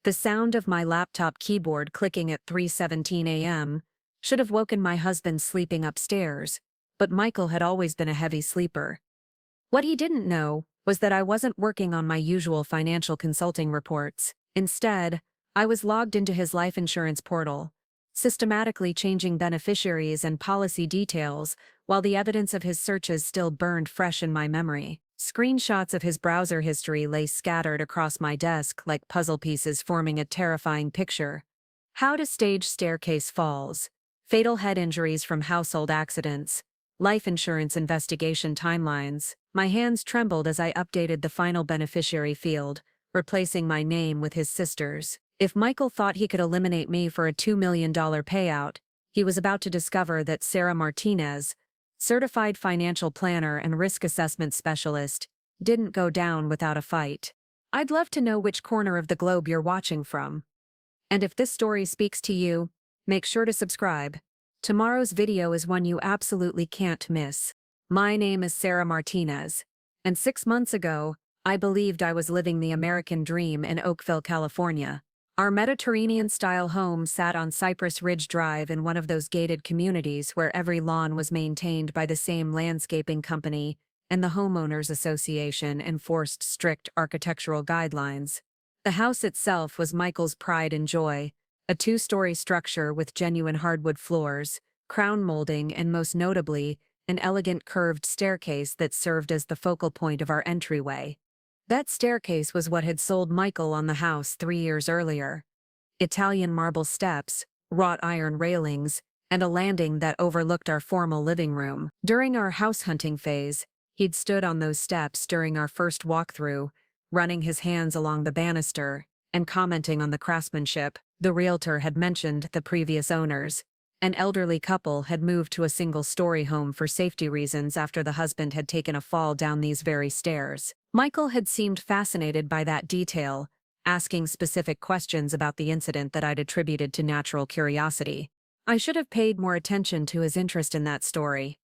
The sound of my laptop keyboard clicking at 3:17 a.m. should have woken my husband sleeping upstairs, but Michael had always been a heavy sleeper. What he didn't know was that I wasn't working on my usual financial consulting reports. Instead, I was logged into his life insurance portal, systematically changing beneficiaries and policy details while the evidence of his searches still burned fresh in my memory. Screenshots of his browser history lay scattered across my desk like puzzle pieces forming a terrifying picture. How to stage staircase falls, fatal head injuries from household accidents, life insurance investigation timelines. My hands trembled as I updated the final beneficiary field, replacing my name with his sister's. If Michael thought he could eliminate me for a $2 million payout, he was about to discover that Sarah Martinez, certified financial planner and risk assessment specialist, didn't go down without a fight. I'd love to know which corner of the globe you're watching from. And if this story speaks to you, make sure to subscribe. Tomorrow's video is one you absolutely can't miss. My name is Sarah Martinez, and 6 months ago, I believed I was living the American dream in Oakville, California. Our Mediterranean-style home sat on Cypress Ridge Drive in one of those gated communities where every lawn was maintained by the same landscaping company, and the homeowners association enforced strict architectural guidelines. The house itself was Michael's pride and joy, a 2-story structure with genuine hardwood floors, crown molding, and most notably, an elegant curved staircase that served as the focal point of our entryway. That staircase was what had sold Michael on the house 3 years earlier. Italian marble steps, wrought iron railings, and a landing that overlooked our formal living room. During our house hunting phase, he'd stood on those steps during our first walkthrough, running his hands along the banister and commenting on the craftsmanship. The realtor had mentioned the previous owners. An elderly couple had moved to a single-story home for safety reasons after the husband had taken a fall down these very stairs. Michael had seemed fascinated by that detail, asking specific questions about the incident that I'd attributed to natural curiosity. I should have paid more attention to his interest in that story.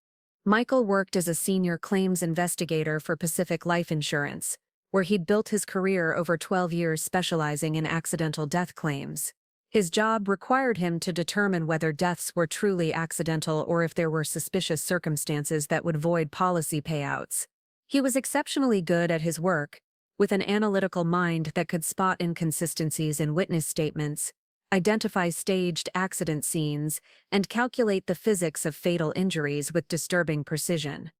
Michael worked as a senior claims investigator for Pacific Life Insurance, where he'd built his career over 12 years specializing in accidental death claims. His job required him to determine whether deaths were truly accidental or if there were suspicious circumstances that would void policy payouts. He was exceptionally good at his work, with an analytical mind that could spot inconsistencies in witness statements, identify staged accident scenes, and calculate the physics of fatal injuries with disturbing precision.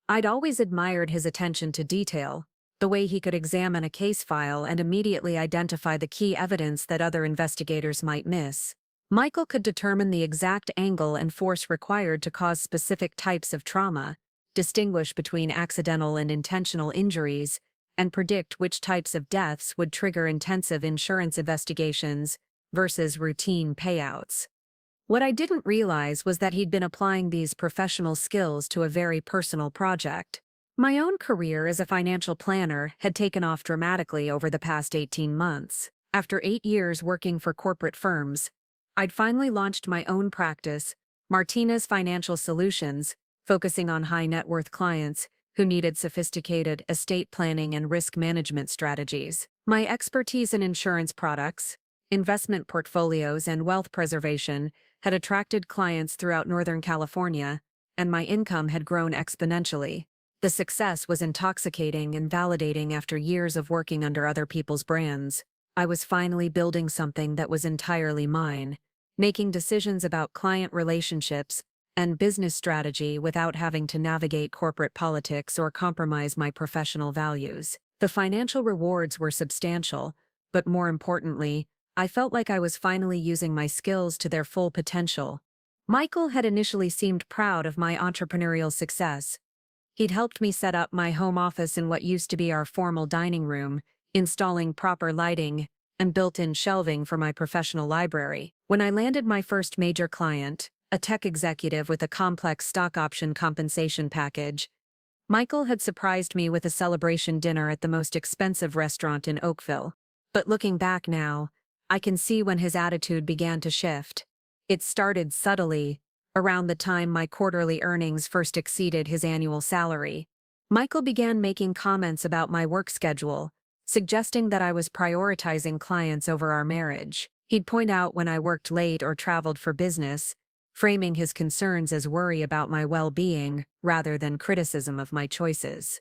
I'd always admired his attention to detail, the way he could examine a case file and immediately identify the key evidence that other investigators might miss. Michael could determine the exact angle and force required to cause specific types of trauma, distinguish between accidental and intentional injuries, and predict which types of deaths would trigger intensive insurance investigations versus routine payouts. What I didn't realize was that he'd been applying these professional skills to a very personal project. My own career as a financial planner had taken off dramatically over the past 18 months. After 8 years working for corporate firms, I'd finally launched my own practice, Martinez Financial Solutions, focusing on high-net-worth clients who needed sophisticated estate planning and risk management strategies. My expertise in insurance products, investment portfolios, and wealth preservation had attracted clients throughout Northern California, and my income had grown exponentially. The success was intoxicating and validating after years of working under other people's brands. I was finally building something that was entirely mine, making decisions about client relationships and business strategy without having to navigate corporate politics or compromise my professional values. The financial rewards were substantial, but more importantly, I felt like I was finally using my skills to their full potential. Michael had initially seemed proud of my entrepreneurial success. He'd helped me set up my home office in what used to be our formal dining room, installing proper lighting and built-in shelving for my professional library. When I landed my first major client, a tech executive with a complex stock option compensation package, Michael had surprised me with a celebration dinner at the most expensive restaurant in Oakville. But looking back now, I can see when his attitude began to shift. It started subtly, around the time my quarterly earnings first exceeded his annual salary. Michael began making comments about my work schedule, suggesting that I was prioritizing clients over our marriage. He'd point out when I worked late or traveled for business, framing his concerns as worry about my well-being rather than criticism of my choices.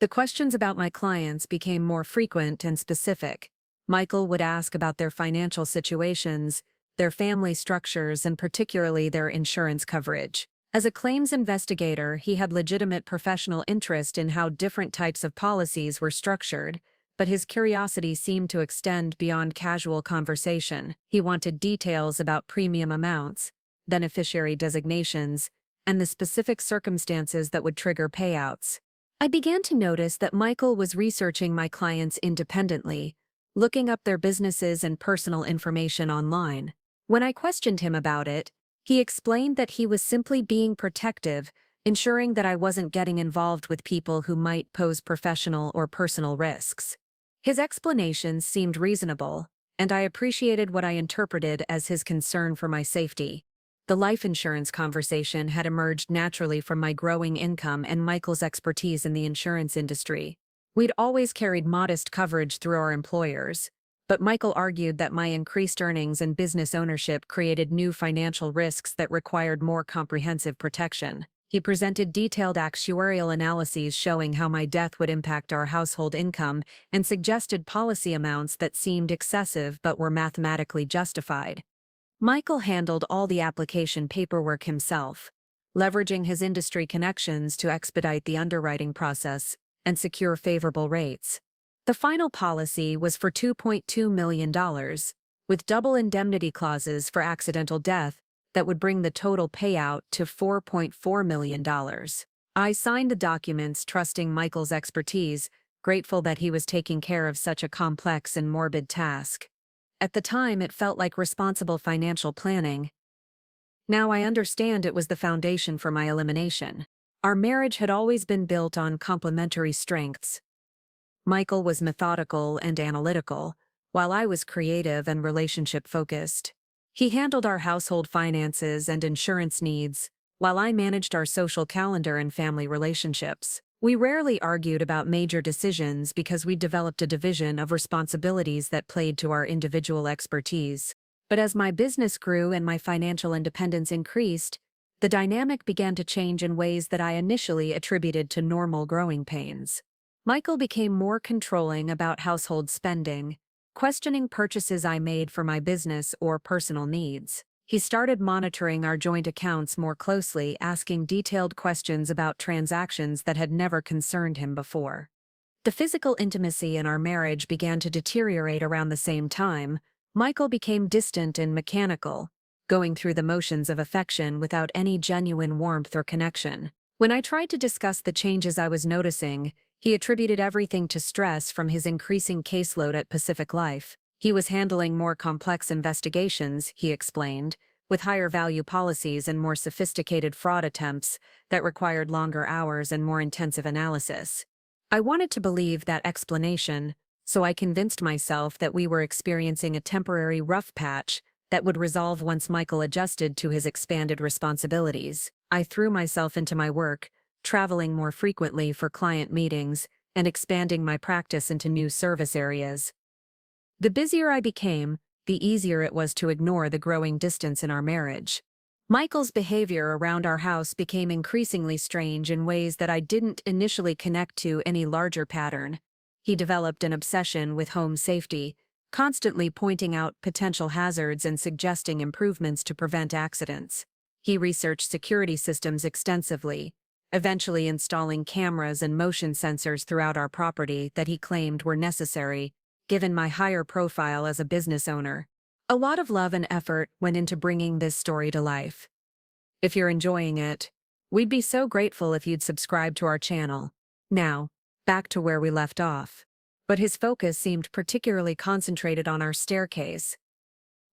The questions about my clients became more frequent and specific. Michael would ask about their financial situations, their family structures, and particularly their insurance coverage. As a claims investigator, he had legitimate professional interest in how different types of policies were structured, but his curiosity seemed to extend beyond casual conversation. He wanted details about premium amounts, beneficiary designations, and the specific circumstances that would trigger payouts. I began to notice that Michael was researching my clients independently, looking up their businesses and personal information online. When I questioned him about it, he explained that he was simply being protective, ensuring that I wasn't getting involved with people who might pose professional or personal risks. His explanations seemed reasonable, and I appreciated what I interpreted as his concern for my safety. The life insurance conversation had emerged naturally from my growing income and Michael's expertise in the insurance industry. We'd always carried modest coverage through our employers, but Michael argued that my increased earnings and business ownership created new financial risks that required more comprehensive protection. He presented detailed actuarial analyses showing how my death would impact our household income and suggested policy amounts that seemed excessive but were mathematically justified. Michael handled all the application paperwork himself, leveraging his industry connections to expedite the underwriting process and secure favorable rates. The final policy was for $2.2 million, with double indemnity clauses for accidental death that would bring the total payout to $4.4 million. I signed the documents trusting Michael's expertise, grateful that he was taking care of such a complex and morbid task. At the time, it felt like responsible financial planning. Now I understand it was the foundation for my elimination. Our marriage had always been built on complementary strengths. Michael was methodical and analytical, while I was creative and relationship-focused. He handled our household finances and insurance needs, while I managed our social calendar and family relationships. We rarely argued about major decisions because we developed a division of responsibilities that played to our individual expertise. But as my business grew and my financial independence increased, the dynamic began to change in ways that I initially attributed to normal growing pains. Michael became more controlling about household spending, questioning purchases I made for my business or personal needs. He started monitoring our joint accounts more closely, asking detailed questions about transactions that had never concerned him before. The physical intimacy in our marriage began to deteriorate around the same time. Michael became distant and mechanical, going through the motions of affection without any genuine warmth or connection. When I tried to discuss the changes I was noticing, he attributed everything to stress from his increasing caseload at Pacific Life. He was handling more complex investigations, he explained, with higher value policies and more sophisticated fraud attempts that required longer hours and more intensive analysis. I wanted to believe that explanation, so I convinced myself that we were experiencing a temporary rough patch that would resolve once Michael adjusted to his expanded responsibilities. I threw myself into my work, traveling more frequently for client meetings and expanding my practice into new service areas. The busier I became, the easier it was to ignore the growing distance in our marriage. Michael's behavior around our house became increasingly strange in ways that I didn't initially connect to any larger pattern. He developed an obsession with home safety, constantly pointing out potential hazards and suggesting improvements to prevent accidents. He researched security systems extensively, eventually installing cameras and motion sensors throughout our property that he claimed were necessary, given my higher profile as a business owner. A lot of love and effort went into bringing this story to life. If you're enjoying it, we'd be so grateful if you'd subscribe to our channel. Now, back to where we left off. But his focus seemed particularly concentrated on our staircase.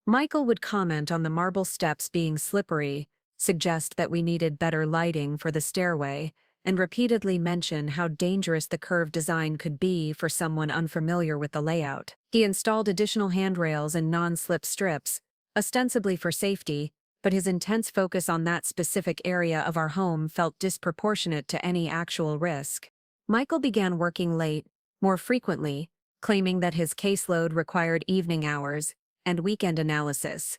Michael would comment on the marble steps being slippery, suggest that we needed better lighting for the stairway, and repeatedly mention how dangerous the curved design could be for someone unfamiliar with the layout. He installed additional handrails and non-slip strips, ostensibly for safety, but his intense focus on that specific area of our home felt disproportionate to any actual risk. Michael began working late, more frequently, claiming that his caseload required evening hours and weekend analysis.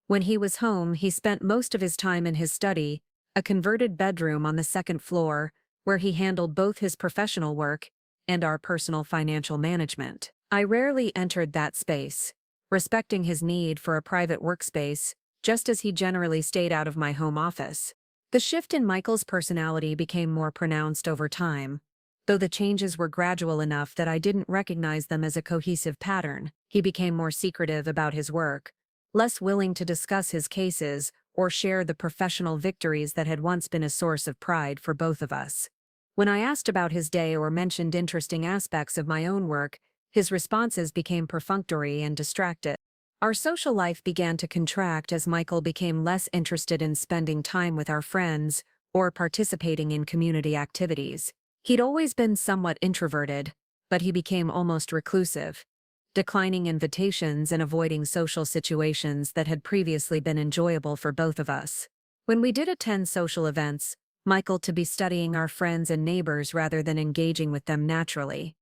When he was home, he spent most of his time in his study, a converted bedroom on the second floor, where he handled both his professional work and our personal financial management. I rarely entered that space, respecting his need for a private workspace, just as he generally stayed out of my home office. The shift in Michael's personality became more pronounced over time, though the changes were gradual enough that I didn't recognize them as a cohesive pattern. He became more secretive about his work, less willing to discuss his cases or share the professional victories that had once been a source of pride for both of us. When I asked about his day or mentioned interesting aspects of my own work, his responses became perfunctory and distracted. Our social life began to contract as Michael became less interested in spending time with our friends or participating in community activities. He'd always been somewhat introverted, but he became almost reclusive, declining invitations and avoiding social situations that had previously been enjoyable for both of us. When we did attend social events, Michael to be studying our friends and neighbors rather than engaging with them naturally.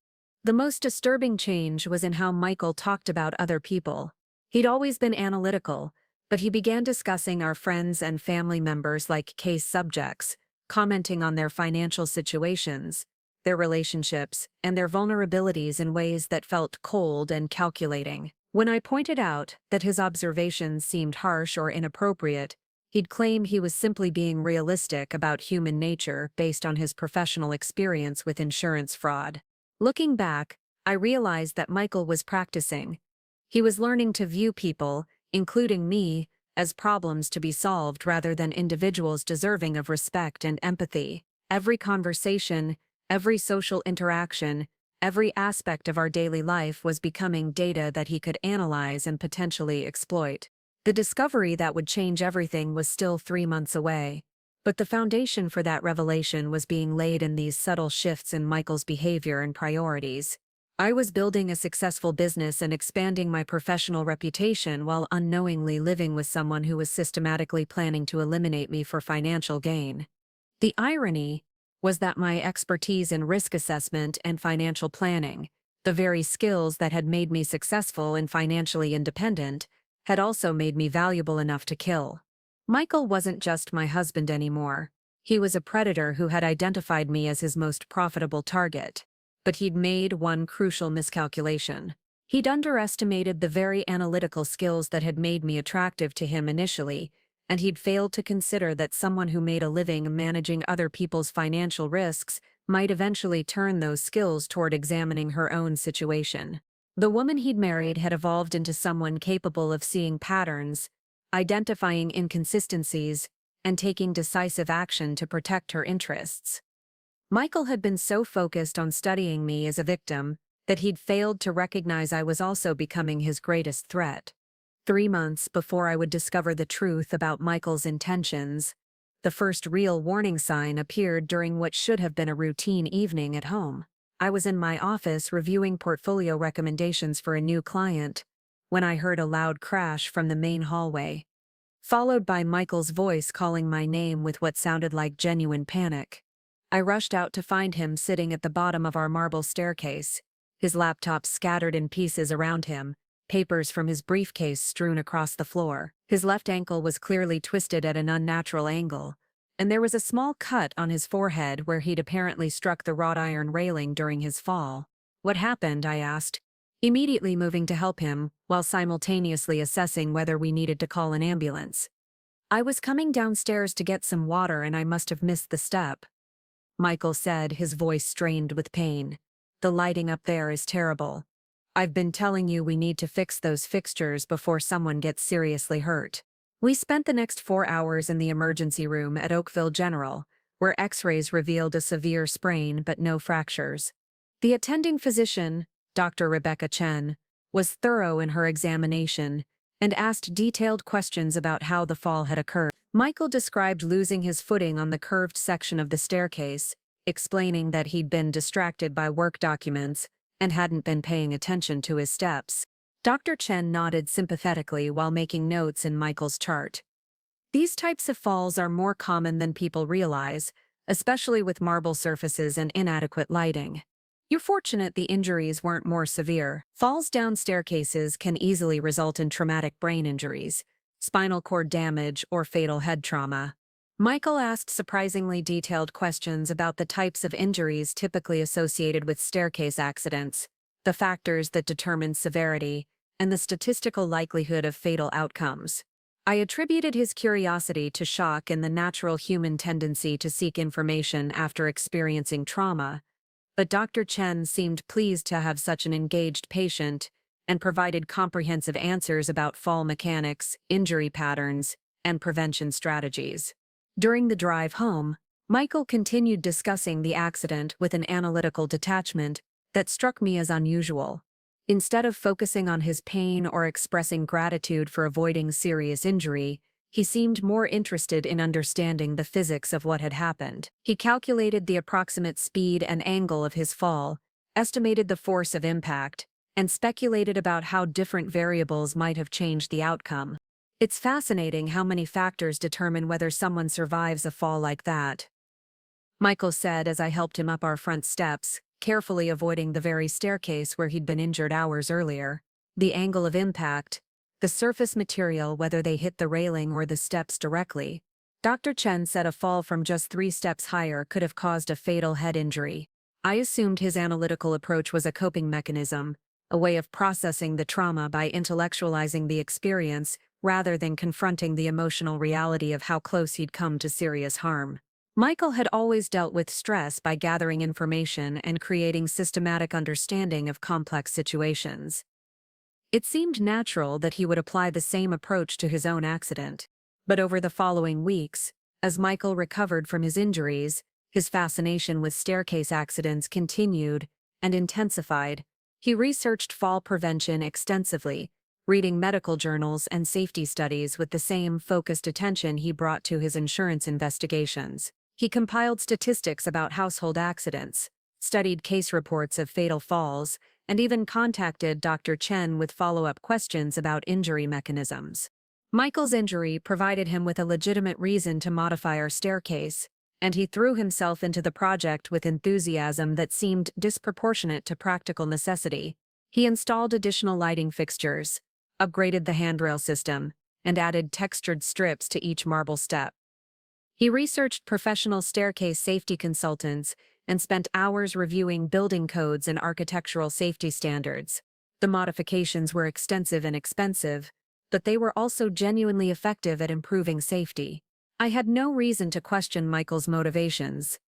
The most disturbing change was in how Michael talked about other people. He'd always been analytical, but he began discussing our friends and family members like case subjects, commenting on their financial situations, their relationships, and their vulnerabilities in ways that felt cold and calculating. When I pointed out that his observations seemed harsh or inappropriate, he'd claim he was simply being realistic about human nature based on his professional experience with insurance fraud. Looking back, I realized that Michael was practicing. He was learning to view people, including me, as problems to be solved rather than individuals deserving of respect and empathy. Every conversation, every social interaction, every aspect of our daily life was becoming data that he could analyze and potentially exploit. The discovery that would change everything was still 3 months away, but the foundation for that revelation was being laid in these subtle shifts in Michael's behavior and priorities. I was building a successful business and expanding my professional reputation while unknowingly living with someone who was systematically planning to eliminate me for financial gain. The irony was that my expertise in risk assessment and financial planning, the very skills that had made me successful and financially independent, had also made me valuable enough to kill. Michael wasn't just my husband anymore. He was a predator who had identified me as his most profitable target. But he'd made one crucial miscalculation. He'd underestimated the very analytical skills that had made me attractive to him initially, and he'd failed to consider that someone who made a living managing other people's financial risks might eventually turn those skills toward examining her own situation. The woman he'd married had evolved into someone capable of seeing patterns, identifying inconsistencies, and taking decisive action to protect her interests. Michael had been so focused on studying me as a victim that he'd failed to recognize I was also becoming his greatest threat. 3 months before I would discover the truth about Michael's intentions, the first real warning sign appeared during what should have been a routine evening at home. I was in my office reviewing portfolio recommendations for a new client when I heard a loud crash from the main hallway, followed by Michael's voice calling my name with what sounded like genuine panic. I rushed out to find him sitting at the bottom of our marble staircase, his laptop scattered in pieces around him, papers from his briefcase strewn across the floor. His left ankle was clearly twisted at an unnatural angle, and there was a small cut on his forehead where he'd apparently struck the wrought iron railing during his fall. "What happened?" I asked, immediately moving to help him while simultaneously assessing whether we needed to call an ambulance. "I was coming downstairs to get some water and I must have missed the step," Michael said, his voice strained with pain. "The lighting up there is terrible. I've been telling you we need to fix those fixtures before someone gets seriously hurt." We spent the next 4 hours in the emergency room at Oakville General, where X-rays revealed a severe sprain but no fractures. The attending physician, Dr. Rebecca Chen, was thorough in her examination and asked detailed questions about how the fall had occurred. Michael described losing his footing on the curved section of the staircase, explaining that he'd been distracted by work documents and hadn't been paying attention to his steps. Dr. Chen nodded sympathetically while making notes in Michael's chart. "These types of falls are more common than people realize, especially with marble surfaces and inadequate lighting. You're fortunate the injuries weren't more severe. Falls down staircases can easily result in traumatic brain injuries, spinal cord damage, or fatal head trauma. Michael asked surprisingly detailed questions about the types of injuries typically associated with staircase accidents, the factors that determine severity, and the statistical likelihood of fatal outcomes. I attributed his curiosity to shock and the natural human tendency to seek information after experiencing trauma, but Dr. Chen seemed pleased to have such an engaged patient and provided comprehensive answers about fall mechanics, injury patterns, and prevention strategies. During the drive home, Michael continued discussing the accident with an analytical detachment that struck me as unusual. Instead of focusing on his pain or expressing gratitude for avoiding serious injury, he seemed more interested in understanding the physics of what had happened. He calculated the approximate speed and angle of his fall, estimated the force of impact, and speculated about how different variables might have changed the outcome. It's fascinating how many factors determine whether someone survives a fall like that, Michael said as I helped him up our front steps, carefully avoiding the very staircase where he'd been injured hours earlier. The angle of impact, the surface material, whether they hit the railing or the steps directly. Dr. Chen said a fall from just 3 steps higher could have caused a fatal head injury. I assumed his analytical approach was a coping mechanism, a way of processing the trauma by intellectualizing the experience rather than confronting the emotional reality of how close he'd come to serious harm. Michael had always dealt with stress by gathering information and creating systematic understanding of complex situations. It seemed natural that he would apply the same approach to his own accident. But over the following weeks, as Michael recovered from his injuries, his fascination with staircase accidents continued and intensified. He researched fall prevention extensively, reading medical journals and safety studies with the same focused attention he brought to his insurance investigations. He compiled statistics about household accidents, studied case reports of fatal falls, and even contacted Dr. Chen with follow-up questions about injury mechanisms. Michael's injury provided him with a legitimate reason to modify our staircase, and he threw himself into the project with enthusiasm that seemed disproportionate to practical necessity. He installed additional lighting fixtures, upgraded the handrail system, and added textured strips to each marble step. He researched professional staircase safety consultants and spent hours reviewing building codes and architectural safety standards. The modifications were extensive and expensive, but they were also genuinely effective at improving safety. I had no reason to question Michael's motivations,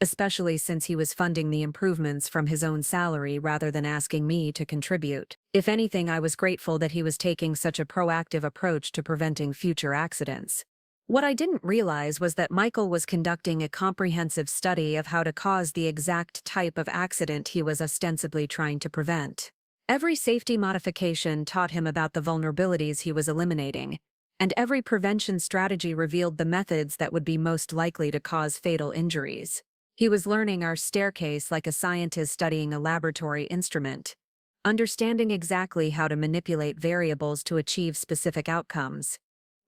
especially since he was funding the improvements from his own salary rather than asking me to contribute. If anything, I was grateful that he was taking such a proactive approach to preventing future accidents. What I didn't realize was that Michael was conducting a comprehensive study of how to cause the exact type of accident he was ostensibly trying to prevent. Every safety modification taught him about the vulnerabilities he was eliminating, and every prevention strategy revealed the methods that would be most likely to cause fatal injuries. He was learning our staircase like a scientist studying a laboratory instrument, understanding exactly how to manipulate variables to achieve specific outcomes.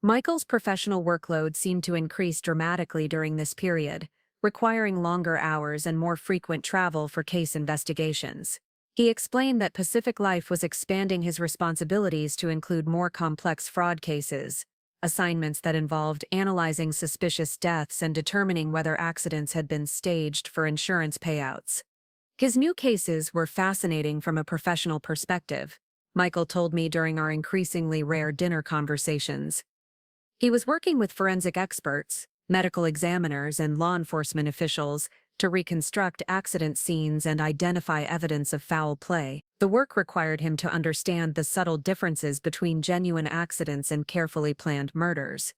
Michael's professional workload seemed to increase dramatically during this period, requiring longer hours and more frequent travel for case investigations. He explained that Pacific Life was expanding his responsibilities to include more complex fraud cases, assignments that involved analyzing suspicious deaths and determining whether accidents had been staged for insurance payouts. His new cases were fascinating from a professional perspective, Michael told me during our increasingly rare dinner conversations. He was working with forensic experts, medical examiners, and law enforcement officials to reconstruct accident scenes and identify evidence of foul play. The work required him to understand the subtle differences between genuine accidents and carefully planned murders,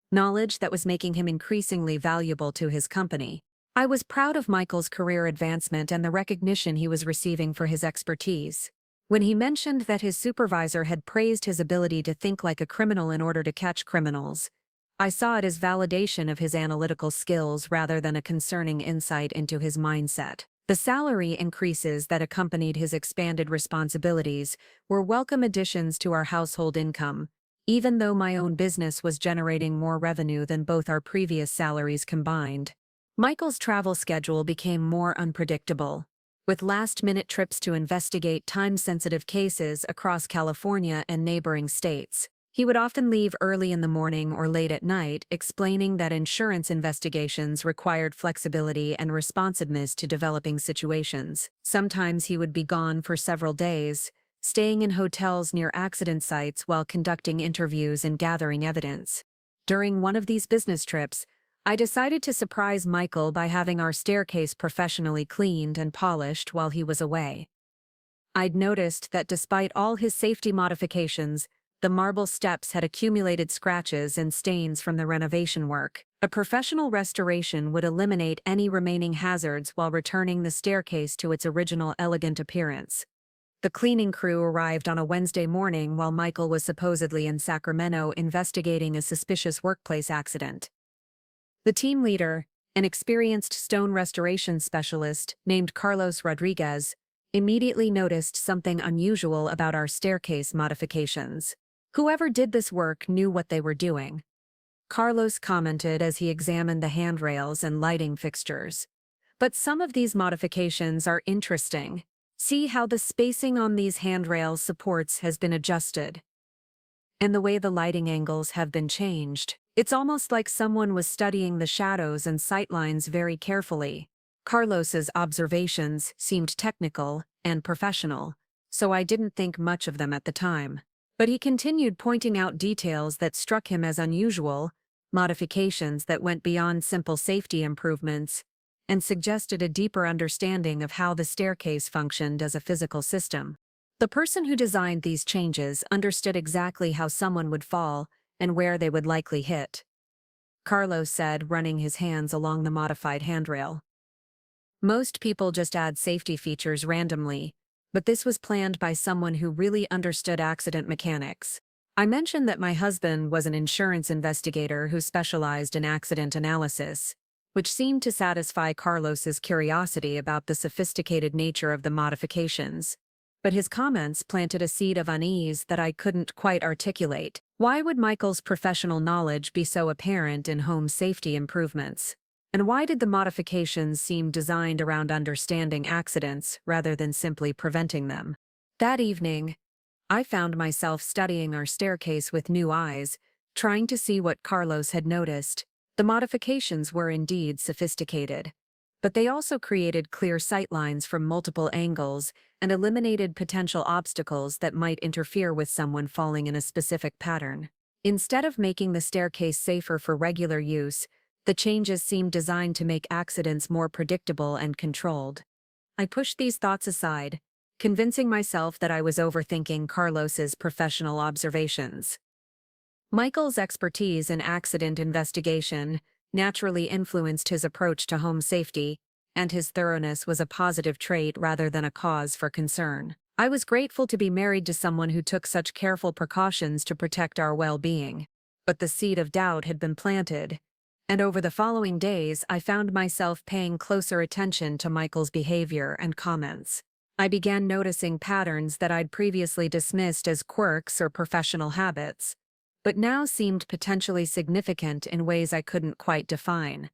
knowledge that was making him increasingly valuable to his company. I was proud of Michael's career advancement and the recognition he was receiving for his expertise. When he mentioned that his supervisor had praised his ability to think like a criminal in order to catch criminals, I saw it as validation of his analytical skills rather than a concerning insight into his mindset. The salary increases that accompanied his expanded responsibilities were welcome additions to our household income, even though my own business was generating more revenue than both our previous salaries combined. Michael's travel schedule became more unpredictable. with last-minute trips to investigate time-sensitive cases across California and neighboring states. He would often leave early in the morning or late at night, explaining that insurance investigations required flexibility and responsiveness to developing situations. Sometimes he would be gone for several days, staying in hotels near accident sites while conducting interviews and gathering evidence. During one of these business trips, I decided to surprise Michael by having our staircase professionally cleaned and polished while he was away. I'd noticed that despite all his safety modifications, the marble steps had accumulated scratches and stains from the renovation work. A professional restoration would eliminate any remaining hazards while returning the staircase to its original elegant appearance. The cleaning crew arrived on a Wednesday morning while Michael was supposedly in Sacramento investigating a suspicious workplace accident. The team leader, an experienced stone restoration specialist named Carlos Rodriguez, immediately noticed something unusual about our staircase modifications. Whoever did this work knew what they were doing, Carlos commented as he examined the handrails and lighting fixtures. But some of these modifications are interesting. See how the spacing on these handrail supports has been adjusted, and the way the lighting angles have been changed. It's almost like someone was studying the shadows and sightlines very carefully. Carlos's observations seemed technical and professional, so I didn't think much of them at the time. But he continued pointing out details that struck him as unusual, modifications that went beyond simple safety improvements, and suggested a deeper understanding of how the staircase functioned as a physical system. The person who designed these changes understood exactly how someone would fall and where they would likely hit, Carlos said, running his hands along the modified handrail. Most people just add safety features randomly, but this was planned by someone who really understood accident mechanics. I mentioned that my husband was an insurance investigator who specialized in accident analysis, which seemed to satisfy Carlos's curiosity about the sophisticated nature of the modifications. But his comments planted a seed of unease that I couldn't quite articulate. Why would Michael's professional knowledge be so apparent in home safety improvements? And why did the modifications seem designed around understanding accidents rather than simply preventing them? That evening, I found myself studying our staircase with new eyes, trying to see what Carlos had noticed. The modifications were indeed sophisticated, but they also created clear sightlines from multiple angles and eliminated potential obstacles that might interfere with someone falling in a specific pattern. Instead of making the staircase safer for regular use, the changes seemed designed to make accidents more predictable and controlled. I pushed these thoughts aside, convincing myself that I was overthinking Carlos's professional observations. Michael's expertise in accident investigation naturally influenced his approach to home safety, and his thoroughness was a positive trait rather than a cause for concern. I was grateful to be married to someone who took such careful precautions to protect our well-being. But the seed of doubt had been planted, and over the following days I found myself paying closer attention to Michael's behavior and comments. I began noticing patterns that I'd previously dismissed as quirks or professional habits, but now seemed potentially significant in ways I couldn't quite define.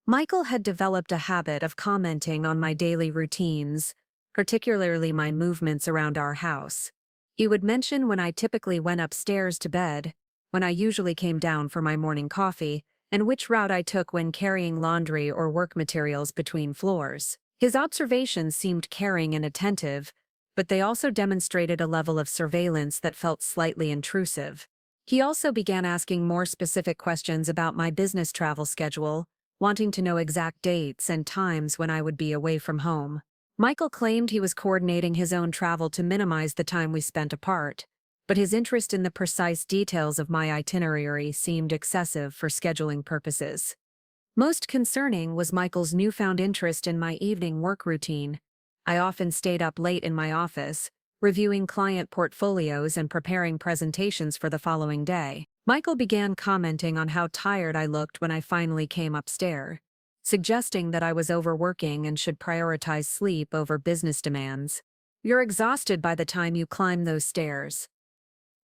Michael had developed a habit of commenting on my daily routines, particularly my movements around our house. He would mention when I typically went upstairs to bed, when I usually came down for my morning coffee, and which route I took when carrying laundry or work materials between floors. His observations seemed caring and attentive, but they also demonstrated a level of surveillance that felt slightly intrusive. He also began asking more specific questions about my business travel schedule, wanting to know exact dates and times when I would be away from home. Michael claimed he was coordinating his own travel to minimize the time we spent apart, but his interest in the precise details of my itinerary seemed excessive for scheduling purposes. Most concerning was Michael's newfound interest in my evening work routine. I often stayed up late in my office, reviewing client portfolios and preparing presentations for the following day. Michael began commenting on how tired I looked when I finally came upstairs, suggesting that I was overworking and should prioritize sleep over business demands. "You're exhausted by the time you climb those stairs,"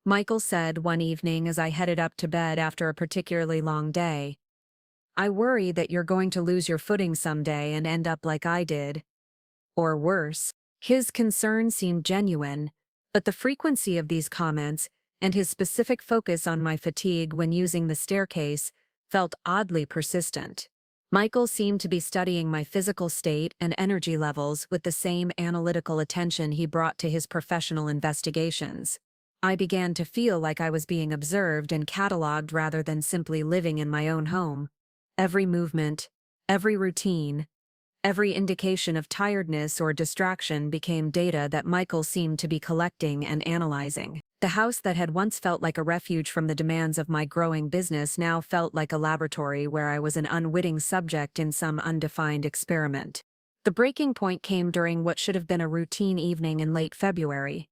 Michael said one evening as I headed up to bed after a particularly long day. "I worry that you're going to lose your footing someday and end up like I did." or worse. His concern seemed genuine, but the frequency of these comments and his specific focus on my fatigue when using the staircase felt oddly persistent. Michael seemed to be studying my physical state and energy levels with the same analytical attention he brought to his professional investigations. I began to feel like I was being observed and catalogued rather than simply living in my own home. Every movement, every routine, every indication of tiredness or distraction became data that Michael seemed to be collecting and analyzing. The house that had once felt like a refuge from the demands of my growing business now felt like a laboratory where I was an unwitting subject in some undefined experiment. The breaking point came during what should have been a routine evening in late February.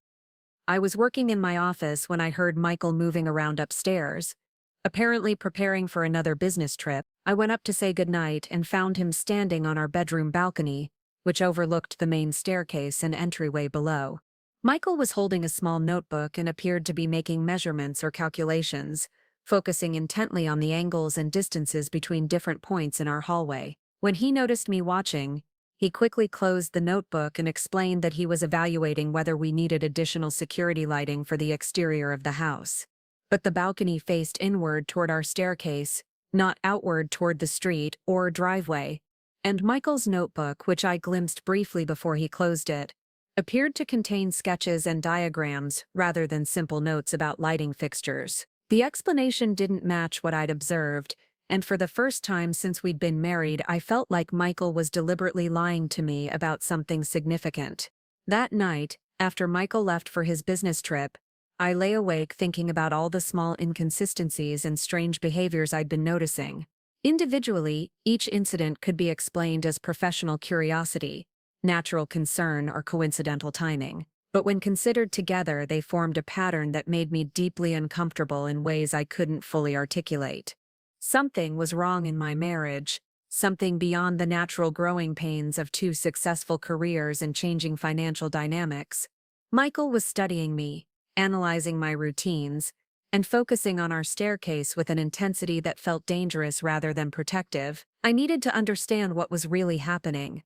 I was working in my office when I heard Michael moving around upstairs, apparently preparing for another business trip. I went up to say goodnight and found him standing on our bedroom balcony, which overlooked the main staircase and entryway below. Michael was holding a small notebook and appeared to be making measurements or calculations, focusing intently on the angles and distances between different points in our hallway. When he noticed me watching, he quickly closed the notebook and explained that he was evaluating whether we needed additional security lighting for the exterior of the house. But the balcony faced inward toward our staircase, not outward toward the street or driveway, and Michael's notebook, which I glimpsed briefly before he closed it, appeared to contain sketches and diagrams rather than simple notes about lighting fixtures. The explanation didn't match what I'd observed, and for the first time since we'd been married, I felt like Michael was deliberately lying to me about something significant. That night, after Michael left for his business trip, I lay awake thinking about all the small inconsistencies and strange behaviors I'd been noticing. Individually, each incident could be explained as professional curiosity, natural concern, or coincidental timing. But when considered together, they formed a pattern that made me deeply uncomfortable in ways I couldn't fully articulate. Something was wrong in my marriage, something beyond the natural growing pains of two successful careers and changing financial dynamics. Michael was studying me, analyzing my routines, and focusing on our staircase with an intensity that felt dangerous rather than protective. I needed to understand what was really happening,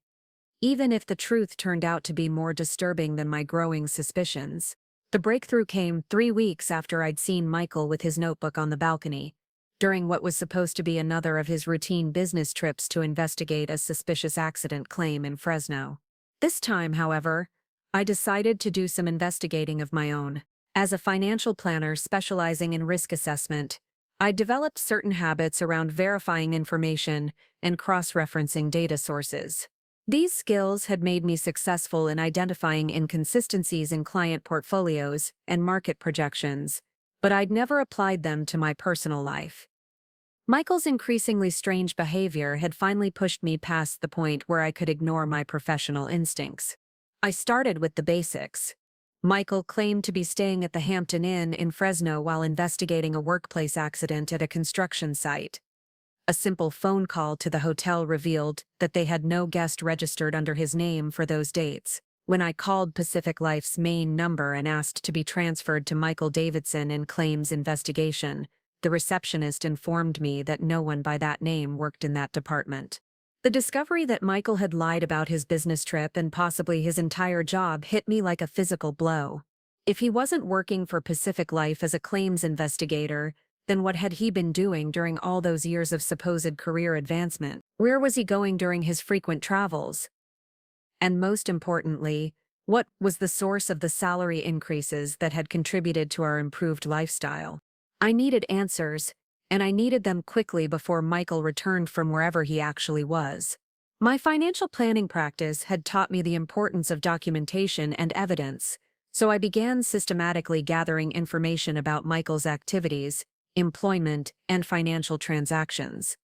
even if the truth turned out to be more disturbing than my growing suspicions. The breakthrough came 3 weeks after I'd seen Michael with his notebook on the balcony, during what was supposed to be another of his routine business trips to investigate a suspicious accident claim in Fresno. This time, however, I decided to do some investigating of my own. As a financial planner specializing in risk assessment, I developed certain habits around verifying information and cross-referencing data sources. These skills had made me successful in identifying inconsistencies in client portfolios and market projections, but I'd never applied them to my personal life. Michael's increasingly strange behavior had finally pushed me past the point where I could ignore my professional instincts. I started with the basics. Michael claimed to be staying at the Hampton Inn in Fresno while investigating a workplace accident at a construction site. A simple phone call to the hotel revealed that they had no guest registered under his name for those dates. When I called Pacific Life's main number and asked to be transferred to Michael Davidson in claims investigation, the receptionist informed me that no one by that name worked in that department. The discovery that Michael had lied about his business trip and possibly his entire job hit me like a physical blow. If he wasn't working for Pacific Life as a claims investigator, then what had he been doing during all those years of supposed career advancement? Where was he going during his frequent travels? And most importantly, what was the source of the salary increases that had contributed to our improved lifestyle? I needed answers, and I needed them quickly before Michael returned from wherever he actually was. My financial planning practice had taught me the importance of documentation and evidence, so I began systematically gathering information about Michael's activities, employment, and financial transactions.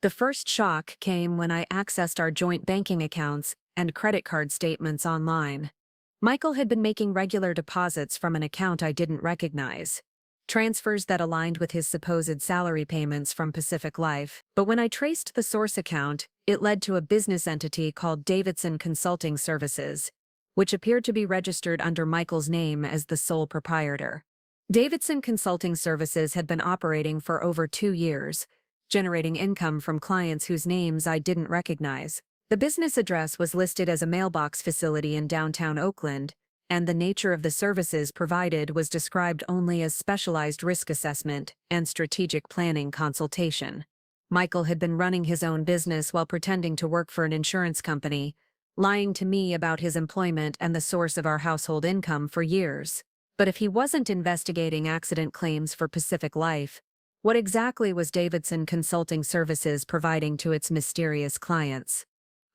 The first shock came when I accessed our joint banking accounts and credit card statements online. Michael had been making regular deposits from an account I didn't recognize, transfers that aligned with his supposed salary payments from Pacific Life, but when I traced the source account, it led to a business entity called Davidson Consulting Services, which appeared to be registered under Michael's name as the sole proprietor. Davidson Consulting Services had been operating for over 2 years, generating income from clients whose names I didn't recognize. The business address was listed as a mailbox facility in downtown Oakland, and the nature of the services provided was described only as specialized risk assessment and strategic planning consultation. Michael had been running his own business while pretending to work for an insurance company, lying to me about his employment and the source of our household income for years. But if he wasn't investigating accident claims for Pacific Life, what exactly was Davidson Consulting Services providing to its mysterious clients?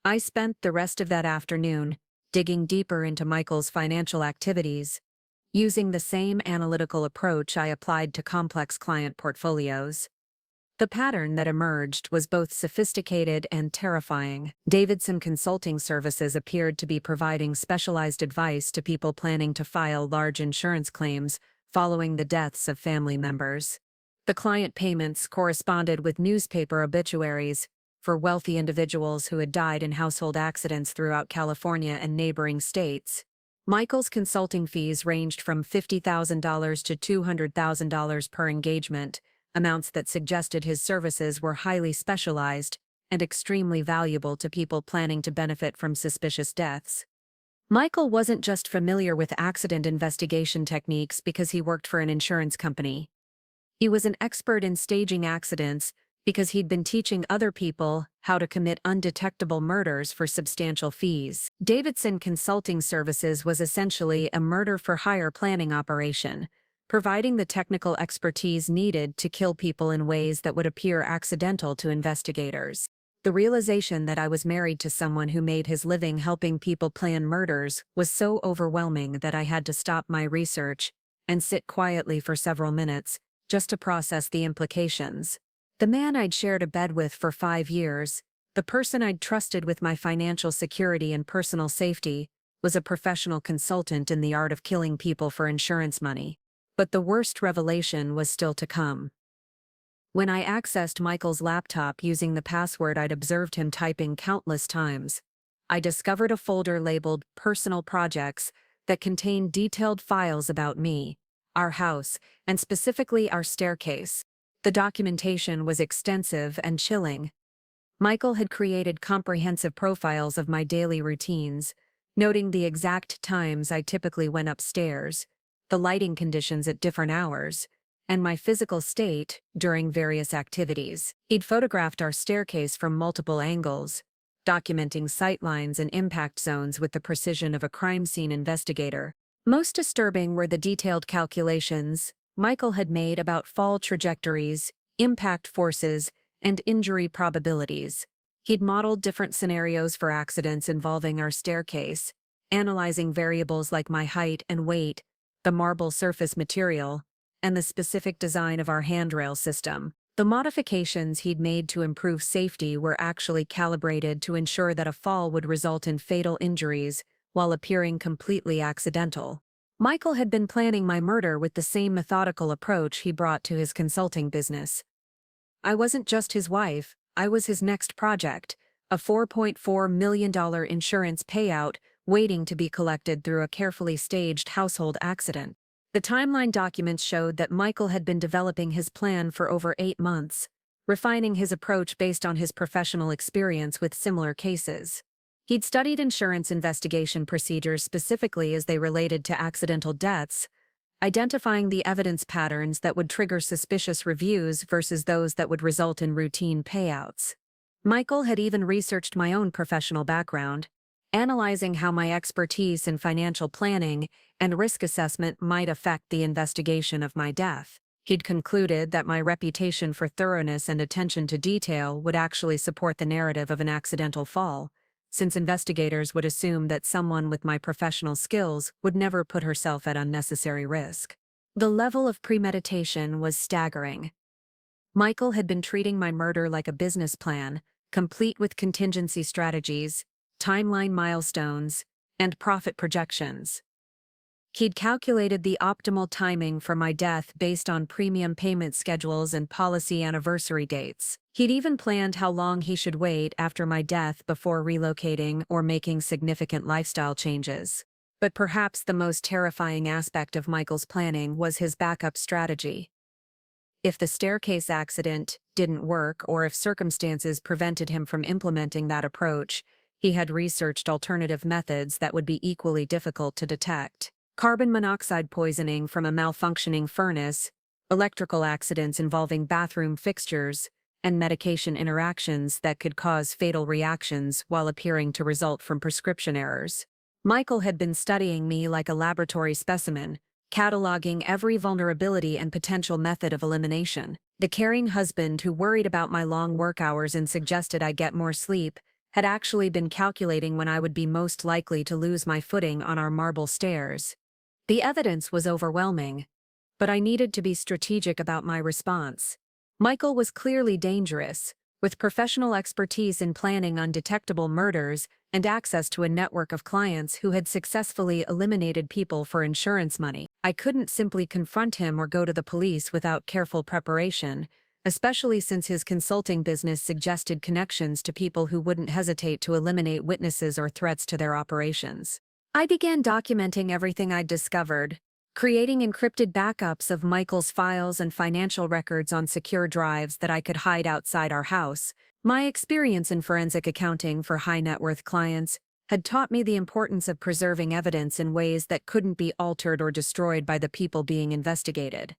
I spent the rest of that afternoon digging deeper into Michael's financial activities, using the same analytical approach I applied to complex client portfolios. The pattern that emerged was both sophisticated and terrifying. Davidson Consulting Services appeared to be providing specialized advice to people planning to file large insurance claims following the deaths of family members. The client payments corresponded with newspaper obituaries for wealthy individuals who had died in household accidents throughout California and neighboring states. Michael's consulting fees ranged from $50,000 to $200,000 per engagement, amounts that suggested his services were highly specialized and extremely valuable to people planning to benefit from suspicious deaths. Michael wasn't just familiar with accident investigation techniques because he worked for an insurance company. He was an expert in staging accidents because he'd been teaching other people how to commit undetectable murders for substantial fees. Davidson Consulting Services was essentially a murder-for-hire planning operation, providing the technical expertise needed to kill people in ways that would appear accidental to investigators. The realization that I was married to someone who made his living helping people plan murders was so overwhelming that I had to stop my research and sit quietly for several minutes just to process the implications. The man I'd shared a bed with for 5 years, the person I'd trusted with my financial security and personal safety, was a professional consultant in the art of killing people for insurance money. But the worst revelation was still to come. When I accessed Michael's laptop using the password I'd observed him typing countless times, I discovered a folder labeled Personal Projects that contained detailed files about me, our house, and specifically our staircase. The documentation was extensive and chilling. Michael had created comprehensive profiles of my daily routines, noting the exact times I typically went upstairs, the lighting conditions at different hours, and my physical state during various activities. He'd photographed our staircase from multiple angles, documenting sightlines and impact zones with the precision of a crime scene investigator. Most disturbing were the detailed calculations Michael had made about fall trajectories, impact forces, and injury probabilities. He'd modeled different scenarios for accidents involving our staircase, analyzing variables like my height and weight, the marble surface material, and the specific design of our handrail system. The modifications he'd made to improve safety were actually calibrated to ensure that a fall would result in fatal injuries while appearing completely accidental. Michael had been planning my murder with the same methodical approach he brought to his consulting business. I wasn't just his wife, I was his next project, a $4.4 million insurance payout waiting to be collected through a carefully staged household accident. The timeline documents showed that Michael had been developing his plan for over 8 months, refining his approach based on his professional experience with similar cases. He'd studied insurance investigation procedures specifically as they related to accidental deaths, identifying the evidence patterns that would trigger suspicious reviews versus those that would result in routine payouts. Michael had even researched my own professional background, analyzing how my expertise in financial planning and risk assessment might affect the investigation of my death. He'd concluded that my reputation for thoroughness and attention to detail would actually support the narrative of an accidental fall, since investigators would assume that someone with my professional skills would never put herself at unnecessary risk. The level of premeditation was staggering. Michael had been treating my murder like a business plan, complete with contingency strategies, timeline milestones, and profit projections. He'd calculated the optimal timing for my death based on premium payment schedules and policy anniversary dates. He'd even planned how long he should wait after my death before relocating or making significant lifestyle changes. But perhaps the most terrifying aspect of Michael's planning was his backup strategy. If the staircase accident didn't work or if circumstances prevented him from implementing that approach, he had researched alternative methods that would be equally difficult to detect. Carbon monoxide poisoning from a malfunctioning furnace, electrical accidents involving bathroom fixtures, and medication interactions that could cause fatal reactions while appearing to result from prescription errors. Michael had been studying me like a laboratory specimen, cataloging every vulnerability and potential method of elimination. The caring husband who worried about my long work hours and suggested I get more sleep had actually been calculating when I would be most likely to lose my footing on our marble stairs. The evidence was overwhelming, but I needed to be strategic about my response. Michael was clearly dangerous, with professional expertise in planning undetectable murders and access to a network of clients who had successfully eliminated people for insurance money. I couldn't simply confront him or go to the police without careful preparation, especially since his consulting business suggested connections to people who wouldn't hesitate to eliminate witnesses or threats to their operations. I began documenting everything I'd discovered, creating encrypted backups of Michael's files and financial records on secure drives that I could hide outside our house. My experience in forensic accounting for high-net-worth clients had taught me the importance of preserving evidence in ways that couldn't be altered or destroyed by the people being investigated.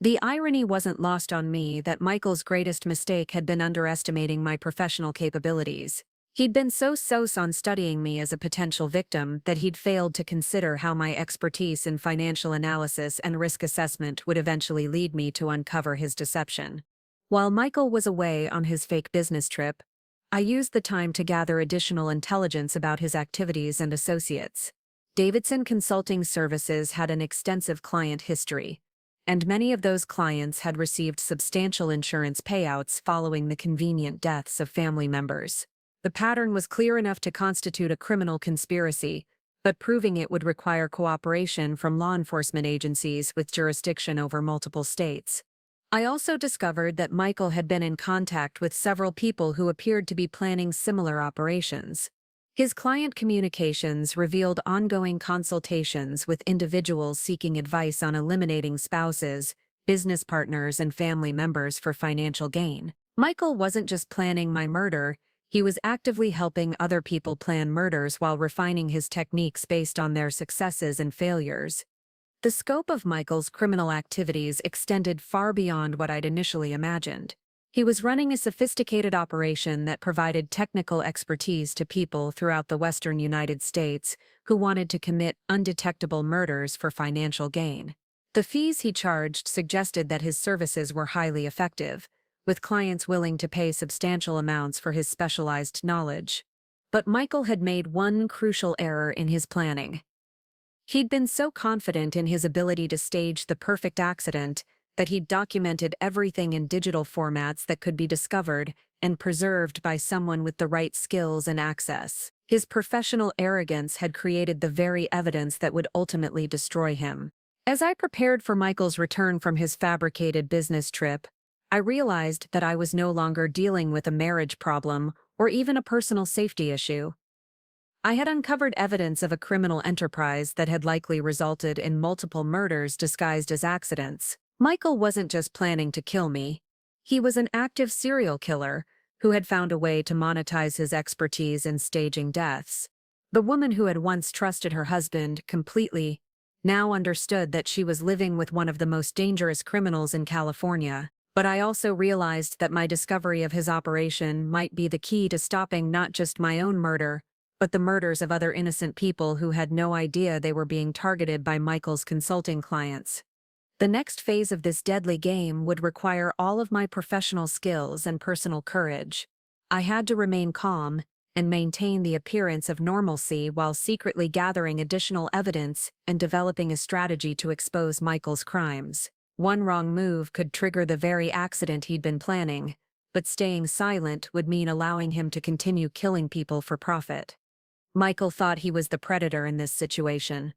The irony wasn't lost on me that Michael's greatest mistake had been underestimating my professional capabilities. He'd been so on studying me as a potential victim that he'd failed to consider how my expertise in financial analysis and risk assessment would eventually lead me to uncover his deception. While Michael was away on his fake business trip, I used the time to gather additional intelligence about his activities and associates. Davidson Consulting Services had an extensive client history, and many of those clients had received substantial insurance payouts following the convenient deaths of family members. The pattern was clear enough to constitute a criminal conspiracy, but proving it would require cooperation from law enforcement agencies with jurisdiction over multiple states. I also discovered that Michael had been in contact with several people who appeared to be planning similar operations. His client communications revealed ongoing consultations with individuals seeking advice on eliminating spouses, business partners, and family members for financial gain. Michael wasn't just planning my murder, he was actively helping other people plan murders while refining his techniques based on their successes and failures. The scope of Michael's criminal activities extended far beyond what I'd initially imagined. He was running a sophisticated operation that provided technical expertise to people throughout the western United States who wanted to commit undetectable murders for financial gain. The fees he charged suggested that his services were highly effective, with clients willing to pay substantial amounts for his specialized knowledge. But Michael had made one crucial error in his planning. He'd been so confident in his ability to stage the perfect accident that he'd documented everything in digital formats that could be discovered and preserved by someone with the right skills and access. His professional arrogance had created the very evidence that would ultimately destroy him. As I prepared for Michael's return from his fabricated business trip, I realized that I was no longer dealing with a marriage problem or even a personal safety issue. I had uncovered evidence of a criminal enterprise that had likely resulted in multiple murders disguised as accidents. Michael wasn't just planning to kill me. He was an active serial killer who had found a way to monetize his expertise in staging deaths. The woman who had once trusted her husband completely now understood that she was living with one of the most dangerous criminals in California. But I also realized that my discovery of his operation might be the key to stopping not just my own murder, but the murders of other innocent people who had no idea they were being targeted by Michael's consulting clients. The next phase of this deadly game would require all of my professional skills and personal courage. I had to remain calm and maintain the appearance of normalcy while secretly gathering additional evidence and developing a strategy to expose Michael's crimes. One wrong move could trigger the very accident he'd been planning, but staying silent would mean allowing him to continue killing people for profit. Michael thought he was the predator in this situation,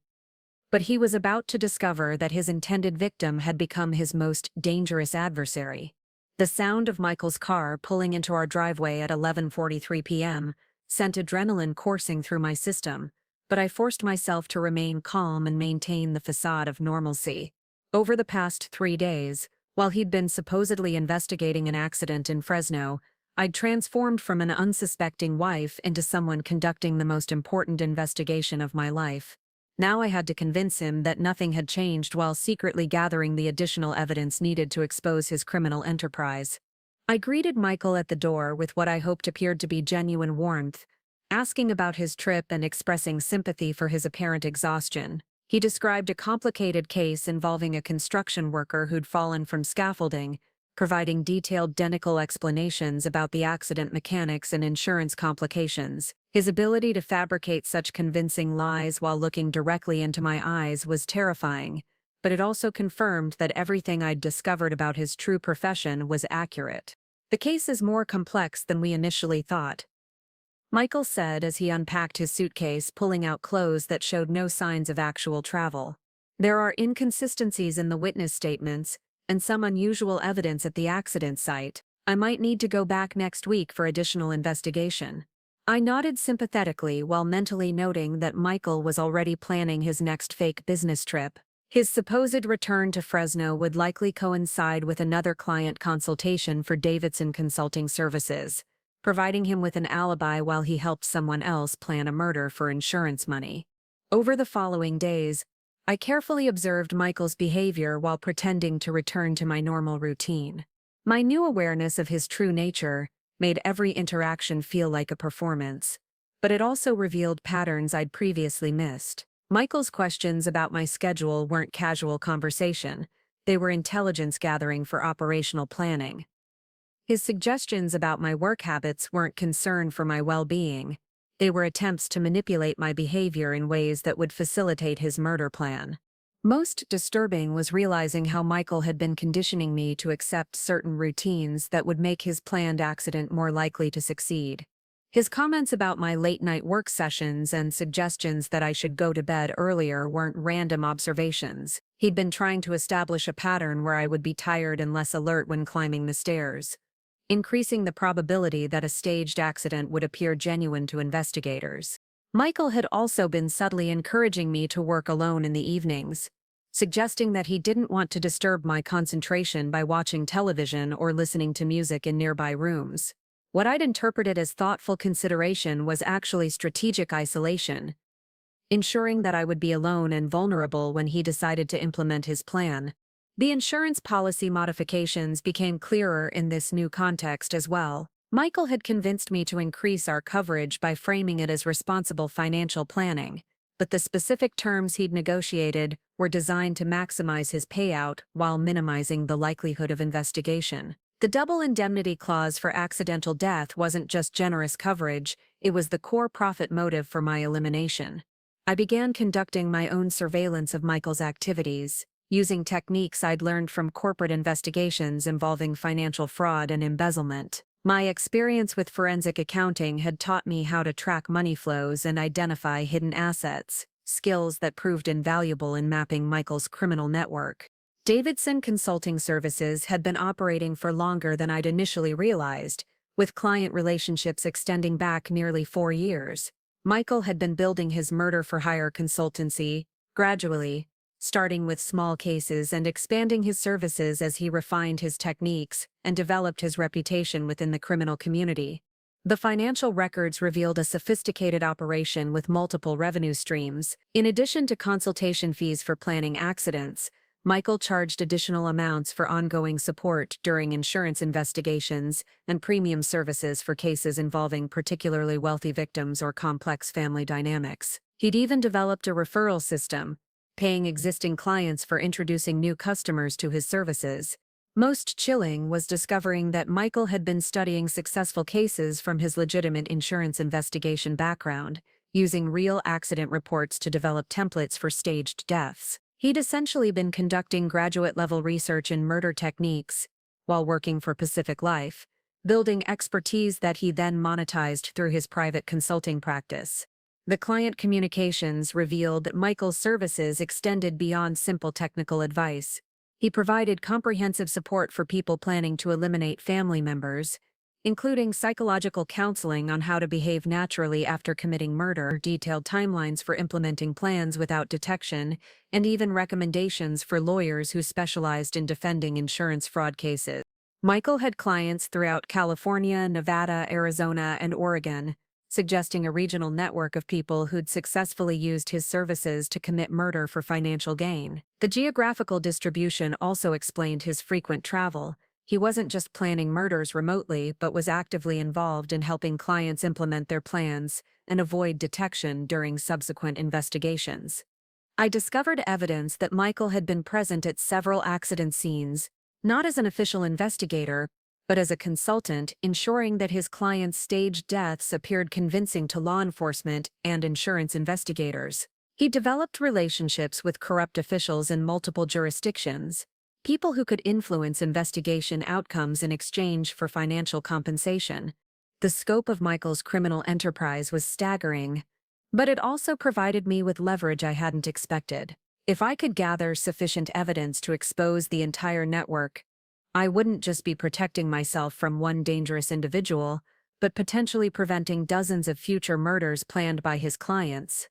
but he was about to discover that his intended victim had become his most dangerous adversary. The sound of Michael's car pulling into our driveway at 11:43 p.m. sent adrenaline coursing through my system, but I forced myself to remain calm and maintain the facade of normalcy. Over the past 3 days, while he'd been supposedly investigating an accident in Fresno, I'd transformed from an unsuspecting wife into someone conducting the most important investigation of my life. Now I had to convince him that nothing had changed while secretly gathering the additional evidence needed to expose his criminal enterprise. I greeted Michael at the door with what I hoped appeared to be genuine warmth, asking about his trip and expressing sympathy for his apparent exhaustion. He described a complicated case involving a construction worker who'd fallen from scaffolding, providing detailed technical explanations about the accident mechanics and insurance complications. His ability to fabricate such convincing lies while looking directly into my eyes was terrifying, but it also confirmed that everything I'd discovered about his true profession was accurate. The case is more complex than we initially thought, Michael said as he unpacked his suitcase, pulling out clothes that showed no signs of actual travel. There are inconsistencies in the witness statements, and some unusual evidence at the accident site. I might need to go back next week for additional investigation. I nodded sympathetically while mentally noting that Michael was already planning his next fake business trip. His supposed return to Fresno would likely coincide with another client consultation for Davidson Consulting Services, providing him with an alibi while he helped someone else plan a murder for insurance money. Over the following days, I carefully observed Michael's behavior while pretending to return to my normal routine. My new awareness of his true nature made every interaction feel like a performance, but it also revealed patterns I'd previously missed. Michael's questions about my schedule weren't casual conversation, they were intelligence gathering for operational planning. His suggestions about my work habits weren't concern for my well-being, they were attempts to manipulate my behavior in ways that would facilitate his murder plan. Most disturbing was realizing how Michael had been conditioning me to accept certain routines that would make his planned accident more likely to succeed. His comments about my late-night work sessions and suggestions that I should go to bed earlier weren't random observations. He'd been trying to establish a pattern where I would be tired and less alert when climbing the stairs, increasing the probability that a staged accident would appear genuine to investigators. Michael had also been subtly encouraging me to work alone in the evenings, suggesting that he didn't want to disturb my concentration by watching television or listening to music in nearby rooms. What I'd interpreted as thoughtful consideration was actually strategic isolation, ensuring that I would be alone and vulnerable when he decided to implement his plan. The insurance policy modifications became clearer in this new context as well. Michael had convinced me to increase our coverage by framing it as responsible financial planning, but the specific terms he'd negotiated were designed to maximize his payout while minimizing the likelihood of investigation. The double indemnity clause for accidental death wasn't just generous coverage, it was the core profit motive for my elimination. I began conducting my own surveillance of Michael's activities, using techniques I'd learned from corporate investigations involving financial fraud and embezzlement. My experience with forensic accounting had taught me how to track money flows and identify hidden assets, skills that proved invaluable in mapping Michael's criminal network. Davidson Consulting Services had been operating for longer than I'd initially realized, with client relationships extending back nearly 4 years. Michael had been building his murder-for-hire consultancy, gradually, starting with small cases and expanding his services as he refined his techniques and developed his reputation within the criminal community. The financial records revealed a sophisticated operation with multiple revenue streams. In addition to consultation fees for planning accidents, Michael charged additional amounts for ongoing support during insurance investigations and premium services for cases involving particularly wealthy victims or complex family dynamics. He'd even developed a referral system, paying existing clients for introducing new customers to his services. Most chilling was discovering that Michael had been studying successful cases from his legitimate insurance investigation background, using real accident reports to develop templates for staged deaths. He'd essentially been conducting graduate-level research in murder techniques while working for Pacific Life, building expertise that he then monetized through his private consulting practice. The client communications revealed that Michael's services extended beyond simple technical advice. He provided comprehensive support for people planning to eliminate family members, including psychological counseling on how to behave naturally after committing murder, detailed timelines for implementing plans without detection, and even recommendations for lawyers who specialized in defending insurance fraud cases. Michael had clients throughout California, Nevada, Arizona, and Oregon, suggesting a regional network of people who'd successfully used his services to commit murder for financial gain. The geographical distribution also explained his frequent travel. He wasn't just planning murders remotely, but was actively involved in helping clients implement their plans and avoid detection during subsequent investigations. I discovered evidence that Michael had been present at several accident scenes, not as an official investigator, but as a consultant, ensuring that his clients' staged deaths appeared convincing to law enforcement and insurance investigators. He developed relationships with corrupt officials in multiple jurisdictions, people who could influence investigation outcomes in exchange for financial compensation. The scope of Michael's criminal enterprise was staggering, but it also provided me with leverage I hadn't expected. If I could gather sufficient evidence to expose the entire network, I wouldn't just be protecting myself from one dangerous individual, but potentially preventing dozens of future murders planned by his clients.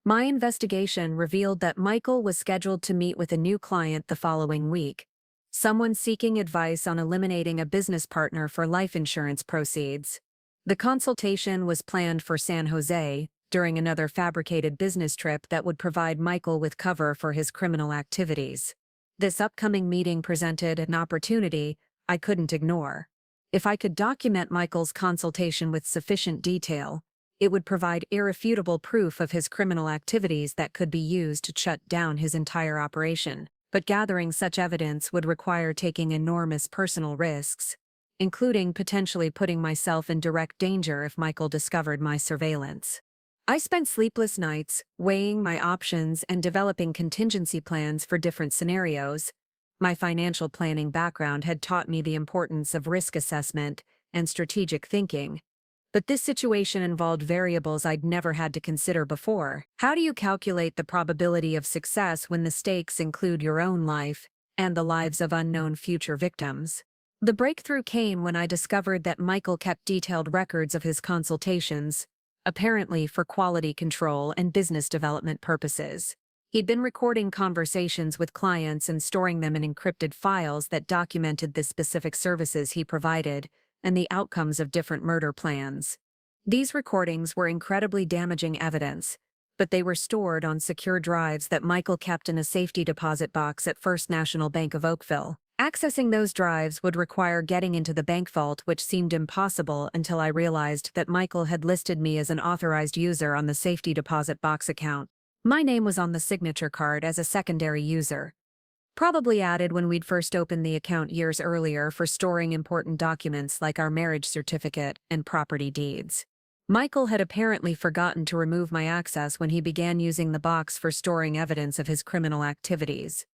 My investigation revealed that Michael was scheduled to meet with a new client the following week, someone seeking advice on eliminating a business partner for life insurance proceeds. The consultation was planned for San Jose, during another fabricated business trip that would provide Michael with cover for his criminal activities. This upcoming meeting presented an opportunity I couldn't ignore. If I could document Michael's consultation with sufficient detail, it would provide irrefutable proof of his criminal activities that could be used to shut down his entire operation. But gathering such evidence would require taking enormous personal risks, including potentially putting myself in direct danger if Michael discovered my surveillance. I spent sleepless nights, weighing my options and developing contingency plans for different scenarios. My financial planning background had taught me the importance of risk assessment and strategic thinking. But this situation involved variables I'd never had to consider before. How do you calculate the probability of success when the stakes include your own life and the lives of unknown future victims? The breakthrough came when I discovered that Michael kept detailed records of his consultations, apparently for quality control and business development purposes. He'd been recording conversations with clients and storing them in encrypted files that documented the specific services he provided and the outcomes of different murder plans. These recordings were incredibly damaging evidence, but they were stored on secure drives that Michael kept in a safety deposit box at First National Bank of Oakville. Accessing those drives would require getting into the bank vault, which seemed impossible until I realized that Michael had listed me as an authorized user on the safety deposit box account. My name was on the signature card as a secondary user, probably added when we'd first opened the account years earlier for storing important documents like our marriage certificate and property deeds. Michael had apparently forgotten to remove my access when he began using the box for storing evidence of his criminal activities.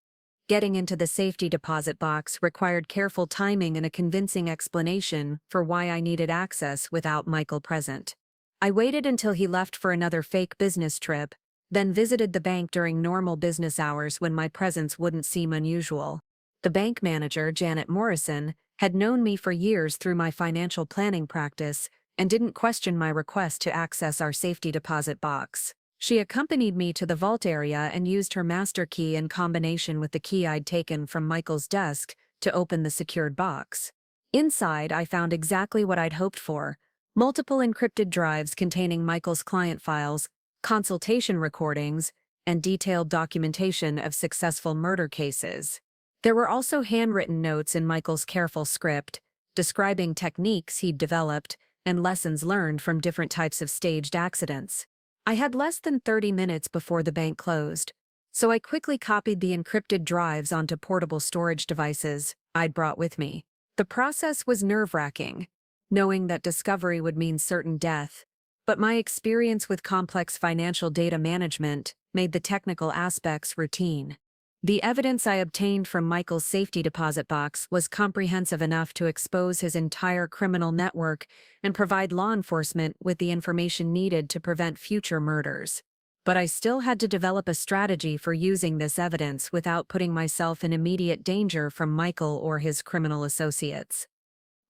Getting into the safety deposit box required careful timing and a convincing explanation for why I needed access without Michael present. I waited until he left for another fake business trip, then visited the bank during normal business hours when my presence wouldn't seem unusual. The bank manager, Janet Morrison, had known me for years through my financial planning practice and didn't question my request to access our safety deposit box. She accompanied me to the vault area and used her master key in combination with the key I'd taken from Michael's desk to open the secured box. Inside, I found exactly what I'd hoped for: multiple encrypted drives containing Michael's client files, consultation recordings, and detailed documentation of successful murder cases. There were also handwritten notes in Michael's careful script, describing techniques he'd developed and lessons learned from different types of staged accidents. I had less than 30 minutes before the bank closed, so I quickly copied the encrypted drives onto portable storage devices I'd brought with me. The process was nerve-wracking, knowing that discovery would mean certain death, but my experience with complex financial data management made the technical aspects routine. The evidence I obtained from Michael's safety deposit box was comprehensive enough to expose his entire criminal network and provide law enforcement with the information needed to prevent future murders. But I still had to develop a strategy for using this evidence without putting myself in immediate danger from Michael or his criminal associates.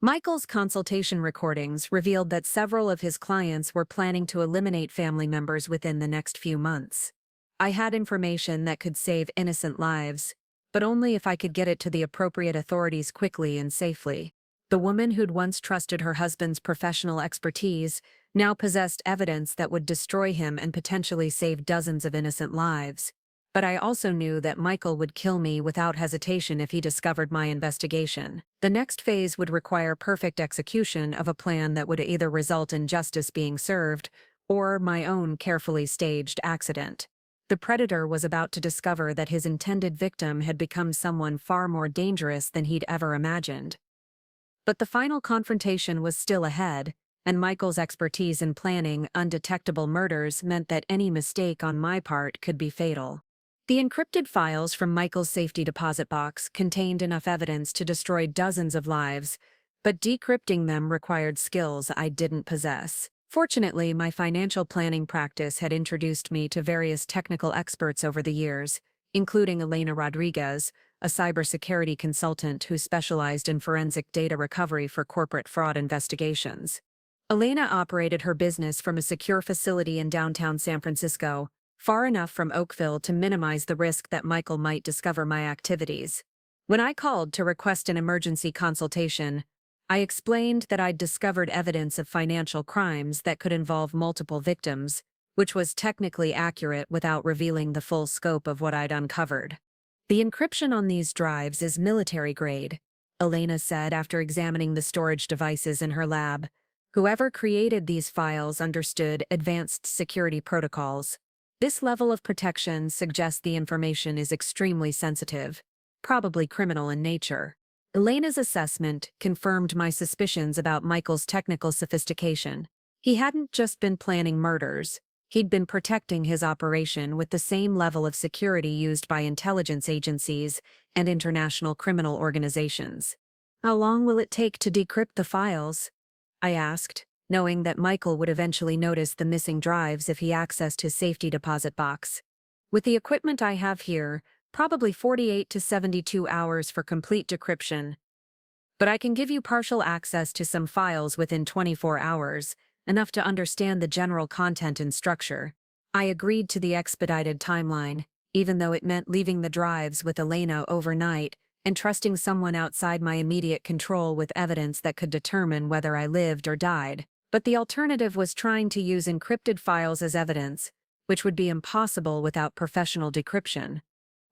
Michael's consultation recordings revealed that several of his clients were planning to eliminate family members within the next few months. I had information that could save innocent lives, but only if I could get it to the appropriate authorities quickly and safely. The woman who'd once trusted her husband's professional expertise now possessed evidence that would destroy him and potentially save dozens of innocent lives. But I also knew that Michael would kill me without hesitation if he discovered my investigation. The next phase would require perfect execution of a plan that would either result in justice being served or my own carefully staged accident. The predator was about to discover that his intended victim had become someone far more dangerous than he'd ever imagined. But the final confrontation was still ahead, and Michael's expertise in planning undetectable murders meant that any mistake on my part could be fatal. The encrypted files from Michael's safety deposit box contained enough evidence to destroy dozens of lives, but decrypting them required skills I didn't possess. Fortunately, my financial planning practice had introduced me to various technical experts over the years, including Elena Rodriguez, a cybersecurity consultant who specialized in forensic data recovery for corporate fraud investigations. Elena operated her business from a secure facility in downtown San Francisco, far enough from Oakville to minimize the risk that Michael might discover my activities. When I called to request an emergency consultation, I explained that I'd discovered evidence of financial crimes that could involve multiple victims, which was technically accurate without revealing the full scope of what I'd uncovered. The encryption on these drives is military grade, Elena said after examining the storage devices in her lab. Whoever created these files understood advanced security protocols. This level of protection suggests the information is extremely sensitive, probably criminal in nature. Elena's assessment confirmed my suspicions about Michael's technical sophistication. He hadn't just been planning murders, he'd been protecting his operation with the same level of security used by intelligence agencies and international criminal organizations. How long will it take to decrypt the files? I asked, knowing that Michael would eventually notice the missing drives if he accessed his safety deposit box. With the equipment I have here, probably 48 to 72 hours for complete decryption. But I can give you partial access to some files within 24 hours, enough to understand the general content and structure. I agreed to the expedited timeline, even though it meant leaving the drives with Elena overnight and trusting someone outside my immediate control with evidence that could determine whether I lived or died. But the alternative was trying to use encrypted files as evidence, which would be impossible without professional decryption.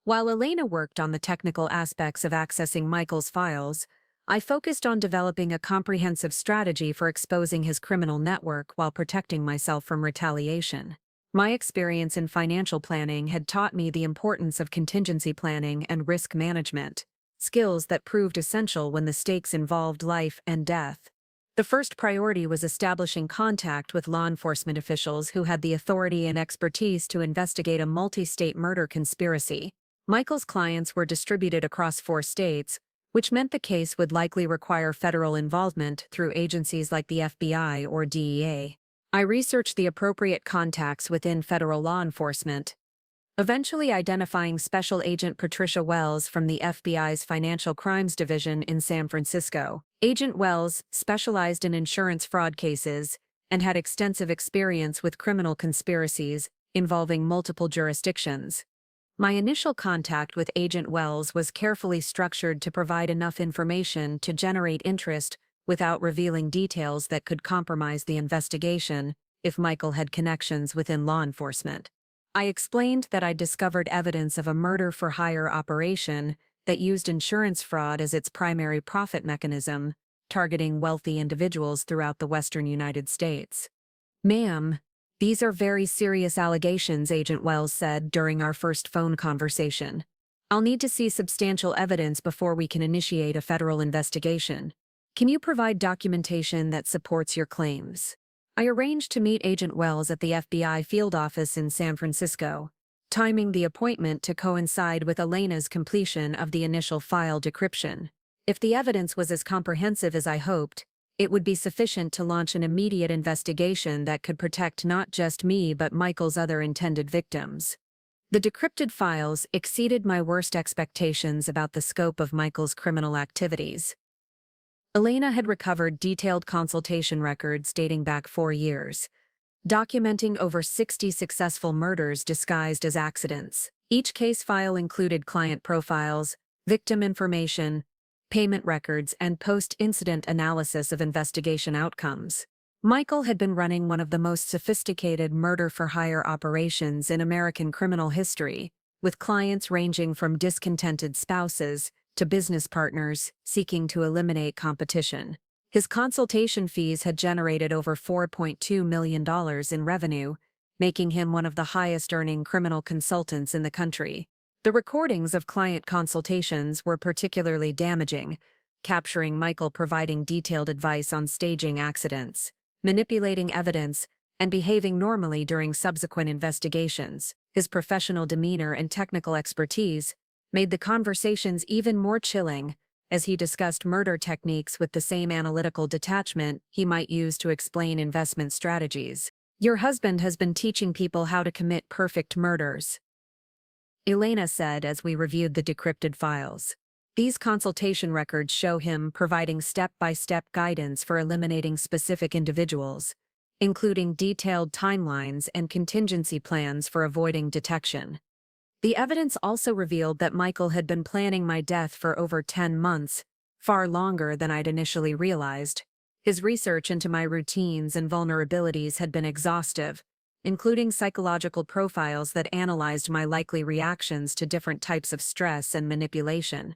While Elena worked on the technical aspects of accessing Michael's files, I focused on developing a comprehensive strategy for exposing his criminal network while protecting myself from retaliation. My experience in financial planning had taught me the importance of contingency planning and risk management, skills that proved essential when the stakes involved life and death. The first priority was establishing contact with law enforcement officials who had the authority and expertise to investigate a multi-state murder conspiracy. Michael's clients were distributed across 4 states, which meant the case would likely require federal involvement through agencies like the FBI or DEA. I researched the appropriate contacts within federal law enforcement, eventually identifying Special Agent Patricia Wells from the FBI's Financial Crimes Division in San Francisco. Agent Wells specialized in insurance fraud cases and had extensive experience with criminal conspiracies involving multiple jurisdictions. My initial contact with Agent Wells was carefully structured to provide enough information to generate interest without revealing details that could compromise the investigation if Michael had connections within law enforcement. I explained that I'd discovered evidence of a murder-for-hire operation that used insurance fraud as its primary profit mechanism, targeting wealthy individuals throughout the western United States. "Ma'am, these are very serious allegations," Agent Wells said during our first phone conversation. "I'll need to see substantial evidence before we can initiate a federal investigation. Can you provide documentation that supports your claims?" I arranged to meet Agent Wells at the FBI field office in San Francisco, timing the appointment to coincide with Elena's completion of the initial file decryption. If the evidence was as comprehensive as I hoped, it would be sufficient to launch an immediate investigation that could protect not just me but Michael's other intended victims. The decrypted files exceeded my worst expectations about the scope of Michael's criminal activities. Elena had recovered detailed consultation records dating back 4 years, documenting over 60 successful murders disguised as accidents. Each case file included client profiles, victim information, payment records, and post-incident analysis of investigation outcomes. Michael had been running one of the most sophisticated murder-for-hire operations in American criminal history, with clients ranging from discontented spouses to business partners seeking to eliminate competition. His consultation fees had generated over $4.2 million in revenue, making him one of the highest-earning criminal consultants in the country. The recordings of client consultations were particularly damaging, capturing Michael providing detailed advice on staging accidents, manipulating evidence, and behaving normally during subsequent investigations. His professional demeanor and technical expertise made the conversations even more chilling, as he discussed murder techniques with the same analytical detachment he might use to explain investment strategies. "Your husband has been teaching people how to commit perfect murders," Elena said as we reviewed the decrypted files. These consultation records show him providing step-by-step guidance for eliminating specific individuals, including detailed timelines and contingency plans for avoiding detection. The evidence also revealed that Michael had been planning my death for over 10 months, far longer than I'd initially realized. His research into my routines and vulnerabilities had been exhaustive, including psychological profiles that analyzed my likely reactions to different types of stress and manipulation.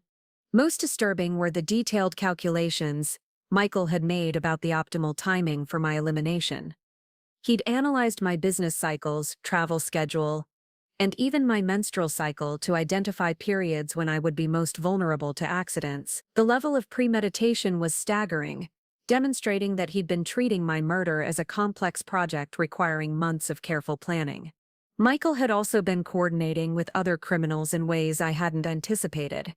Most disturbing were the detailed calculations Michael had made about the optimal timing for my elimination. He'd analyzed my business cycles, travel schedule, and even my menstrual cycle to identify periods when I would be most vulnerable to accidents. The level of premeditation was staggering, demonstrating that he'd been treating my murder as a complex project requiring months of careful planning. Michael had also been coordinating with other criminals in ways I hadn't anticipated.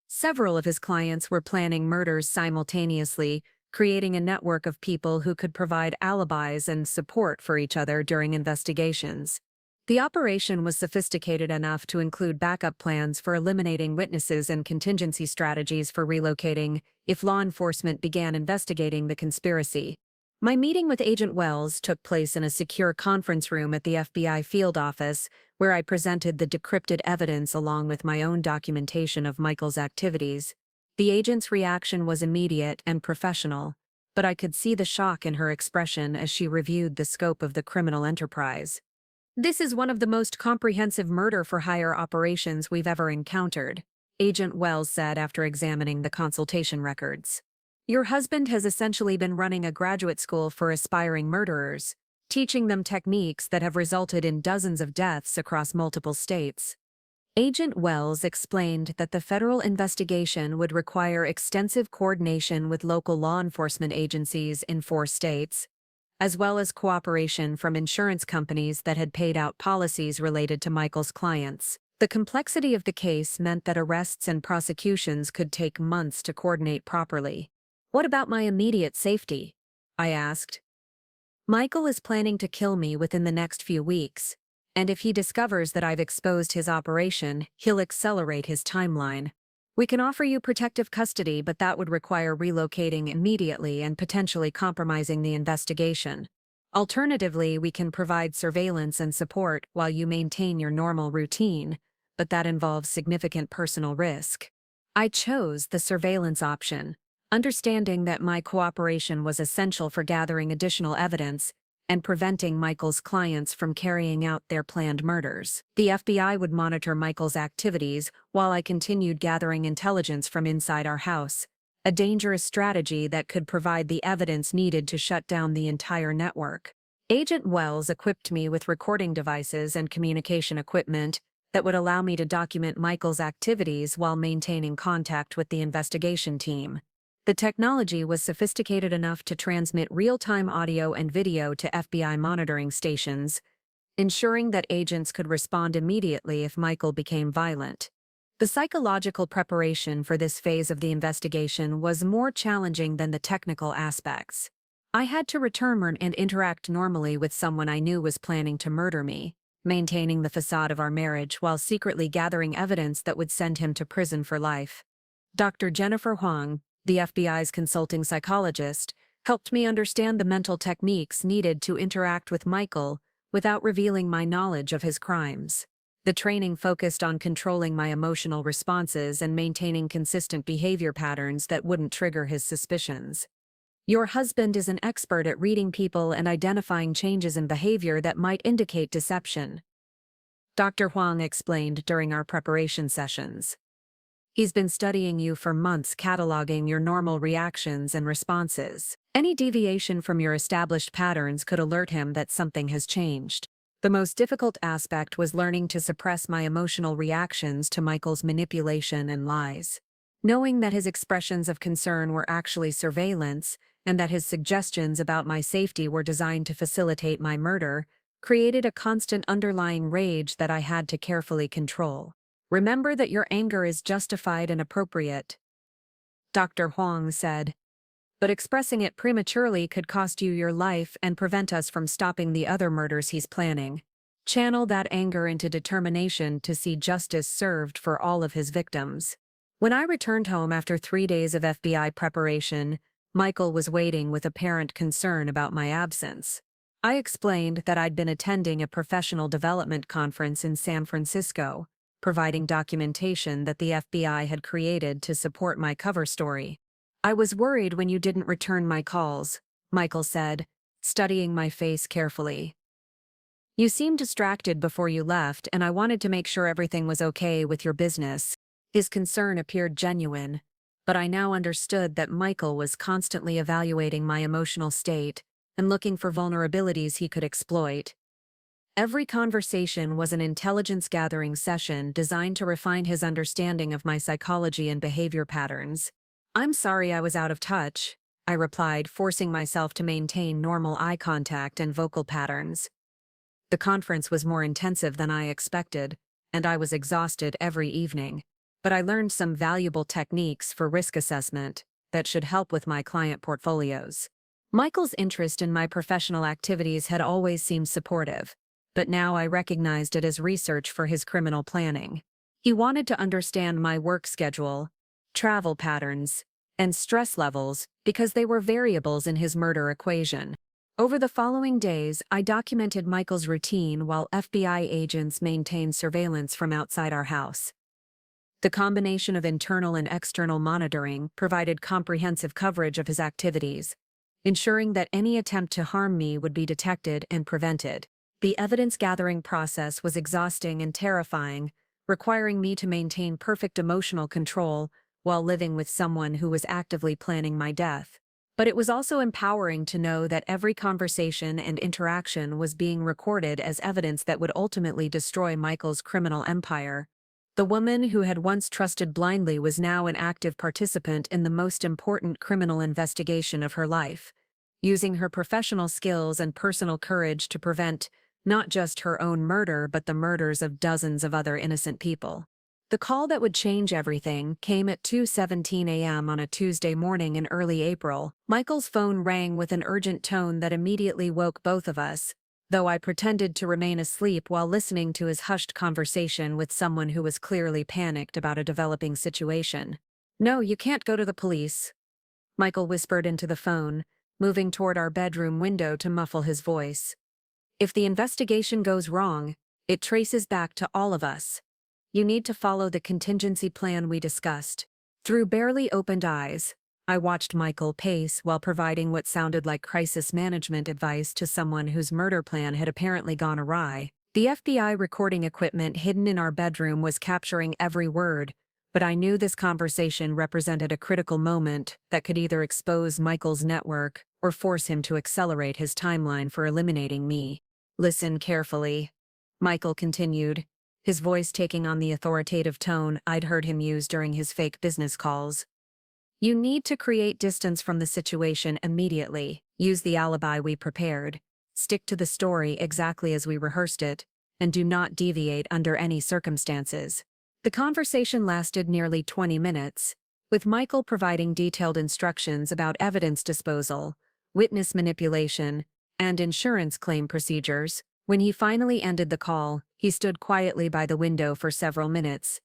Several of his clients were planning murders simultaneously, creating a network of people who could provide alibis and support for each other during investigations. The operation was sophisticated enough to include backup plans for eliminating witnesses and contingency strategies for relocating if law enforcement began investigating the conspiracy. My meeting with Agent Wells took place in a secure conference room at the FBI field office, where I presented the decrypted evidence along with my own documentation of Michael's activities. The agent's reaction was immediate and professional, but I could see the shock in her expression as she reviewed the scope of the criminal enterprise. "This is one of the most comprehensive murder-for-hire operations we've ever encountered," Agent Wells said after examining the consultation records. "Your husband has essentially been running a graduate school for aspiring murderers, teaching them techniques that have resulted in dozens of deaths across multiple states." Agent Wells explained that the federal investigation would require extensive coordination with local law enforcement agencies in 4 states, as well as cooperation from insurance companies that had paid out policies related to Michael's clients. The complexity of the case meant that arrests and prosecutions could take months to coordinate properly. "What about my immediate safety?" I asked. "Michael is planning to kill me within the next few weeks, and if he discovers that I've exposed his operation, he'll accelerate his timeline. We can offer you protective custody, but that would require relocating immediately and potentially compromising the investigation. Alternatively, we can provide surveillance and support while you maintain your normal routine, but that involves significant personal risk." I chose the surveillance option, understanding that my cooperation was essential for gathering additional evidence and preventing Michael's clients from carrying out their planned murders. The FBI would monitor Michael's activities while I continued gathering intelligence from inside our house, a dangerous strategy that could provide the evidence needed to shut down the entire network. Agent Wells equipped me with recording devices and communication equipment that would allow me to document Michael's activities while maintaining contact with the investigation team. The technology was sophisticated enough to transmit real-time audio and video to FBI monitoring stations, ensuring that agents could respond immediately if Michael became violent. The psychological preparation for this phase of the investigation was more challenging than the technical aspects. I had to return and interact normally with someone I knew was planning to murder me, maintaining the facade of our marriage while secretly gathering evidence that would send him to prison for life. Dr. Jennifer Huang, the FBI's consulting psychologist, helped me understand the mental techniques needed to interact with Michael without revealing my knowledge of his crimes. The training focused on controlling my emotional responses and maintaining consistent behavior patterns that wouldn't trigger his suspicions. Your husband is an expert at reading people and identifying changes in behavior that might indicate deception, Dr. Huang explained during our preparation sessions. He's been studying you for months, cataloging your normal reactions and responses. Any deviation from your established patterns could alert him that something has changed. The most difficult aspect was learning to suppress my emotional reactions to Michael's manipulation and lies. Knowing that his expressions of concern were actually surveillance, and that his suggestions about my safety were designed to facilitate my murder, created a constant underlying rage that I had to carefully control. Remember that your anger is justified and appropriate, Dr. Huang said. But expressing it prematurely could cost you your life and prevent us from stopping the other murders he's planning. Channel that anger into determination to see justice served for all of his victims. When I returned home after 3 days of FBI preparation, Michael was waiting with apparent concern about my absence. I explained that I'd been attending a professional development conference in San Francisco, providing documentation that the FBI had created to support my cover story. I was worried when you didn't return my calls, Michael said, studying my face carefully. You seemed distracted before you left, and I wanted to make sure everything was okay with your business. His concern appeared genuine, but I now understood that Michael was constantly evaluating my emotional state and looking for vulnerabilities he could exploit. Every conversation was an intelligence-gathering session designed to refine his understanding of my psychology and behavior patterns. I'm sorry I was out of touch, I replied, forcing myself to maintain normal eye contact and vocal patterns. The conference was more intensive than I expected, and I was exhausted every evening, but I learned some valuable techniques for risk assessment that should help with my client portfolios. Michael's interest in my professional activities had always seemed supportive, but now I recognized it as research for his criminal planning. He wanted to understand my work schedule, travel patterns, and stress levels because they were variables in his murder equation. Over the following days, I documented Michael's routine while FBI agents maintained surveillance from outside our house. The combination of internal and external monitoring provided comprehensive coverage of his activities, ensuring that any attempt to harm me would be detected and prevented. The evidence-gathering process was exhausting and terrifying, requiring me to maintain perfect emotional control while living with someone who was actively planning my death. But it was also empowering to know that every conversation and interaction was being recorded as evidence that would ultimately destroy Michael's criminal empire. The woman who had once trusted blindly was now an active participant in the most important criminal investigation of her life, using her professional skills and personal courage to prevent not just her own murder but the murders of dozens of other innocent people. The call that would change everything came at 2:17 a.m. on a Tuesday morning in early April. Michael's phone rang with an urgent tone that immediately woke both of us, though I pretended to remain asleep while listening to his hushed conversation with someone who was clearly panicked about a developing situation. "No, you can't go to the police," Michael whispered into the phone, moving toward our bedroom window to muffle his voice. "If the investigation goes wrong, it traces back to all of us. You need to follow the contingency plan we discussed." Through barely opened eyes, I watched Michael pace while providing what sounded like crisis management advice to someone whose murder plan had apparently gone awry. The FBI recording equipment hidden in our bedroom was capturing every word, but I knew this conversation represented a critical moment that could either expose Michael's network or force him to accelerate his timeline for eliminating me. "Listen carefully," Michael continued, his voice taking on the authoritative tone I'd heard him use during his fake business calls. "You need to create distance from the situation immediately. Use the alibi we prepared. Stick to the story exactly as we rehearsed it, and do not deviate under any circumstances." The conversation lasted nearly 20 minutes, with Michael providing detailed instructions about evidence disposal, witness manipulation, and insurance claim procedures. When he finally ended the call, he stood quietly by the window for several minutes,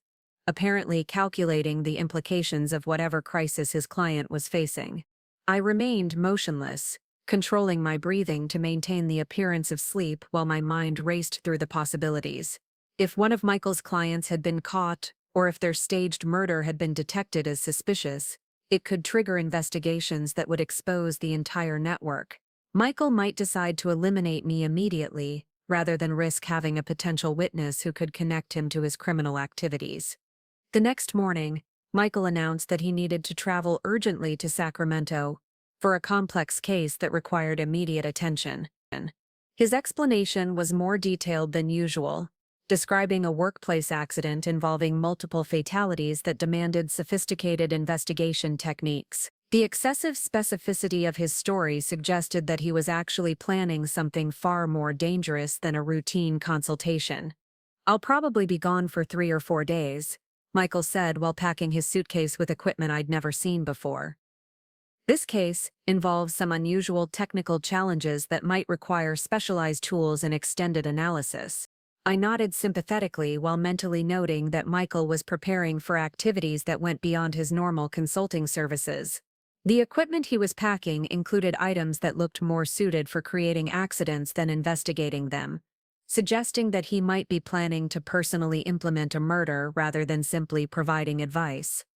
apparently calculating the implications of whatever crisis his client was facing. I remained motionless, controlling my breathing to maintain the appearance of sleep while my mind raced through the possibilities. If one of Michael's clients had been caught, or if their staged murder had been detected as suspicious, it could trigger investigations that would expose the entire network. Michael might decide to eliminate me immediately, rather than risk having a potential witness who could connect him to his criminal activities. The next morning, Michael announced that he needed to travel urgently to Sacramento for a complex case that required immediate attention. His explanation was more detailed than usual, describing a workplace accident involving multiple fatalities that demanded sophisticated investigation techniques. The excessive specificity of his story suggested that he was actually planning something far more dangerous than a routine consultation. "I'll probably be gone for 3 or 4 days," Michael said while packing his suitcase with equipment I'd never seen before. This case involves some unusual technical challenges that might require specialized tools and extended analysis. I nodded sympathetically while mentally noting that Michael was preparing for activities that went beyond his normal consulting services. The equipment he was packing included items that looked more suited for creating accidents than investigating them, suggesting that he might be planning to personally implement a murder rather than simply providing advice.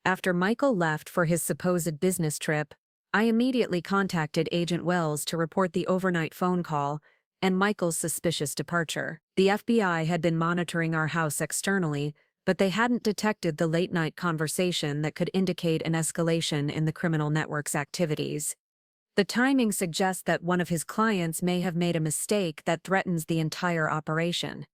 After Michael left for his supposed business trip, I immediately contacted Agent Wells to report the overnight phone call and Michael's suspicious departure. The FBI had been monitoring our house externally, but they hadn't detected the late-night conversation that could indicate an escalation in the criminal network's activities. The timing suggests that one of his clients may have made a mistake that threatens the entire operation.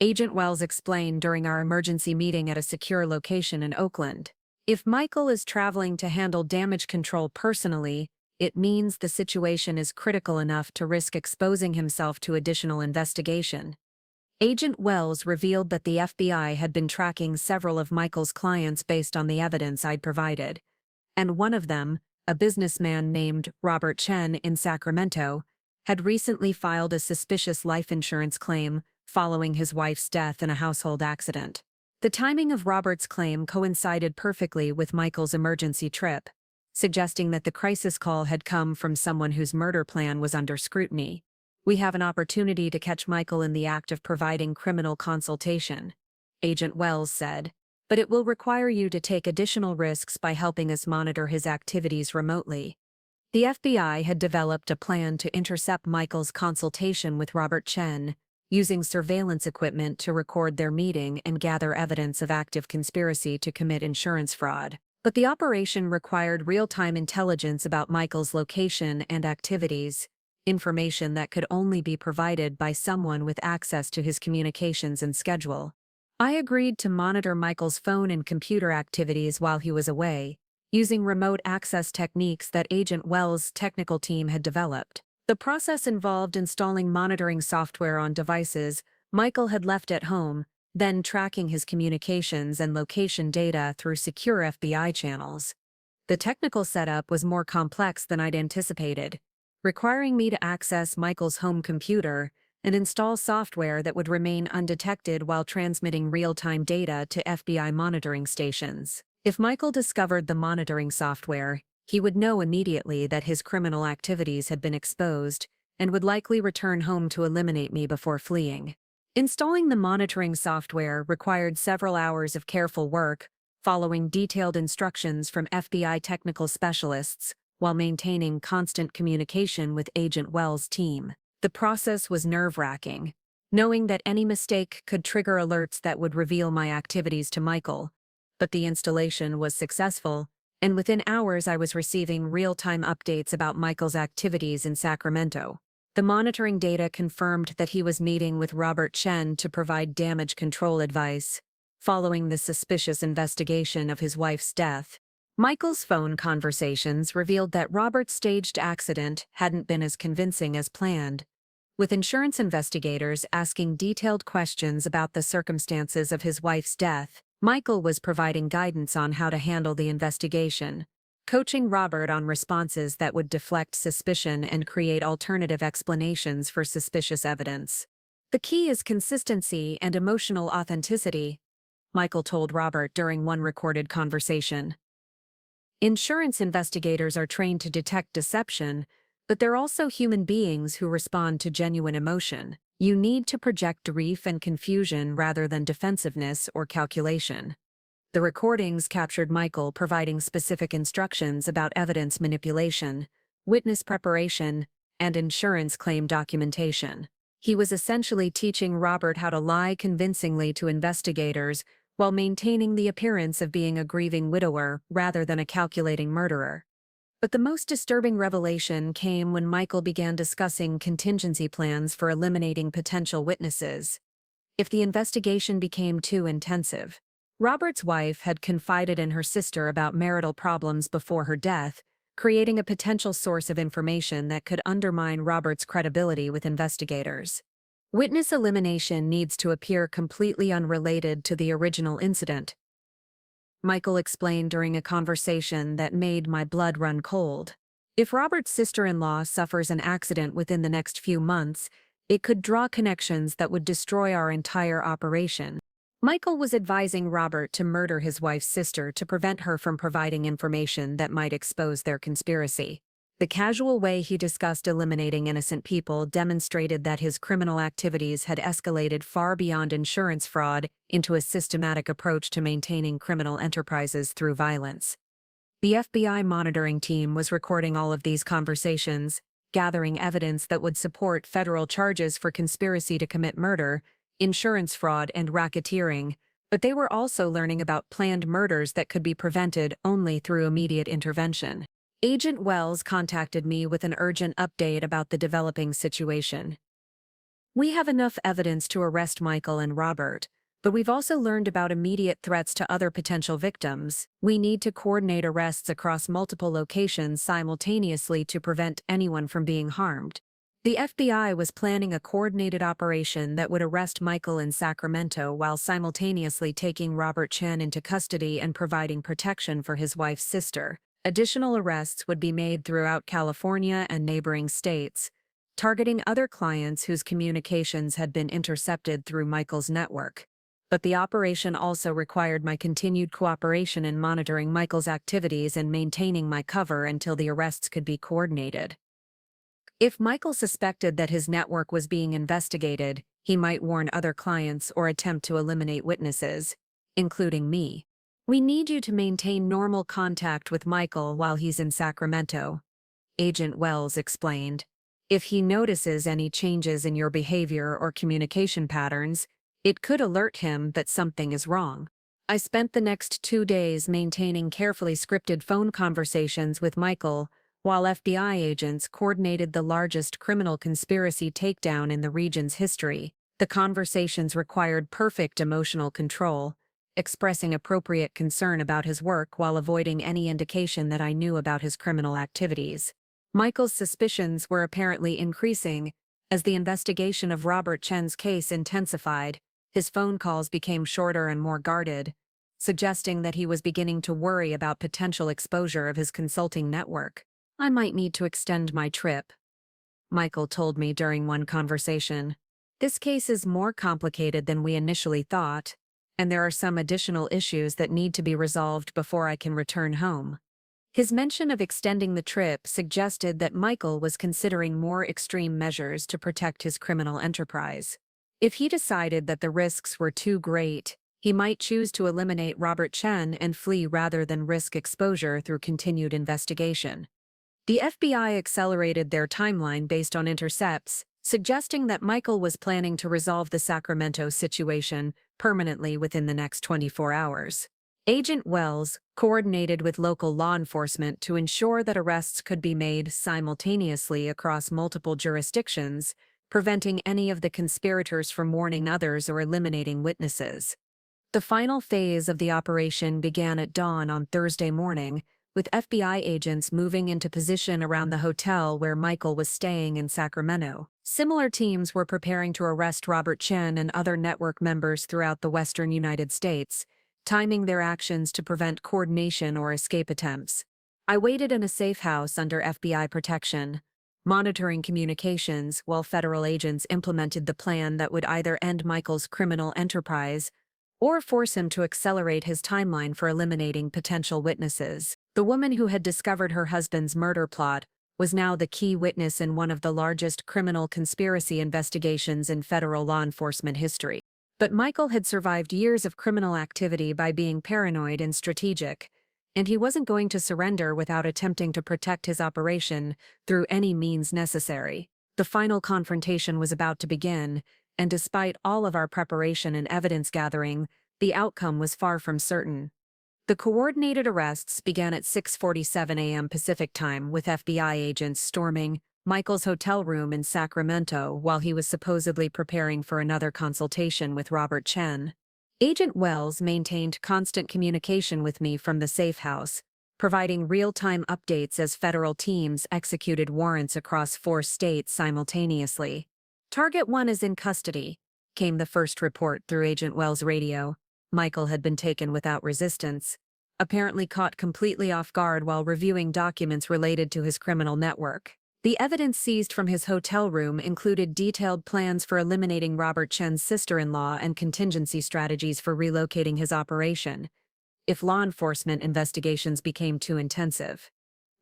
Agent Wells explained during our emergency meeting at a secure location in Oakland. If Michael is traveling to handle damage control personally, it means the situation is critical enough to risk exposing himself to additional investigation. Agent Wells revealed that the FBI had been tracking several of Michael's clients based on the evidence I'd provided, and one of them, a businessman named Robert Chen in Sacramento, had recently filed a suspicious life insurance claim following his wife's death in a household accident. The timing of Robert's claim coincided perfectly with Michael's emergency trip, suggesting that the crisis call had come from someone whose murder plan was under scrutiny. "We have an opportunity to catch Michael in the act of providing criminal consultation," Agent Wells said, "but it will require you to take additional risks by helping us monitor his activities remotely." The FBI had developed a plan to intercept Michael's consultation with Robert Chen, using surveillance equipment to record their meeting and gather evidence of active conspiracy to commit insurance fraud. But the operation required real-time intelligence about Michael's location and activities, information that could only be provided by someone with access to his communications and schedule. I agreed to monitor Michael's phone and computer activities while he was away, using remote access techniques that Agent Wells' technical team had developed. The process involved installing monitoring software on devices Michael had left at home, then tracking his communications and location data through secure FBI channels. The technical setup was more complex than I'd anticipated, requiring me to access Michael's home computer and install software that would remain undetected while transmitting real-time data to FBI monitoring stations. If Michael discovered the monitoring software, he would know immediately that his criminal activities had been exposed and would likely return home to eliminate me before fleeing. Installing the monitoring software required several hours of careful work, following detailed instructions from FBI technical specialists, while maintaining constant communication with Agent Wells' team. The process was nerve-wracking, knowing that any mistake could trigger alerts that would reveal my activities to Michael. But the installation was successful, and within hours I was receiving real-time updates about Michael's activities in Sacramento. The monitoring data confirmed that he was meeting with Robert Chen to provide damage control advice, following the suspicious investigation of his wife's death. Michael's phone conversations revealed that Robert's staged accident hadn't been as convincing as planned, with insurance investigators asking detailed questions about the circumstances of his wife's death. Michael was providing guidance on how to handle the investigation, coaching Robert on responses that would deflect suspicion and create alternative explanations for suspicious evidence. "The key is consistency and emotional authenticity," Michael told Robert during one recorded conversation. "Insurance investigators are trained to detect deception, But they're also human beings who respond to genuine emotion. You need to project grief and confusion rather than defensiveness or calculation. The recordings captured Michael providing specific instructions about evidence manipulation, witness preparation, and insurance claim documentation. He was essentially teaching Robert how to lie convincingly to investigators while maintaining the appearance of being a grieving widower rather than a calculating murderer. But the most disturbing revelation came when Michael began discussing contingency plans for eliminating potential witnesses if the investigation became too intensive. Robert's wife had confided in her sister about marital problems before her death, creating a potential source of information that could undermine Robert's credibility with investigators. Witness elimination needs to appear completely unrelated to the original incident, Michael explained during a conversation that made my blood run cold. If Robert's sister-in-law suffers an accident within the next few months, it could draw connections that would destroy our entire operation. Michael was advising Robert to murder his wife's sister to prevent her from providing information that might expose their conspiracy. The casual way he discussed eliminating innocent people demonstrated that his criminal activities had escalated far beyond insurance fraud into a systematic approach to maintaining criminal enterprises through violence. The FBI monitoring team was recording all of these conversations, gathering evidence that would support federal charges for conspiracy to commit murder, insurance fraud, and racketeering, but they were also learning about planned murders that could be prevented only through immediate intervention. Agent Wells contacted me with an urgent update about the developing situation. We have enough evidence to arrest Michael and Robert, but we've also learned about immediate threats to other potential victims. We need to coordinate arrests across multiple locations simultaneously to prevent anyone from being harmed. The FBI was planning a coordinated operation that would arrest Michael in Sacramento while simultaneously taking Robert Chen into custody and providing protection for his wife's sister. Additional arrests would be made throughout California and neighboring states, targeting other clients whose communications had been intercepted through Michael's network. But the operation also required my continued cooperation in monitoring Michael's activities and maintaining my cover until the arrests could be coordinated. If Michael suspected that his network was being investigated, he might warn other clients or attempt to eliminate witnesses, including me. We need you to maintain normal contact with Michael while he's in Sacramento, Agent Wells explained. If he notices any changes in your behavior or communication patterns, it could alert him that something is wrong. I spent the next 2 days maintaining carefully scripted phone conversations with Michael, while FBI agents coordinated the largest criminal conspiracy takedown in the region's history. The conversations required perfect emotional control, expressing appropriate concern about his work while avoiding any indication that I knew about his criminal activities. Michael's suspicions were apparently increasing. As the investigation of Robert Chen's case intensified, his phone calls became shorter and more guarded, suggesting that he was beginning to worry about potential exposure of his consulting network. I might need to extend my trip, Michael told me during one conversation. This case is more complicated than we initially thought, and there are some additional issues that need to be resolved before I can return home. His mention of extending the trip suggested that Michael was considering more extreme measures to protect his criminal enterprise. If he decided that the risks were too great, he might choose to eliminate Robert Chen and flee rather than risk exposure through continued investigation. The FBI accelerated their timeline based on intercepts, suggesting that Michael was planning to resolve the Sacramento situation permanently within the next 24 hours. Agent Wells coordinated with local law enforcement to ensure that arrests could be made simultaneously across multiple jurisdictions, preventing any of the conspirators from warning others or eliminating witnesses. The final phase of the operation began at dawn on Thursday morning, with FBI agents moving into position around the hotel where Michael was staying in Sacramento. Similar teams were preparing to arrest Robert Chen and other network members throughout the western United States, timing their actions to prevent coordination or escape attempts. I waited in a safe house under FBI protection, monitoring communications while federal agents implemented the plan that would either end Michael's criminal enterprise or force him to accelerate his timeline for eliminating potential witnesses. The woman who had discovered her husband's murder plot was now the key witness in one of the largest criminal conspiracy investigations in federal law enforcement history. But Michael had survived years of criminal activity by being paranoid and strategic, and he wasn't going to surrender without attempting to protect his operation through any means necessary. The final confrontation was about to begin, and despite all of our preparation and evidence gathering, the outcome was far from certain. The coordinated arrests began at 6:47 a.m. Pacific Time, with FBI agents storming Michael's hotel room in Sacramento while he was supposedly preparing for another consultation with Robert Chen. Agent Wells maintained constant communication with me from the safe house, providing real-time updates as federal teams executed warrants across 4 states simultaneously. "Target 1 is in custody," came the first report through Agent Wells' radio. Michael had been taken without resistance, apparently caught completely off guard while reviewing documents related to his criminal network. The evidence seized from his hotel room included detailed plans for eliminating Robert Chen's sister-in-law and contingency strategies for relocating his operation if law enforcement investigations became too intensive.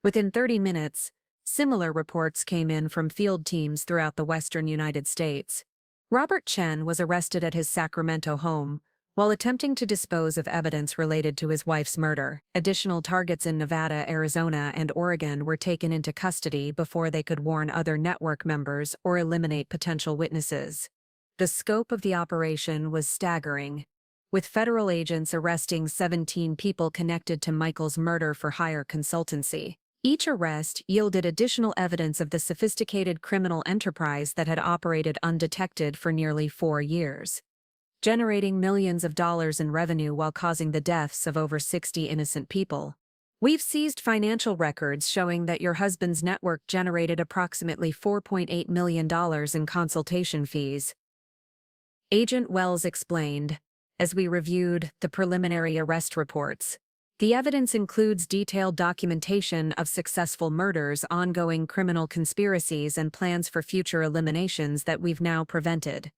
Within 30 minutes, similar reports came in from field teams throughout the western United States. Robert Chen was arrested at his Sacramento home while attempting to dispose of evidence related to his wife's murder. Additional targets in Nevada, Arizona, and Oregon were taken into custody before they could warn other network members or eliminate potential witnesses. The scope of the operation was staggering, with federal agents arresting 17 people connected to Michael's murder-for-hire consultancy. Each arrest yielded additional evidence of the sophisticated criminal enterprise that had operated undetected for nearly 4 years, generating millions of dollars in revenue while causing the deaths of over 60 innocent people. "We've seized financial records showing that your husband's network generated approximately $4.8 million in consultation fees," Agent Wells explained, as we reviewed the preliminary arrest reports. "The evidence includes detailed documentation of successful murders, ongoing criminal conspiracies, and plans for future eliminations that we've now prevented."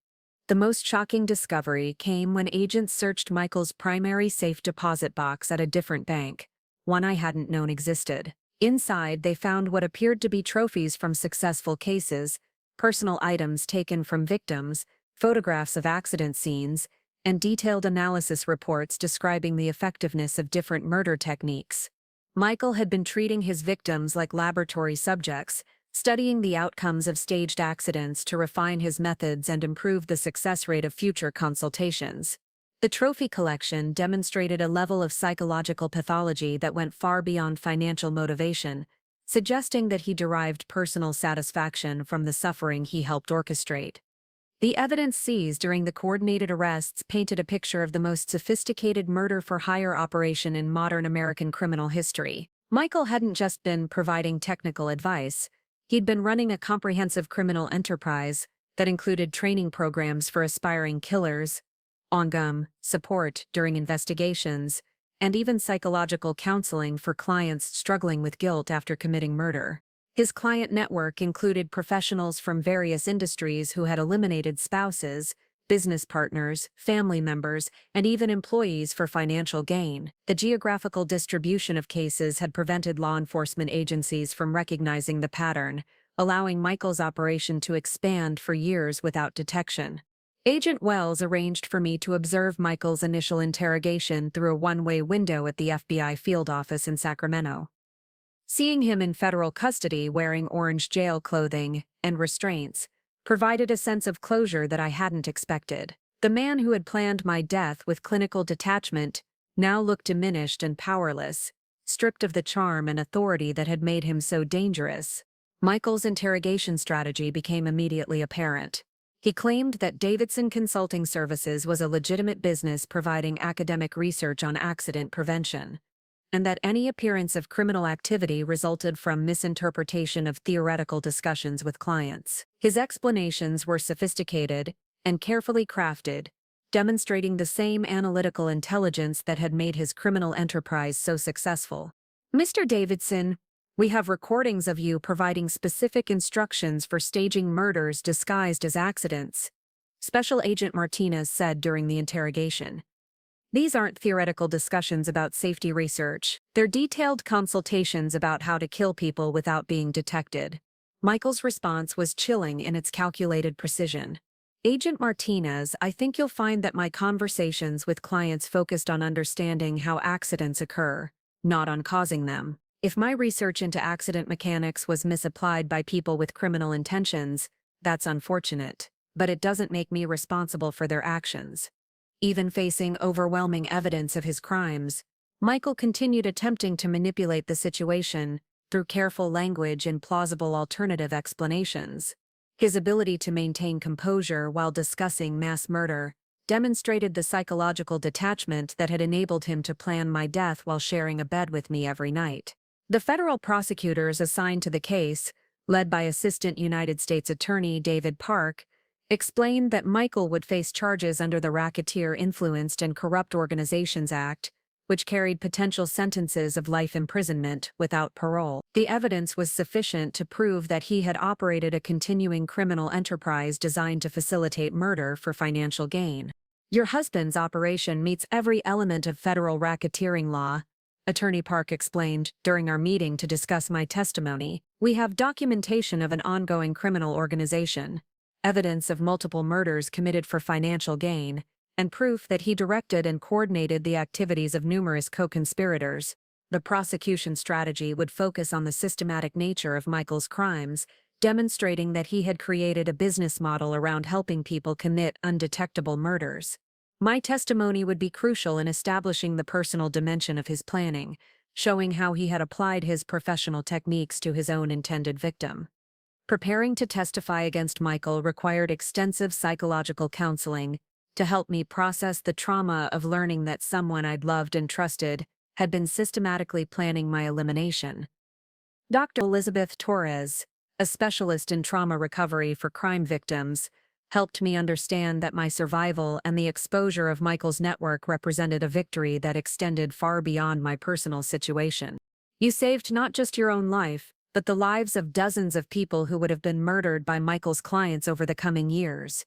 The most shocking discovery came when agents searched Michael's primary safe deposit box at a different bank, one I hadn't known existed. Inside, they found what appeared to be trophies from successful cases, personal items taken from victims, photographs of accident scenes, and detailed analysis reports describing the effectiveness of different murder techniques. Michael had been treating his victims like laboratory subjects, studying the outcomes of staged accidents to refine his methods and improve the success rate of future consultations. The trophy collection demonstrated a level of psychological pathology that went far beyond financial motivation, suggesting that he derived personal satisfaction from the suffering he helped orchestrate. The evidence seized during the coordinated arrests painted a picture of the most sophisticated murder-for-hire operation in modern American criminal history. Michael hadn't just been providing technical advice. He'd been running a comprehensive criminal enterprise that included training programs for aspiring killers, ongoing support during investigations, and even psychological counseling for clients struggling with guilt after committing murder. His client network included professionals from various industries who had eliminated spouses, business partners, family members, and even employees for financial gain. The geographical distribution of cases had prevented law enforcement agencies from recognizing the pattern, allowing Michael's operation to expand for years without detection. Agent Wells arranged for me to observe Michael's initial interrogation through a one-way window at the FBI field office in Sacramento. Seeing him in federal custody wearing orange jail clothing and restraints provided a sense of closure that I hadn't expected. The man who had planned my death with clinical detachment now looked diminished and powerless, stripped of the charm and authority that had made him so dangerous. Michael's interrogation strategy became immediately apparent. He claimed that Davidson Consulting Services was a legitimate business providing academic research on accident prevention, and that any appearance of criminal activity resulted from misinterpretation of theoretical discussions with clients. His explanations were sophisticated and carefully crafted, demonstrating the same analytical intelligence that had made his criminal enterprise so successful. "Mr. Davidson, we have recordings of you providing specific instructions for staging murders disguised as accidents," Special Agent Martinez said during the interrogation. These aren't theoretical discussions about safety research. They're detailed consultations about how to kill people without being detected. Michael's response was chilling in its calculated precision. Agent Martinez, I think you'll find that my conversations with clients focused on understanding how accidents occur, not on causing them. If my research into accident mechanics was misapplied by people with criminal intentions, that's unfortunate, but it doesn't make me responsible for their actions. Even facing overwhelming evidence of his crimes, Michael continued attempting to manipulate the situation through careful language and plausible alternative explanations. His ability to maintain composure while discussing mass murder demonstrated the psychological detachment that had enabled him to plan my death while sharing a bed with me every night. The federal prosecutors assigned to the case, led by Assistant United States Attorney David Park, explained that Michael would face charges under the Racketeer Influenced and Corrupt Organizations Act, which carried potential sentences of life imprisonment without parole. The evidence was sufficient to prove that he had operated a continuing criminal enterprise designed to facilitate murder for financial gain. Your husband's operation meets every element of federal racketeering law, Attorney Park explained during our meeting to discuss my testimony. We have documentation of an ongoing criminal organization, evidence of multiple murders committed for financial gain, and proof that he directed and coordinated the activities of numerous co-conspirators. The prosecution strategy would focus on the systematic nature of Michael's crimes, demonstrating that he had created a business model around helping people commit undetectable murders. My testimony would be crucial in establishing the personal dimension of his planning, showing how he had applied his professional techniques to his own intended victim. Preparing to testify against Michael required extensive psychological counseling to help me process the trauma of learning that someone I'd loved and trusted had been systematically planning my elimination. Dr. Elizabeth Torres, a specialist in trauma recovery for crime victims, helped me understand that my survival and the exposure of Michael's network represented a victory that extended far beyond my personal situation. You saved not just your own life, but the lives of dozens of people who would have been murdered by Michael's clients over the coming years.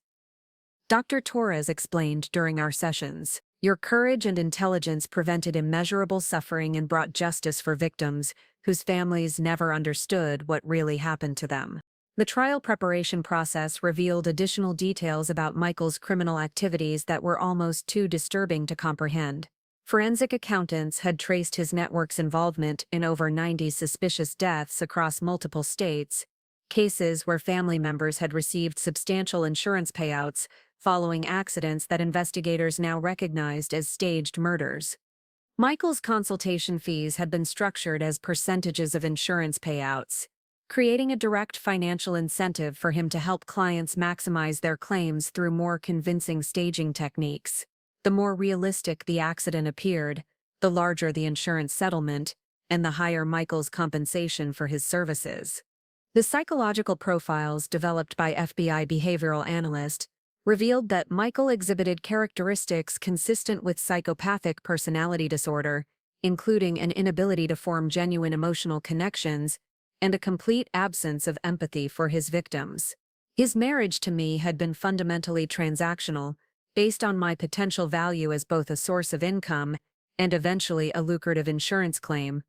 Dr. Torres explained during our sessions, your courage and intelligence prevented immeasurable suffering and brought justice for victims whose families never understood what really happened to them. The trial preparation process revealed additional details about Michael's criminal activities that were almost too disturbing to comprehend. Forensic accountants had traced his network's involvement in over 90 suspicious deaths across multiple states, cases where family members had received substantial insurance payouts following accidents that investigators now recognized as staged murders. Michael's consultation fees had been structured as percentages of insurance payouts, creating a direct financial incentive for him to help clients maximize their claims through more convincing staging techniques. The more realistic the accident appeared, the larger the insurance settlement, and the higher Michael's compensation for his services. The psychological profiles developed by FBI behavioral analyst revealed that Michael exhibited characteristics consistent with psychopathic personality disorder, including an inability to form genuine emotional connections and a complete absence of empathy for his victims. His marriage to me had been fundamentally transactional, based on my potential value as both a source of income and eventually a lucrative insurance claim.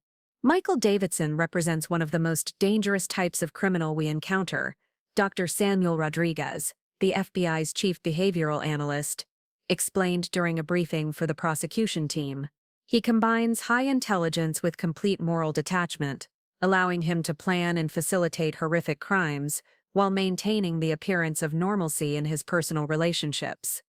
Michael Davidson represents one of the most dangerous types of criminal we encounter, Dr. Samuel Rodriguez, the FBI's chief behavioral analyst, explained during a briefing for the prosecution team. He combines high intelligence with complete moral detachment, allowing him to plan and facilitate horrific crimes while maintaining the appearance of normalcy in his personal relationships.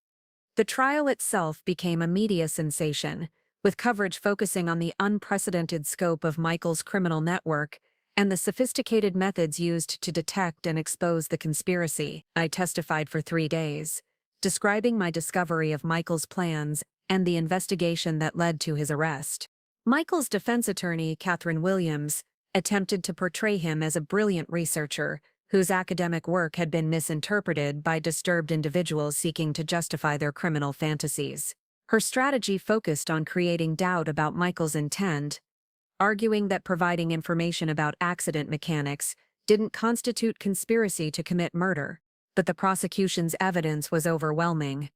The trial itself became a media sensation, with coverage focusing on the unprecedented scope of Michael's criminal network and the sophisticated methods used to detect and expose the conspiracy. I testified for 3 days, describing my discovery of Michael's plans and the investigation that led to his arrest. Michael's defense attorney, Catherine Williams, attempted to portray him as a brilliant researcher whose academic work had been misinterpreted by disturbed individuals seeking to justify their criminal fantasies. Her strategy focused on creating doubt about Michael's intent, arguing that providing information about accident mechanics didn't constitute conspiracy to commit murder, but the prosecution's evidence was overwhelming.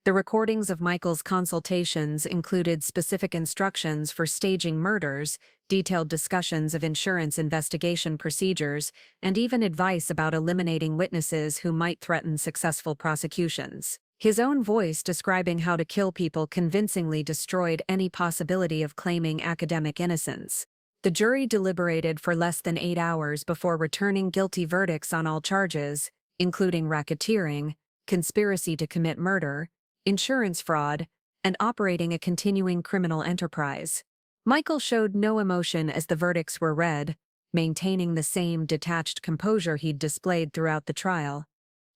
The recordings of Michael's consultations included specific instructions for staging murders, detailed discussions of insurance investigation procedures, and even advice about eliminating witnesses who might threaten successful prosecutions. His own voice describing how to kill people convincingly destroyed any possibility of claiming academic innocence. The jury deliberated for less than 8 hours before returning guilty verdicts on all charges, including racketeering, conspiracy to commit murder, insurance fraud, and operating a continuing criminal enterprise. Michael showed no emotion as the verdicts were read, maintaining the same detached composure he'd displayed throughout the trial.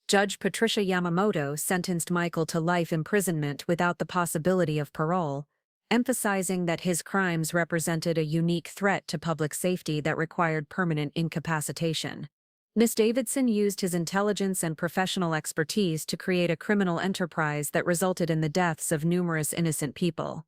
Judge Patricia Yamamoto sentenced Michael to life imprisonment without the possibility of parole, emphasizing that his crimes represented a unique threat to public safety that required permanent incapacitation. Ms. Davidson used his intelligence and professional expertise to create a criminal enterprise that resulted in the deaths of numerous innocent people.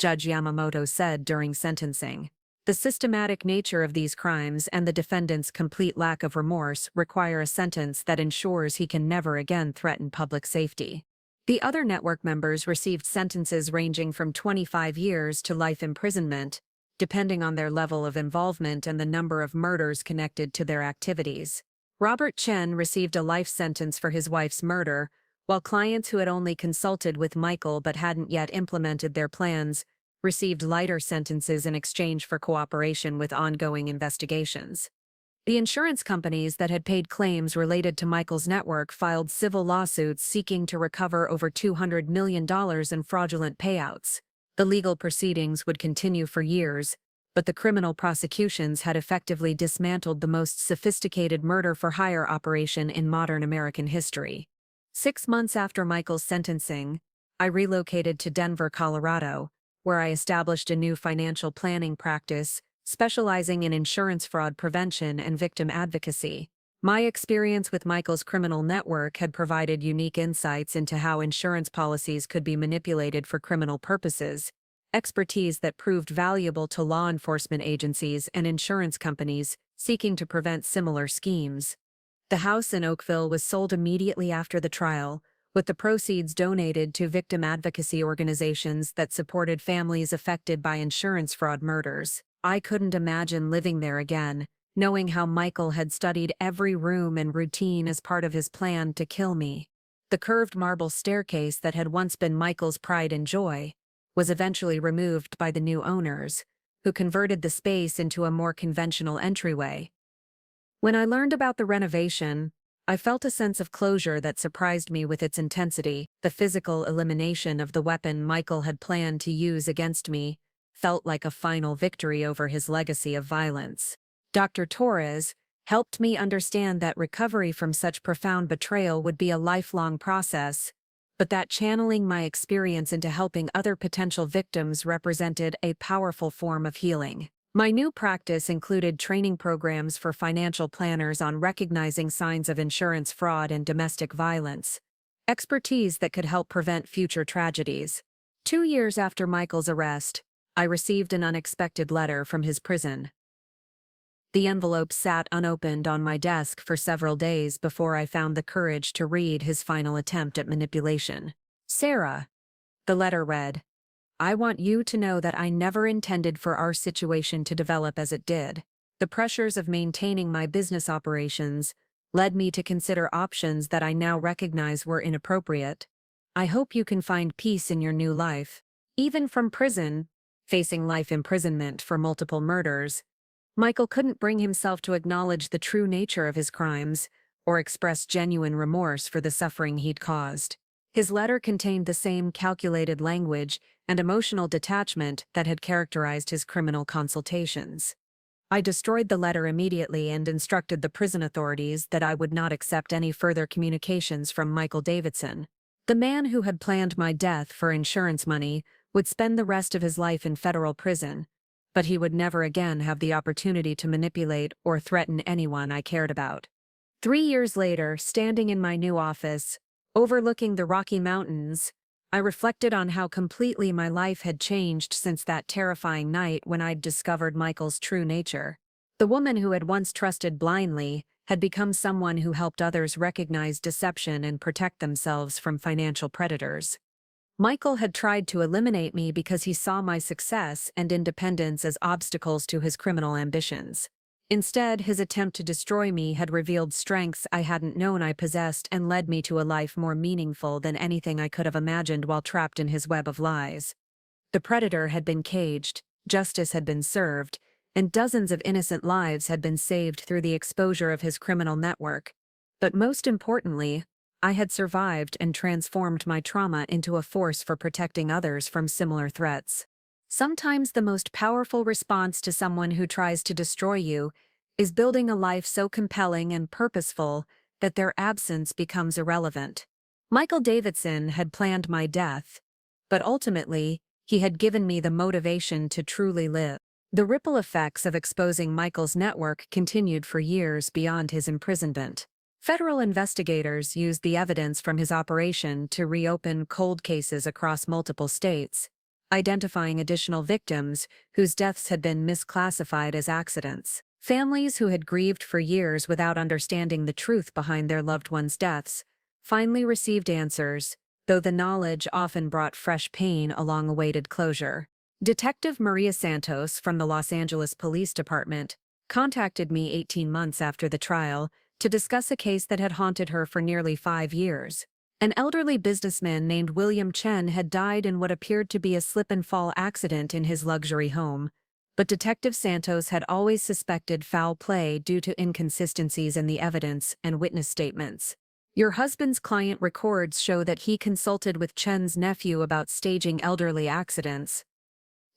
Judge Yamamoto said during sentencing, "The systematic nature of these crimes and the defendant's complete lack of remorse require a sentence that ensures he can never again threaten public safety." The other network members received sentences ranging from 25 years to life imprisonment, depending on their level of involvement and the number of murders connected to their activities. Robert Chen received a life sentence for his wife's murder, while clients who had only consulted with Michael but hadn't yet implemented their plans received lighter sentences in exchange for cooperation with ongoing investigations. The insurance companies that had paid claims related to Michael's network filed civil lawsuits seeking to recover over $200 million in fraudulent payouts. The legal proceedings would continue for years, but the criminal prosecutions had effectively dismantled the most sophisticated murder-for-hire operation in modern American history. 6 months after Michael's sentencing, I relocated to Denver, Colorado, where I established a new financial planning practice, specializing in insurance fraud prevention and victim advocacy. My experience with Michael's criminal network had provided unique insights into how insurance policies could be manipulated for criminal purposes, expertise that proved valuable to law enforcement agencies and insurance companies seeking to prevent similar schemes. The house in Oakville was sold immediately after the trial, with the proceeds donated to victim advocacy organizations that supported families affected by insurance fraud murders. I couldn't imagine living there again, knowing how Michael had studied every room and routine as part of his plan to kill me. The curved marble staircase that had once been Michael's pride and joy was eventually removed by the new owners, who converted the space into a more conventional entryway. When I learned about the renovation, I felt a sense of closure that surprised me with its intensity. The physical elimination of the weapon Michael had planned to use against me felt like a final victory over his legacy of violence. Dr. Torres helped me understand that recovery from such profound betrayal would be a lifelong process, but that channeling my experience into helping other potential victims represented a powerful form of healing. My new practice included training programs for financial planners on recognizing signs of insurance fraud and domestic violence, expertise that could help prevent future tragedies. 2 years after Michael's arrest, I received an unexpected letter from his prison. The envelope sat unopened on my desk for several days before I found the courage to read his final attempt at manipulation. "Sarah," the letter read, "I want you to know that I never intended for our situation to develop as it did. The pressures of maintaining my business operations led me to consider options that I now recognize were inappropriate. I hope you can find peace in your new life." Even from prison, facing life imprisonment for multiple murders, Michael couldn't bring himself to acknowledge the true nature of his crimes or express genuine remorse for the suffering he'd caused. His letter contained the same calculated language and emotional detachment that had characterized his criminal consultations. I destroyed the letter immediately and instructed the prison authorities that I would not accept any further communications from Michael Davidson. The man who had planned my death for insurance money would spend the rest of his life in federal prison, but he would never again have the opportunity to manipulate or threaten anyone I cared about. 3 years later, standing in my new office, overlooking the Rocky Mountains, I reflected on how completely my life had changed since that terrifying night when I'd discovered Michael's true nature. The woman who had once trusted blindly had become someone who helped others recognize deception and protect themselves from financial predators. Michael had tried to eliminate me because he saw my success and independence as obstacles to his criminal ambitions. Instead, his attempt to destroy me had revealed strengths I hadn't known I possessed and led me to a life more meaningful than anything I could have imagined while trapped in his web of lies. The predator had been caged, justice had been served, and dozens of innocent lives had been saved through the exposure of his criminal network. But most importantly, I had survived and transformed my trauma into a force for protecting others from similar threats. Sometimes the most powerful response to someone who tries to destroy you is building a life so compelling and purposeful that their absence becomes irrelevant. Michael Davidson had planned my death, but ultimately, he had given me the motivation to truly live. The ripple effects of exposing Michael's network continued for years beyond his imprisonment. Federal investigators used the evidence from his operation to reopen cold cases across multiple states, identifying additional victims whose deaths had been misclassified as accidents. Families who had grieved for years without understanding the truth behind their loved ones' deaths finally received answers, though the knowledge often brought fresh pain along awaited closure. Detective Maria Santos from the Los Angeles Police Department contacted me 18 months after the trial to discuss a case that had haunted her for nearly 5 years. An elderly businessman named William Chen had died in what appeared to be a slip-and-fall accident in his luxury home, but Detective Santos had always suspected foul play due to inconsistencies in the evidence and witness statements. Your husband's client records show that he consulted with Chen's nephew about staging elderly accidents,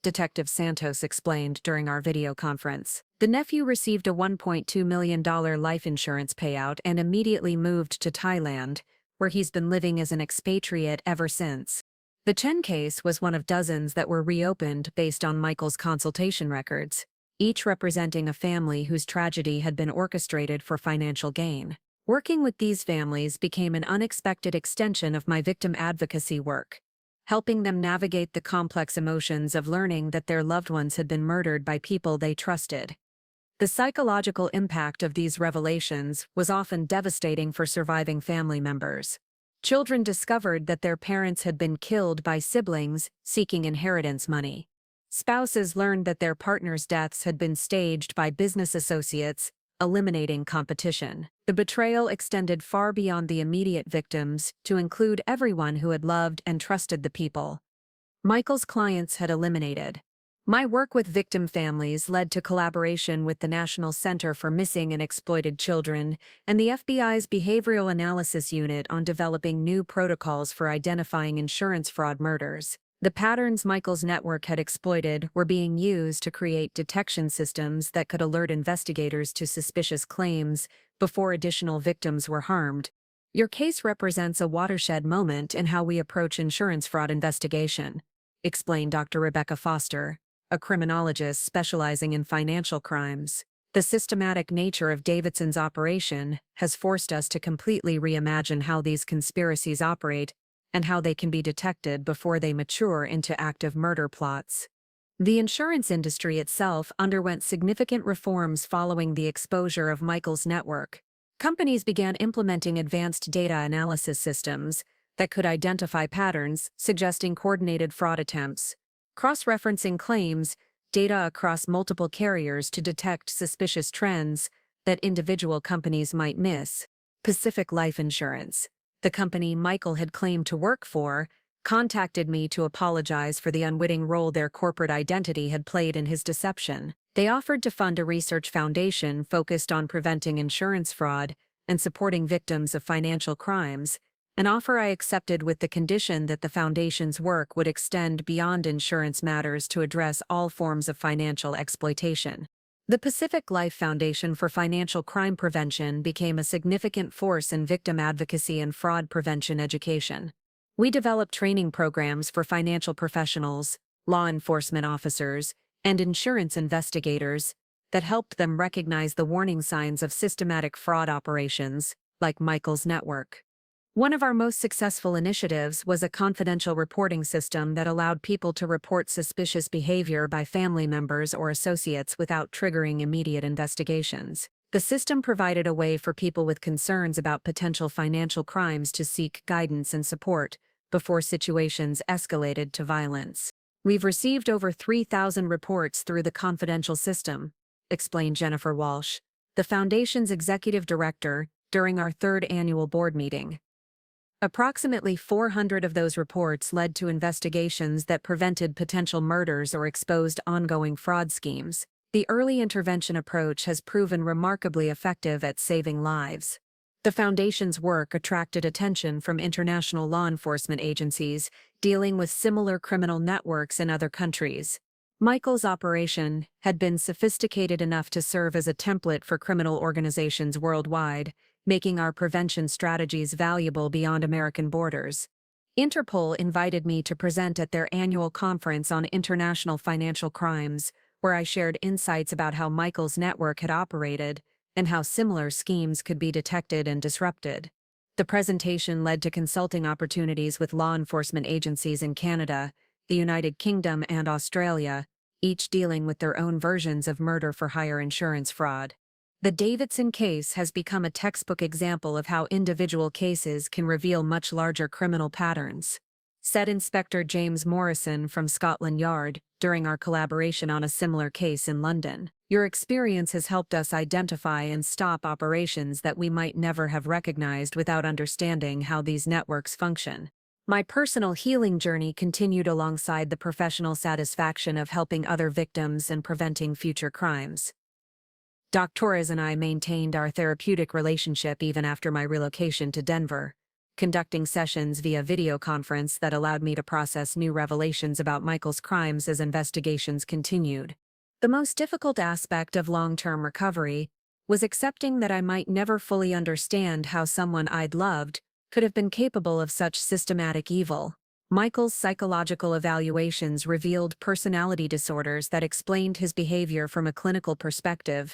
Detective Santos explained during our video conference. The nephew received a $1.2 million life insurance payout and immediately moved to Thailand, where he's been living as an expatriate ever since. The Chen case was one of dozens that were reopened based on Michael's consultation records, each representing a family whose tragedy had been orchestrated for financial gain. Working with these families became an unexpected extension of my victim advocacy work, helping them navigate the complex emotions of learning that their loved ones had been murdered by people they trusted. The psychological impact of these revelations was often devastating for surviving family members. Children discovered that their parents had been killed by siblings seeking inheritance money. Spouses learned that their partners' deaths had been staged by business associates, eliminating competition. The betrayal extended far beyond the immediate victims to include everyone who had loved and trusted the people Michael's clients had eliminated. My work with victim families led to collaboration with the National Center for Missing and Exploited Children and the FBI's Behavioral Analysis Unit on developing new protocols for identifying insurance fraud murders. The patterns Michael's network had exploited were being used to create detection systems that could alert investigators to suspicious claims before additional victims were harmed. Your case represents a watershed moment in how we approach insurance fraud investigation, explained Dr. Rebecca Foster, a criminologist specializing in financial crimes. The systematic nature of Davidson's operation has forced us to completely reimagine how these conspiracies operate and how they can be detected before they mature into active murder plots. The insurance industry itself underwent significant reforms following the exposure of Michael's network. Companies began implementing advanced data analysis systems that could identify patterns suggesting coordinated fraud attempts, cross-referencing claims, data across multiple carriers to detect suspicious trends that individual companies might miss. Pacific Life Insurance, the company Michael had claimed to work for, contacted me to apologize for the unwitting role their corporate identity had played in his deception. They offered to fund a research foundation focused on preventing insurance fraud and supporting victims of financial crimes, an offer I accepted with the condition that the foundation's work would extend beyond insurance matters to address all forms of financial exploitation. The Pacific Life Foundation for Financial Crime Prevention became a significant force in victim advocacy and fraud prevention education. We developed training programs for financial professionals, law enforcement officers, and insurance investigators that helped them recognize the warning signs of systematic fraud operations, like Michael's network. One of our most successful initiatives was a confidential reporting system that allowed people to report suspicious behavior by family members or associates without triggering immediate investigations. The system provided a way for people with concerns about potential financial crimes to seek guidance and support before situations escalated to violence. We've received over 3,000 reports through the confidential system, explained Jennifer Walsh, the Foundation's executive director, during our third annual board meeting. Approximately 400 of those reports led to investigations that prevented potential murders or exposed ongoing fraud schemes. The early intervention approach has proven remarkably effective at saving lives. The Foundation's work attracted attention from international law enforcement agencies dealing with similar criminal networks in other countries. Michael's operation had been sophisticated enough to serve as a template for criminal organizations worldwide, making our prevention strategies valuable beyond American borders. Interpol invited me to present at their annual conference on international financial crimes, where I shared insights about how Michael's network had operated and how similar schemes could be detected and disrupted. The presentation led to consulting opportunities with law enforcement agencies in Canada, the United Kingdom, and Australia, each dealing with their own versions of murder-for-hire insurance fraud. The Davidson case has become a textbook example of how individual cases can reveal much larger criminal patterns, said Inspector James Morrison from Scotland Yard during our collaboration on a similar case in London. Your experience has helped us identify and stop operations that we might never have recognized without understanding how these networks function. My personal healing journey continued alongside the professional satisfaction of helping other victims and preventing future crimes. Doc Torres and I maintained our therapeutic relationship even after my relocation to Denver, conducting sessions via video conference that allowed me to process new revelations about Michael's crimes as investigations continued. The most difficult aspect of long-term recovery was accepting that I might never fully understand how someone I'd loved could have been capable of such systematic evil. Michael's psychological evaluations revealed personality disorders that explained his behavior from a clinical perspective,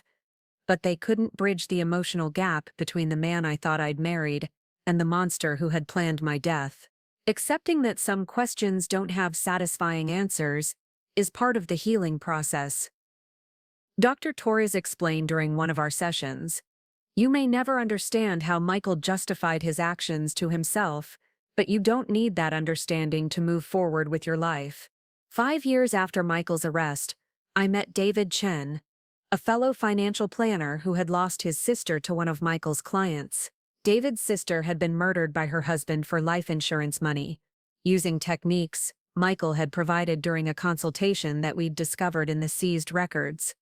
but they couldn't bridge the emotional gap between the man I thought I'd married and the monster who had planned my death. Accepting that some questions don't have satisfying answers is part of the healing process. Dr. Torres explained during one of our sessions, "You may never understand how Michael justified his actions to himself, but you don't need that understanding to move forward with your life." 5 years after Michael's arrest, I met David Chen, a fellow financial planner who had lost his sister to one of Michael's clients. David's sister had been murdered by her husband for life insurance money, using techniques Michael had provided during a consultation that we'd discovered in the seized records.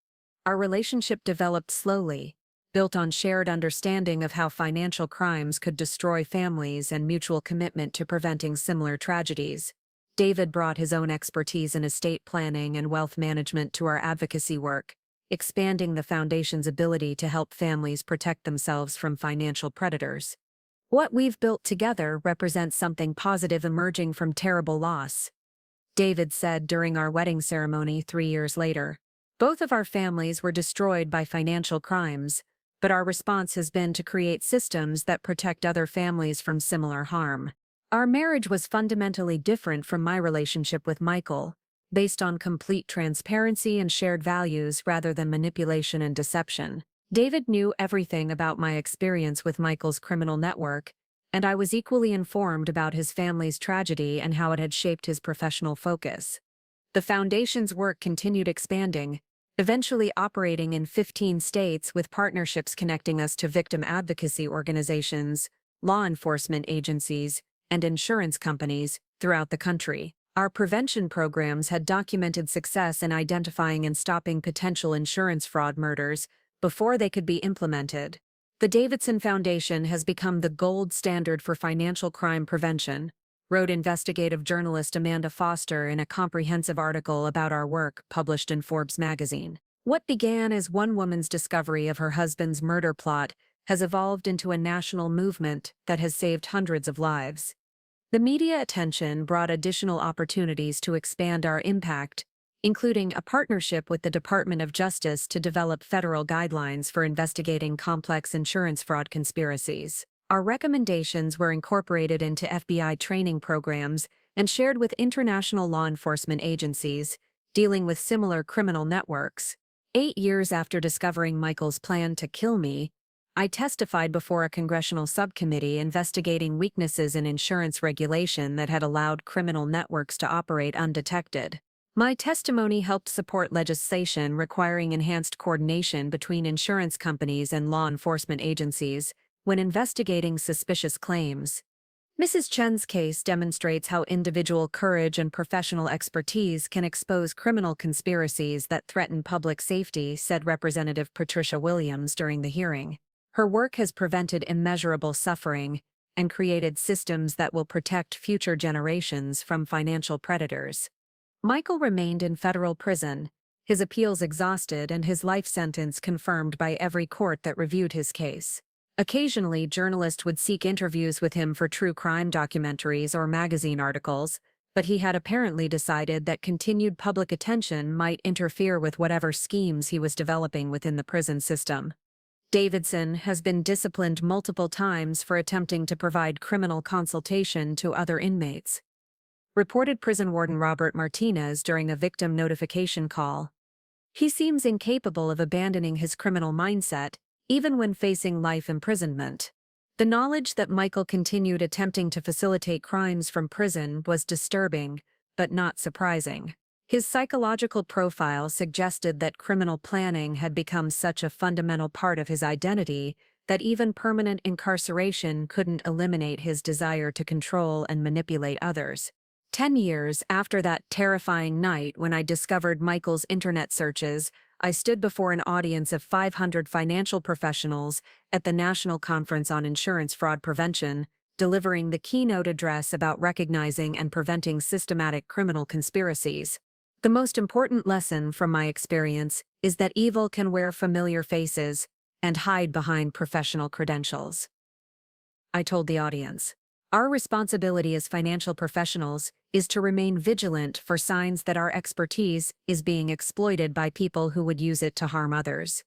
Our relationship developed slowly, built on shared understanding of how financial crimes could destroy families and mutual commitment to preventing similar tragedies. David brought his own expertise in estate planning and wealth management to our advocacy work, expanding the Foundation's ability to help families protect themselves from financial predators. What we've built together represents something positive emerging from terrible loss, David said during our wedding ceremony 3 years later. Both of our families were destroyed by financial crimes, but our response has been to create systems that protect other families from similar harm. Our marriage was fundamentally different from my relationship with Michael, based on complete transparency and shared values rather than manipulation and deception. David knew everything about my experience with Michael's criminal network, and I was equally informed about his family's tragedy and how it had shaped his professional focus. The Foundation's work continued expanding, eventually operating in 15 states with partnerships connecting us to victim advocacy organizations, law enforcement agencies, and insurance companies throughout the country. Our prevention programs had documented success in identifying and stopping potential insurance fraud murders before they could be implemented. The Davidson Foundation has become the gold standard for financial crime prevention, wrote investigative journalist Amanda Foster in a comprehensive article about our work published in Forbes magazine. What began as one woman's discovery of her husband's murder plot has evolved into a national movement that has saved hundreds of lives. The media attention brought additional opportunities to expand our impact, including a partnership with the Department of Justice to develop federal guidelines for investigating complex insurance fraud conspiracies. Our recommendations were incorporated into FBI training programs and shared with international law enforcement agencies dealing with similar criminal networks, 8 years after discovering Michael's plan to kill me, I testified before a congressional subcommittee investigating weaknesses in insurance regulation that had allowed criminal networks to operate undetected. My testimony helped support legislation requiring enhanced coordination between insurance companies and law enforcement agencies when investigating suspicious claims. Mrs. Chen's case demonstrates how individual courage and professional expertise can expose criminal conspiracies that threaten public safety, said Representative Patricia Williams during the hearing. Her work has prevented immeasurable suffering and created systems that will protect future generations from financial predators. Michael remained in federal prison, his appeals exhausted and his life sentence confirmed by every court that reviewed his case. Occasionally, journalists would seek interviews with him for true crime documentaries or magazine articles, but he had apparently decided that continued public attention might interfere with whatever schemes he was developing within the prison system. Davidson has been disciplined multiple times for attempting to provide criminal consultation to other inmates, reported prison warden Robert Martinez during a victim notification call. He seems incapable of abandoning his criminal mindset, even when facing life imprisonment. The knowledge that Michael continued attempting to facilitate crimes from prison was disturbing, but not surprising. His psychological profile suggested that criminal planning had become such a fundamental part of his identity that even permanent incarceration couldn't eliminate his desire to control and manipulate others. 10 years after that terrifying night when I discovered Michael's internet searches, I stood before an audience of 500 financial professionals at the National Conference on Insurance Fraud Prevention, delivering the keynote address about recognizing and preventing systematic criminal conspiracies. The most important lesson from my experience is that evil can wear familiar faces and hide behind professional credentials. I told the audience, our responsibility as financial professionals is to remain vigilant for signs that our expertise is being exploited by people who would use it to harm others.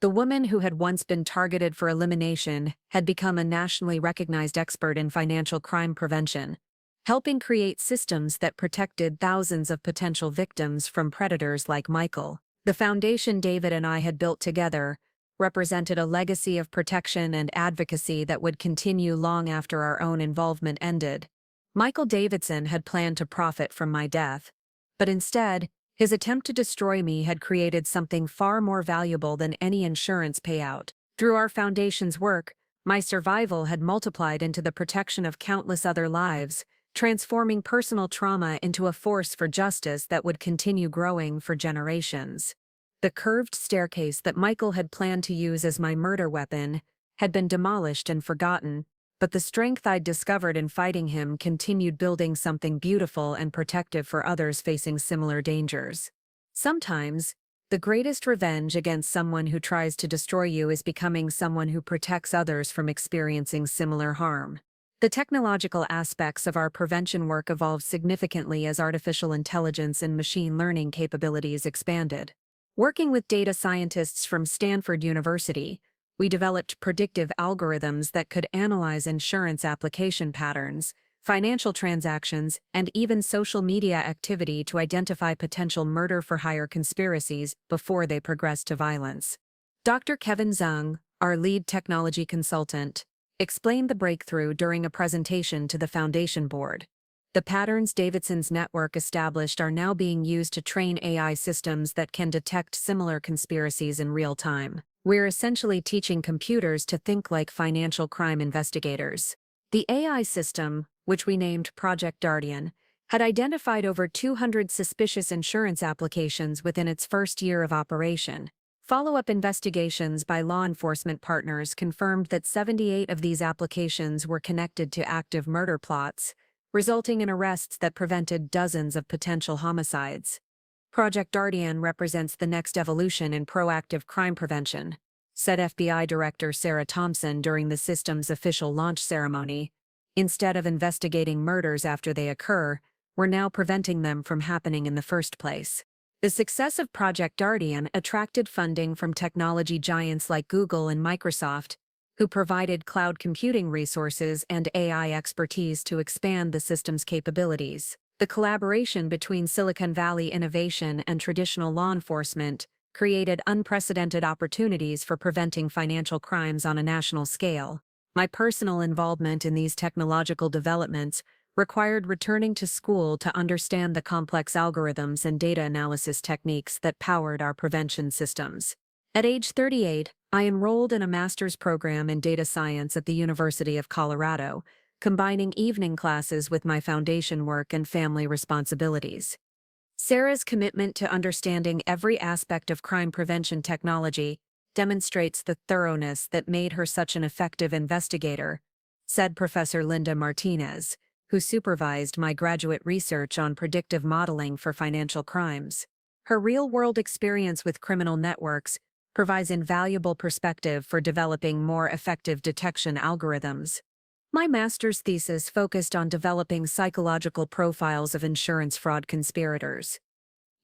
The woman who had once been targeted for elimination had become a nationally recognized expert in financial crime prevention, helping create systems that protected thousands of potential victims from predators like Michael. The foundation David and I had built together represented a legacy of protection and advocacy that would continue long after our own involvement ended. Michael Davidson had planned to profit from my death, but instead, his attempt to destroy me had created something far more valuable than any insurance payout. Through our foundation's work, my survival had multiplied into the protection of countless other lives, transforming personal trauma into a force for justice that would continue growing for generations. The curved staircase that Michael had planned to use as my murder weapon had been demolished and forgotten, but the strength I'd discovered in fighting him continued building something beautiful and protective for others facing similar dangers. Sometimes, the greatest revenge against someone who tries to destroy you is becoming someone who protects others from experiencing similar harm. The technological aspects of our prevention work evolved significantly as artificial intelligence and machine learning capabilities expanded. Working with data scientists from Stanford University, we developed predictive algorithms that could analyze insurance application patterns, financial transactions, and even social media activity to identify potential murder-for-hire conspiracies before they progressed to violence. Dr. Kevin Zung, our lead technology consultant, explained the breakthrough during a presentation to the Foundation Board. The patterns Davidson's network established are now being used to train AI systems that can detect similar conspiracies in real time. We're essentially teaching computers to think like financial crime investigators. The AI system, which we named Project Guardian, had identified over 200 suspicious insurance applications within its first year of operation. Follow-up investigations by law enforcement partners confirmed that 78 of these applications were connected to active murder plots, resulting in arrests that prevented dozens of potential homicides. Project Guardian represents the next evolution in proactive crime prevention, said FBI Director Sarah Thompson during the system's official launch ceremony. Instead of investigating murders after they occur, we're now preventing them from happening in the first place. The success of Project Guardian attracted funding from technology giants like Google and Microsoft, who provided cloud computing resources and AI expertise to expand the system's capabilities. The collaboration between Silicon Valley innovation and traditional law enforcement created unprecedented opportunities for preventing financial crimes on a national scale. My personal involvement in these technological developments required returning to school to understand the complex algorithms and data analysis techniques that powered our prevention systems. At age 38, I enrolled in a master's program in data science at the University of Colorado, combining evening classes with my foundation work and family responsibilities. Sarah's commitment to understanding every aspect of crime prevention technology demonstrates the thoroughness that made her such an effective investigator, said Professor Linda Martinez, who supervised my graduate research on predictive modeling for financial crimes. Her real-world experience with criminal networks provides invaluable perspective for developing more effective detection algorithms. My master's thesis focused on developing psychological profiles of insurance fraud conspirators,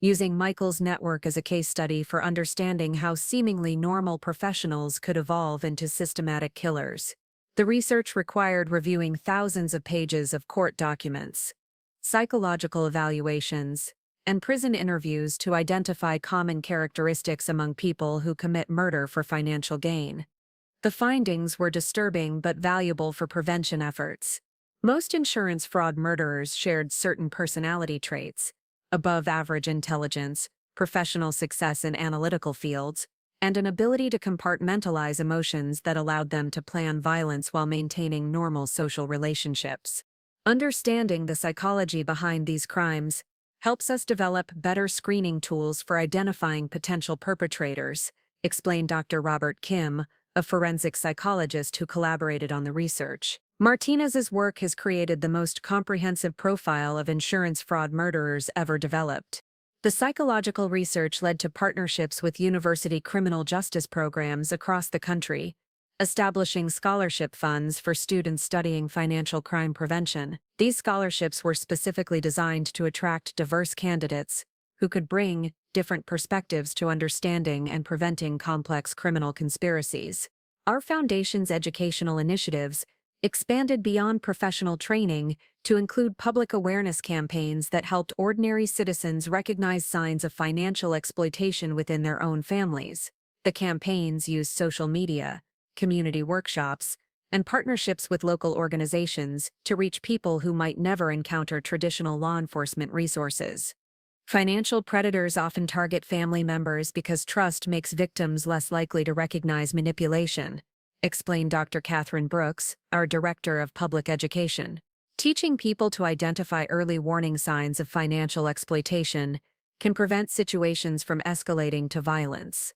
using Michael's network as a case study for understanding how seemingly normal professionals could evolve into systematic killers. The research required reviewing thousands of pages of court documents, psychological evaluations, and prison interviews to identify common characteristics among people who commit murder for financial gain. The findings were disturbing but valuable for prevention efforts. Most insurance fraud murderers shared certain personality traits: above-average intelligence, professional success in analytical fields, and an ability to compartmentalize emotions that allowed them to plan violence while maintaining normal social relationships. Understanding the psychology behind these crimes helps us develop better screening tools for identifying potential perpetrators, explained Dr. Robert Kim, a forensic psychologist who collaborated on the research. Martinez's work has created the most comprehensive profile of insurance fraud murderers ever developed. The psychological research led to partnerships with university criminal justice programs across the country, establishing scholarship funds for students studying financial crime prevention. These scholarships were specifically designed to attract diverse candidates who could bring different perspectives to understanding and preventing complex criminal conspiracies. Our foundation's educational initiatives expanded beyond professional training to include public awareness campaigns that helped ordinary citizens recognize signs of financial exploitation within their own families. The campaigns used social media, community workshops, and partnerships with local organizations to reach people who might never encounter traditional law enforcement resources. Financial predators often target family members because trust makes victims less likely to recognize manipulation, explained Dr. Catherine Brooks, our Director of Public Education. Teaching people to identify early warning signs of financial exploitation can prevent situations from escalating to violence.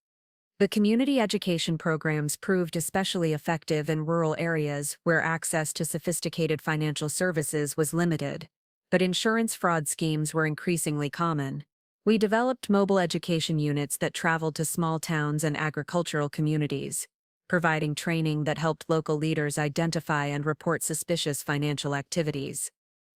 The community education programs proved especially effective in rural areas where access to sophisticated financial services was limited, but insurance fraud schemes were increasingly common. We developed mobile education units that traveled to small towns and agricultural communities, providing training that helped local leaders identify and report suspicious financial activities.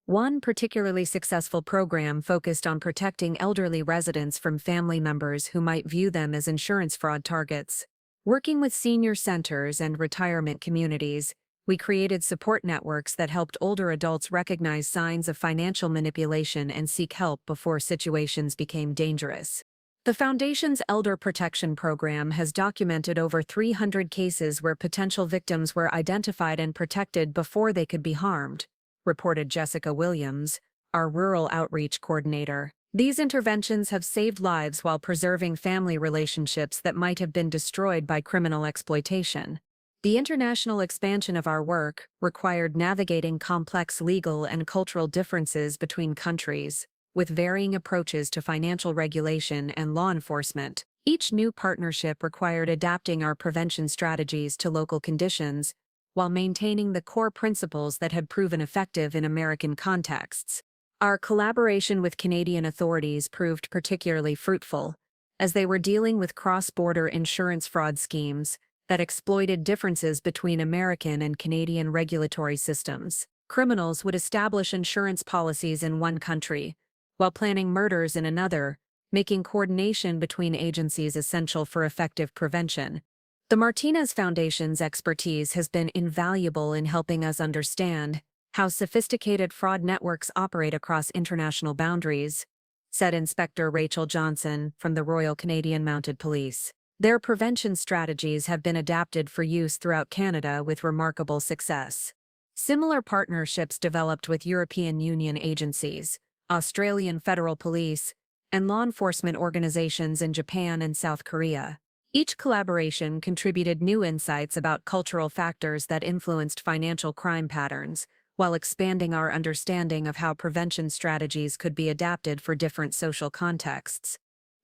One particularly successful program focused on protecting elderly residents from family members who might view them as insurance fraud targets. Working with senior centers and retirement communities, we created support networks that helped older adults recognize signs of financial manipulation and seek help before situations became dangerous. The Foundation's Elder Protection Program has documented over 300 cases where potential victims were identified and protected before they could be harmed, reported Jessica Williams, our Rural Outreach Coordinator. These interventions have saved lives while preserving family relationships that might have been destroyed by criminal exploitation. The international expansion of our work required navigating complex legal and cultural differences between countries, with varying approaches to financial regulation and law enforcement. Each new partnership required adapting our prevention strategies to local conditions, while maintaining the core principles that had proven effective in American contexts. Our collaboration with Canadian authorities proved particularly fruitful, as they were dealing with cross-border insurance fraud schemes that exploited differences between American and Canadian regulatory systems. Criminals would establish insurance policies in one country, while planning murders in another, making coordination between agencies essential for effective prevention. The Martinez Foundation's expertise has been invaluable in helping us understand how sophisticated fraud networks operate across international boundaries, said Inspector Rachel Johnson from the Royal Canadian Mounted Police. Their prevention strategies have been adapted for use throughout Canada with remarkable success. Similar partnerships developed with European Union agencies, Australian Federal Police, and law enforcement organizations in Japan and South Korea. Each collaboration contributed new insights about cultural factors that influenced financial crime patterns, while expanding our understanding of how prevention strategies could be adapted for different social contexts.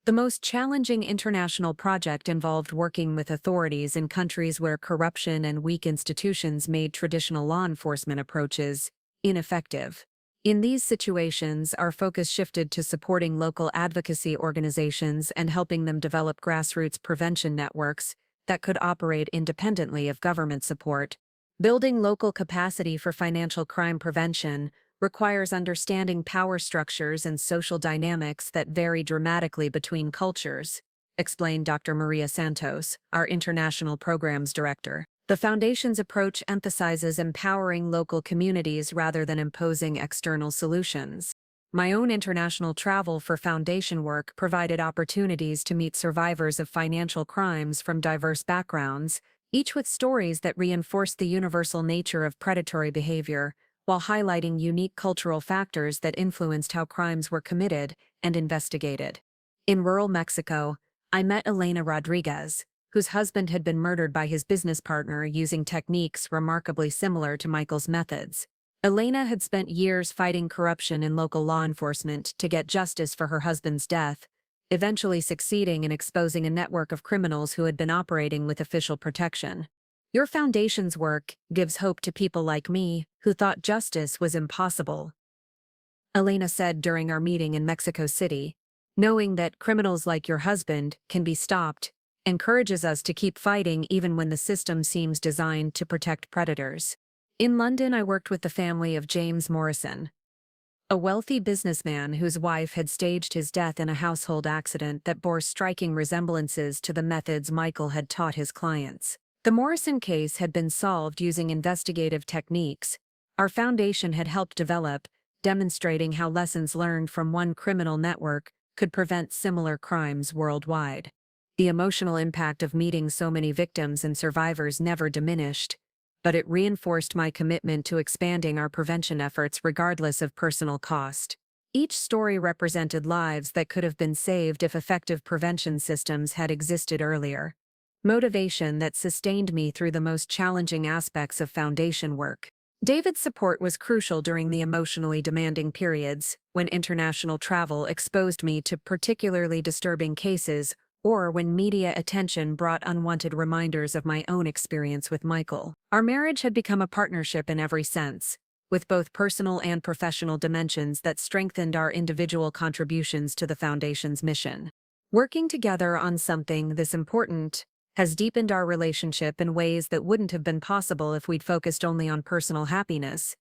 The most challenging international project involved working with authorities in countries where corruption and weak institutions made traditional law enforcement approaches ineffective. In these situations, our focus shifted to supporting local advocacy organizations and helping them develop grassroots prevention networks that could operate independently of government support. Building local capacity for financial crime prevention requires understanding power structures and social dynamics that vary dramatically between cultures, explained Dr. Maria Santos, our International Programs Director. The Foundation's approach emphasizes empowering local communities rather than imposing external solutions. My own international travel for Foundation work provided opportunities to meet survivors of financial crimes from diverse backgrounds, each with stories that reinforced the universal nature of predatory behavior, while highlighting unique cultural factors that influenced how crimes were committed and investigated. In rural Mexico, I met Elena Rodriguez, whose husband had been murdered by his business partner using techniques remarkably similar to Michael's methods. Elena had spent years fighting corruption in local law enforcement to get justice for her husband's death, eventually succeeding in exposing a network of criminals who had been operating with official protection. Your Foundation's work gives hope to people like me who thought justice was impossible, Elena said during our meeting in Mexico City. Knowing that criminals like your husband can be stopped encourages us to keep fighting even when the system seems designed to protect predators. In London, I worked with the family of James Morrison, a wealthy businessman whose wife had staged his death in a household accident that bore striking resemblances to the methods Michael had taught his clients. The Morrison case had been solved using investigative techniques our Foundation had helped develop, demonstrating how lessons learned from one criminal network could prevent similar crimes worldwide. The emotional impact of meeting so many victims and survivors never diminished, but it reinforced my commitment to expanding our prevention efforts regardless of personal cost. Each story represented lives that could have been saved if effective prevention systems had existed earlier. Motivation that sustained me through the most challenging aspects of Foundation work. David's support was crucial during the emotionally demanding periods when international travel exposed me to particularly disturbing cases or when media attention brought unwanted reminders of my own experience with Michael. Our marriage had become a partnership in every sense, with both personal and professional dimensions that strengthened our individual contributions to the Foundation's mission. Working together on something this important has deepened our relationship in ways that wouldn't have been possible if we'd focused only on personal happiness,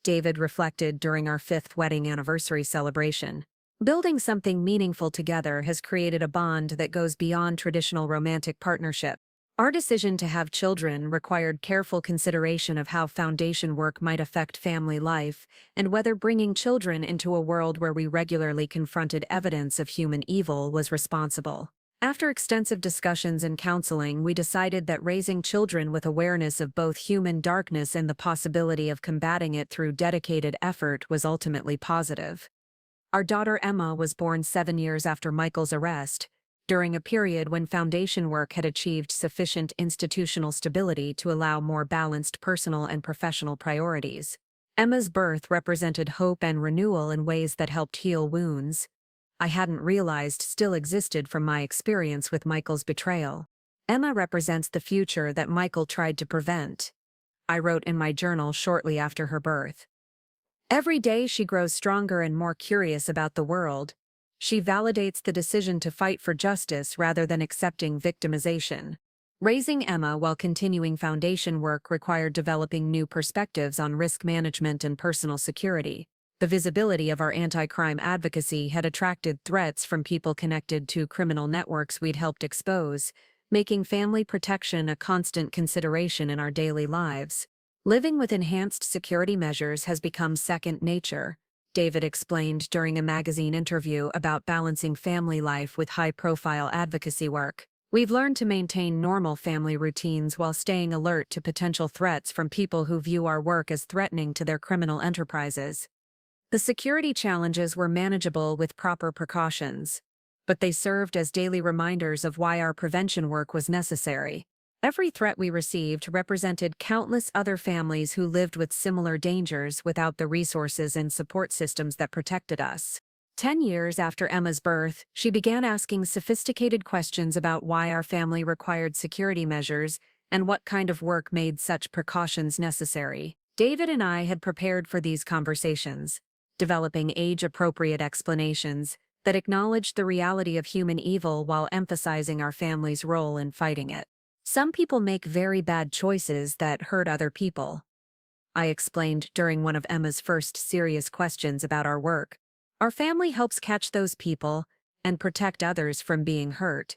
David reflected during our 5th wedding anniversary celebration. Building something meaningful together has created a bond that goes beyond traditional romantic partnership. Our decision to have children required careful consideration of how Foundation work might affect family life and whether bringing children into a world where we regularly confronted evidence of human evil was responsible. After extensive discussions and counseling, we decided that raising children with awareness of both human darkness and the possibility of combating it through dedicated effort was ultimately positive. Our daughter Emma was born 7 years after Michael's arrest, during a period when Foundation work had achieved sufficient institutional stability to allow more balanced personal and professional priorities. Emma's birth represented hope and renewal in ways that helped heal wounds I hadn't realized still existed from my experience with Michael's betrayal. Emma represents the future that Michael tried to prevent, I wrote in my journal shortly after her birth. Every day she grows stronger and more curious about the world. She validates the decision to fight for justice rather than accepting victimization. Raising Emma while continuing Foundation work required developing new perspectives on risk management and personal security. The visibility of our anti-crime advocacy had attracted threats from people connected to criminal networks we'd helped expose, making family protection a constant consideration in our daily lives. Living with enhanced security measures has become second nature, David explained during a magazine interview about balancing family life with high-profile advocacy work. We've learned to maintain normal family routines while staying alert to potential threats from people who view our work as threatening to their criminal enterprises. The security challenges were manageable with proper precautions, but they served as daily reminders of why our prevention work was necessary. Every threat we received represented countless other families who lived with similar dangers without the resources and support systems that protected us. 10 years after Emma's birth, she began asking sophisticated questions about why our family required security measures and what kind of work made such precautions necessary. David and I had prepared for these conversations, developing age-appropriate explanations that acknowledged the reality of human evil while emphasizing our family's role in fighting it. Some people make very bad choices that hurt other people, I explained during one of Emma's first serious questions about our work. Our family helps catch those people and protect others from being hurt.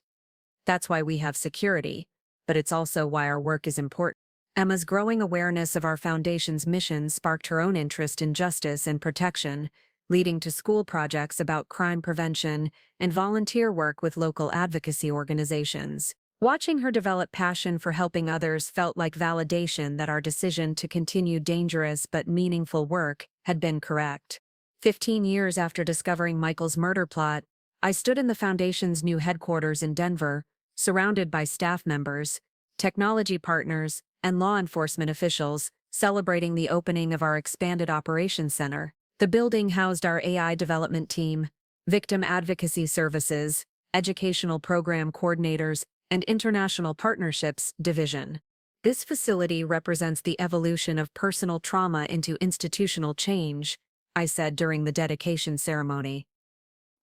That's why we have security, but it's also why our work is important. Emma's growing awareness of our foundation's mission sparked her own interest in justice and protection, leading to school projects about crime prevention and volunteer work with local advocacy organizations. Watching her develop passion for helping others felt like validation that our decision to continue dangerous but meaningful work had been correct. 15 years after discovering Michael's murder plot, I stood in the Foundation's new headquarters in Denver, surrounded by staff members, technology partners, and law enforcement officials, celebrating the opening of our expanded operations center. The building housed our AI development team, victim advocacy services, educational program coordinators, and International Partnerships Division. This facility represents the evolution of personal trauma into institutional change, I said during the dedication ceremony.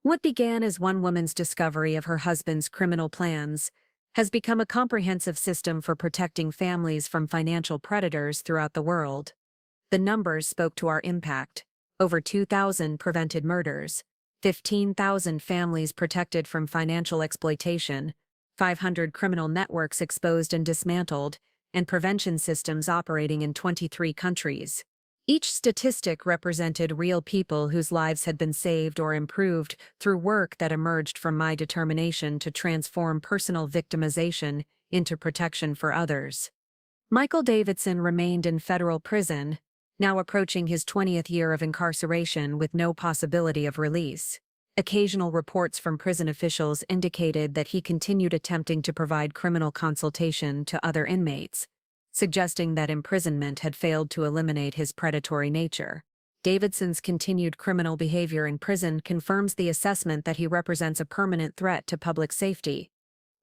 What began as one woman's discovery of her husband's criminal plans has become a comprehensive system for protecting families from financial predators throughout the world. The numbers spoke to our impact. Over 2,000 prevented murders, 15,000 families protected from financial exploitation, 500 criminal networks exposed and dismantled, and prevention systems operating in 23 countries. Each statistic represented real people whose lives had been saved or improved through work that emerged from my determination to transform personal victimization into protection for others. Michael Davidson remained in federal prison, now approaching his 20th year of incarceration with no possibility of release. Occasional reports from prison officials indicated that he continued attempting to provide criminal consultation to other inmates, suggesting that imprisonment had failed to eliminate his predatory nature. Davidson's continued criminal behavior in prison confirms the assessment that he represents a permanent threat to public safety.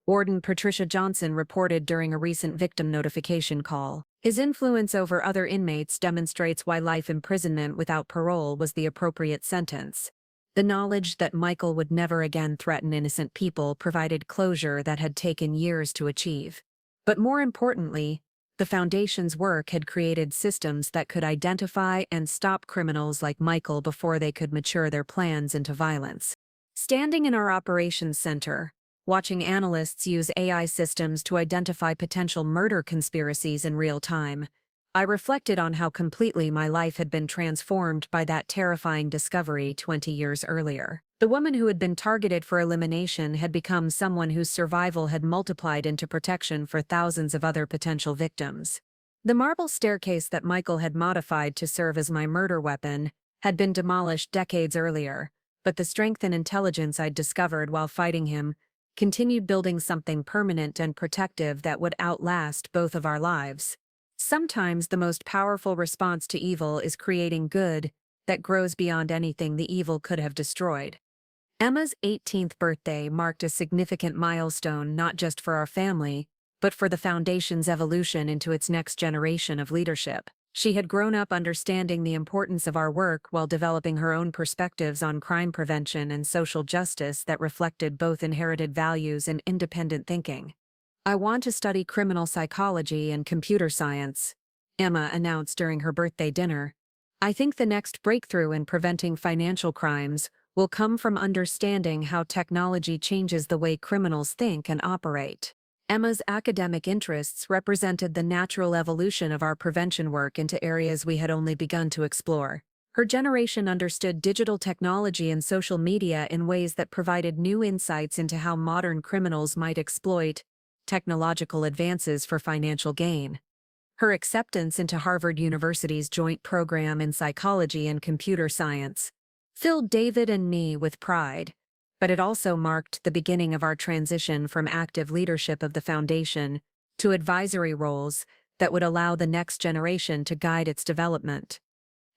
Warden Patricia Johnson reported during a recent victim notification call. His influence over other inmates demonstrates why life imprisonment without parole was the appropriate sentence. The knowledge that Michael would never again threaten innocent people provided closure that had taken years to achieve. But more importantly, the Foundation's work had created systems that could identify and stop criminals like Michael before they could mature their plans into violence. Standing in our operations center, watching analysts use AI systems to identify potential murder conspiracies in real time, I reflected on how completely my life had been transformed by that terrifying discovery 20 years earlier. The woman who had been targeted for elimination had become someone whose survival had multiplied into protection for thousands of other potential victims. The marble staircase that Michael had modified to serve as my murder weapon had been demolished decades earlier, but the strength and intelligence I'd discovered while fighting him continued building something permanent and protective that would outlast both of our lives. Sometimes the most powerful response to evil is creating good that grows beyond anything the evil could have destroyed. Emma's 18th birthday marked a significant milestone not just for our family, but for the Foundation's evolution into its next generation of leadership. She had grown up understanding the importance of our work while developing her own perspectives on crime prevention and social justice that reflected both inherited values and independent thinking. "I want to study criminal psychology and computer science," Emma announced during her birthday dinner. "I think the next breakthrough in preventing financial crimes will come from understanding how technology changes the way criminals think and operate." Emma's academic interests represented the natural evolution of our prevention work into areas we had only begun to explore. Her generation understood digital technology and social media in ways that provided new insights into how modern criminals might exploit technological advances for financial gain. Her acceptance into Harvard University's joint program in psychology and computer science filled David and me with pride, but it also marked the beginning of our transition from active leadership of the foundation to advisory roles that would allow the next generation to guide its development.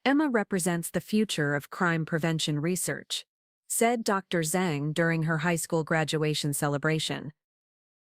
"Emma represents the future of crime prevention research," said Dr. Zhang during her high school graduation celebration.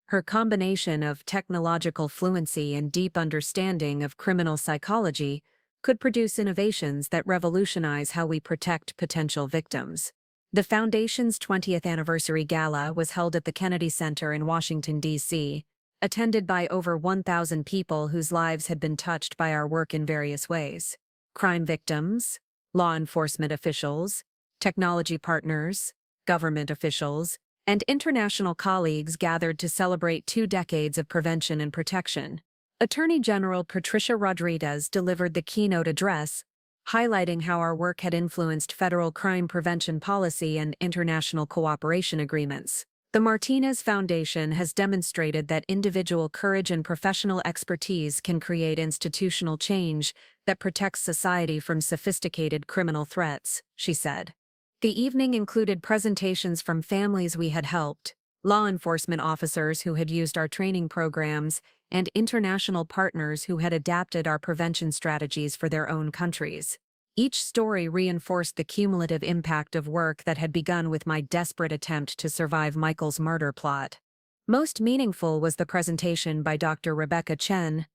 Her combination of technological fluency and deep understanding of criminal psychology could produce innovations that revolutionize how we protect potential victims. The Foundation's 20th anniversary gala was held at the Kennedy Center in Washington, D.C., attended by over 1,000 people whose lives had been touched by our work in various ways. Crime victims, law enforcement officials, technology partners, government officials, and international colleagues gathered to celebrate 2 decades of prevention and protection. Attorney General Patricia Rodriguez delivered the keynote address, highlighting how our work had influenced federal crime prevention policy and international cooperation agreements. The Martinez Foundation has demonstrated that individual courage and professional expertise can create institutional change that protects society from sophisticated criminal threats, she said. The evening included presentations from families we had helped, law enforcement officers who had used our training programs, and international partners who had adapted our prevention strategies for their own countries. Each story reinforced the cumulative impact of work that had begun with my desperate attempt to survive Michael's murder plot. Most meaningful was the presentation by Dr. Rebecca Chen,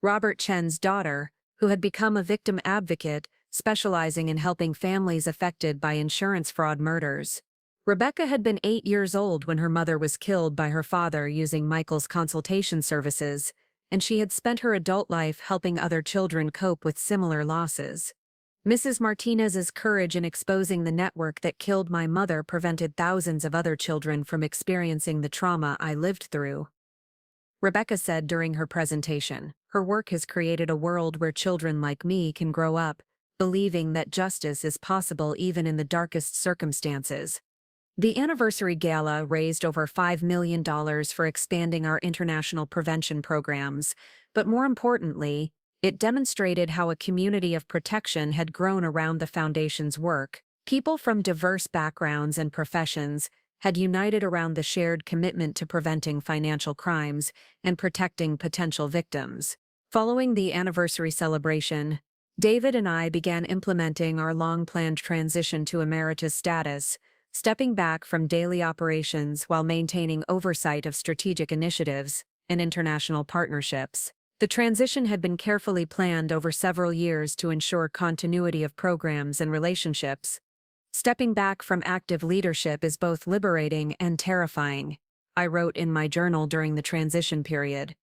Robert Chen's daughter, who had become a victim advocate, specializing in helping families affected by insurance fraud murders. Rebecca had been 8 years old when her mother was killed by her father using Michael's consultation services, and she had spent her adult life helping other children cope with similar losses. Mrs. Martinez's courage in exposing the network that killed my mother prevented thousands of other children from experiencing the trauma I lived through. Rebecca said during her presentation, "Her work has created a world where children like me can grow up, believing that justice is possible even in the darkest circumstances." The anniversary gala raised over $5 million for expanding our international prevention programs, but more importantly, it demonstrated how a community of protection had grown around the Foundation's work. People from diverse backgrounds and professions had united around the shared commitment to preventing financial crimes and protecting potential victims. Following the anniversary celebration, David and I began implementing our long-planned transition to emeritus status, stepping back from daily operations while maintaining oversight of strategic initiatives and international partnerships. The transition had been carefully planned over several years to ensure continuity of programs and relationships. "Stepping back from active leadership is both liberating and terrifying," I wrote in my journal during the transition period.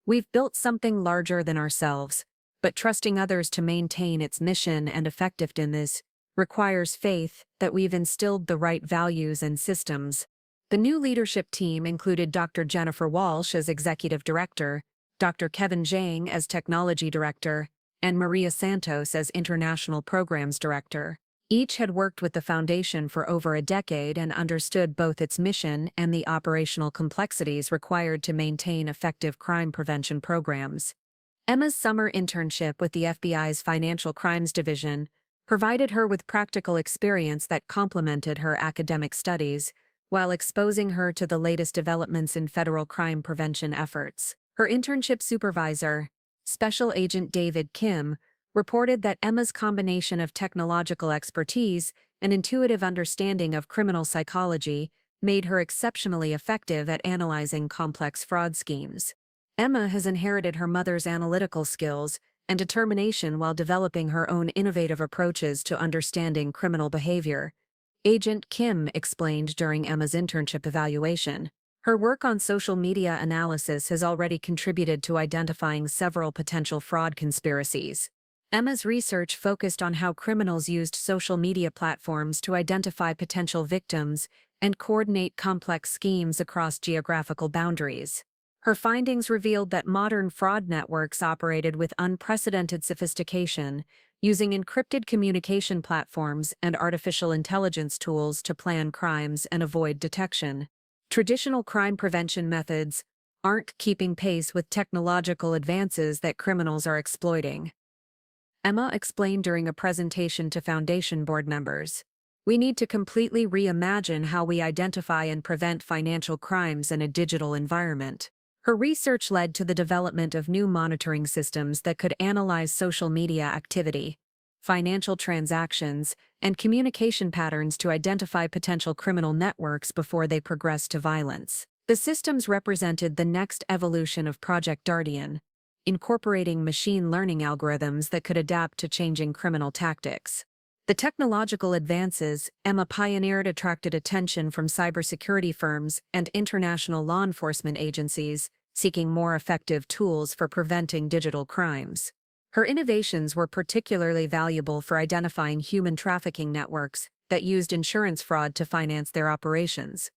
"We've built something larger than ourselves, but trusting others to maintain its mission and effectiveness requires faith that we've instilled the right values and systems." The new leadership team included Dr. Jennifer Walsh as Executive Director, Dr. Kevin Zhang as Technology Director, and Maria Santos as International Programs Director. Each had worked with the Foundation for over a decade and understood both its mission and the operational complexities required to maintain effective crime prevention programs. Emma's summer internship with the FBI's Financial Crimes Division provided her with practical experience that complemented her academic studies, while exposing her to the latest developments in federal crime prevention efforts. Her internship supervisor, Special Agent David Kim, reported that Emma's combination of technological expertise and intuitive understanding of criminal psychology made her exceptionally effective at analyzing complex fraud schemes. Emma has inherited her mother's analytical skills and determination while developing her own innovative approaches to understanding criminal behavior, Agent Kim explained during Emma's internship evaluation. Her work on social media analysis has already contributed to identifying several potential fraud conspiracies. Emma's research focused on how criminals used social media platforms to identify potential victims and coordinate complex schemes across geographical boundaries. Her findings revealed that modern fraud networks operated with unprecedented sophistication, using encrypted communication platforms and artificial intelligence tools to plan crimes and avoid detection. Traditional crime prevention methods aren't keeping pace with technological advances that criminals are exploiting. Emma explained during a presentation to Foundation board members. We need to completely reimagine how we identify and prevent financial crimes in a digital environment. Her research led to the development of new monitoring systems that could analyze social media activity, financial transactions, and communication patterns to identify potential criminal networks before they progress to violence. The systems represented the next evolution of Project Guardian, incorporating machine learning algorithms that could adapt to changing criminal tactics. The technological advances Emma pioneered attracted attention from cybersecurity firms and international law enforcement agencies seeking more effective tools for preventing digital crimes. Her innovations were particularly valuable for identifying human trafficking networks that used insurance fraud to finance their operations.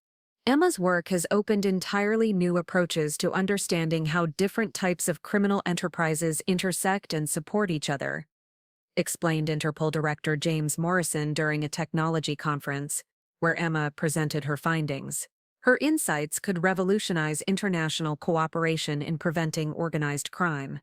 Emma's work has opened entirely new approaches to understanding how different types of criminal enterprises intersect and support each other, explained Interpol Director James Morrison during a technology conference, where Emma presented her findings. Her insights could revolutionize international cooperation in preventing organized crime.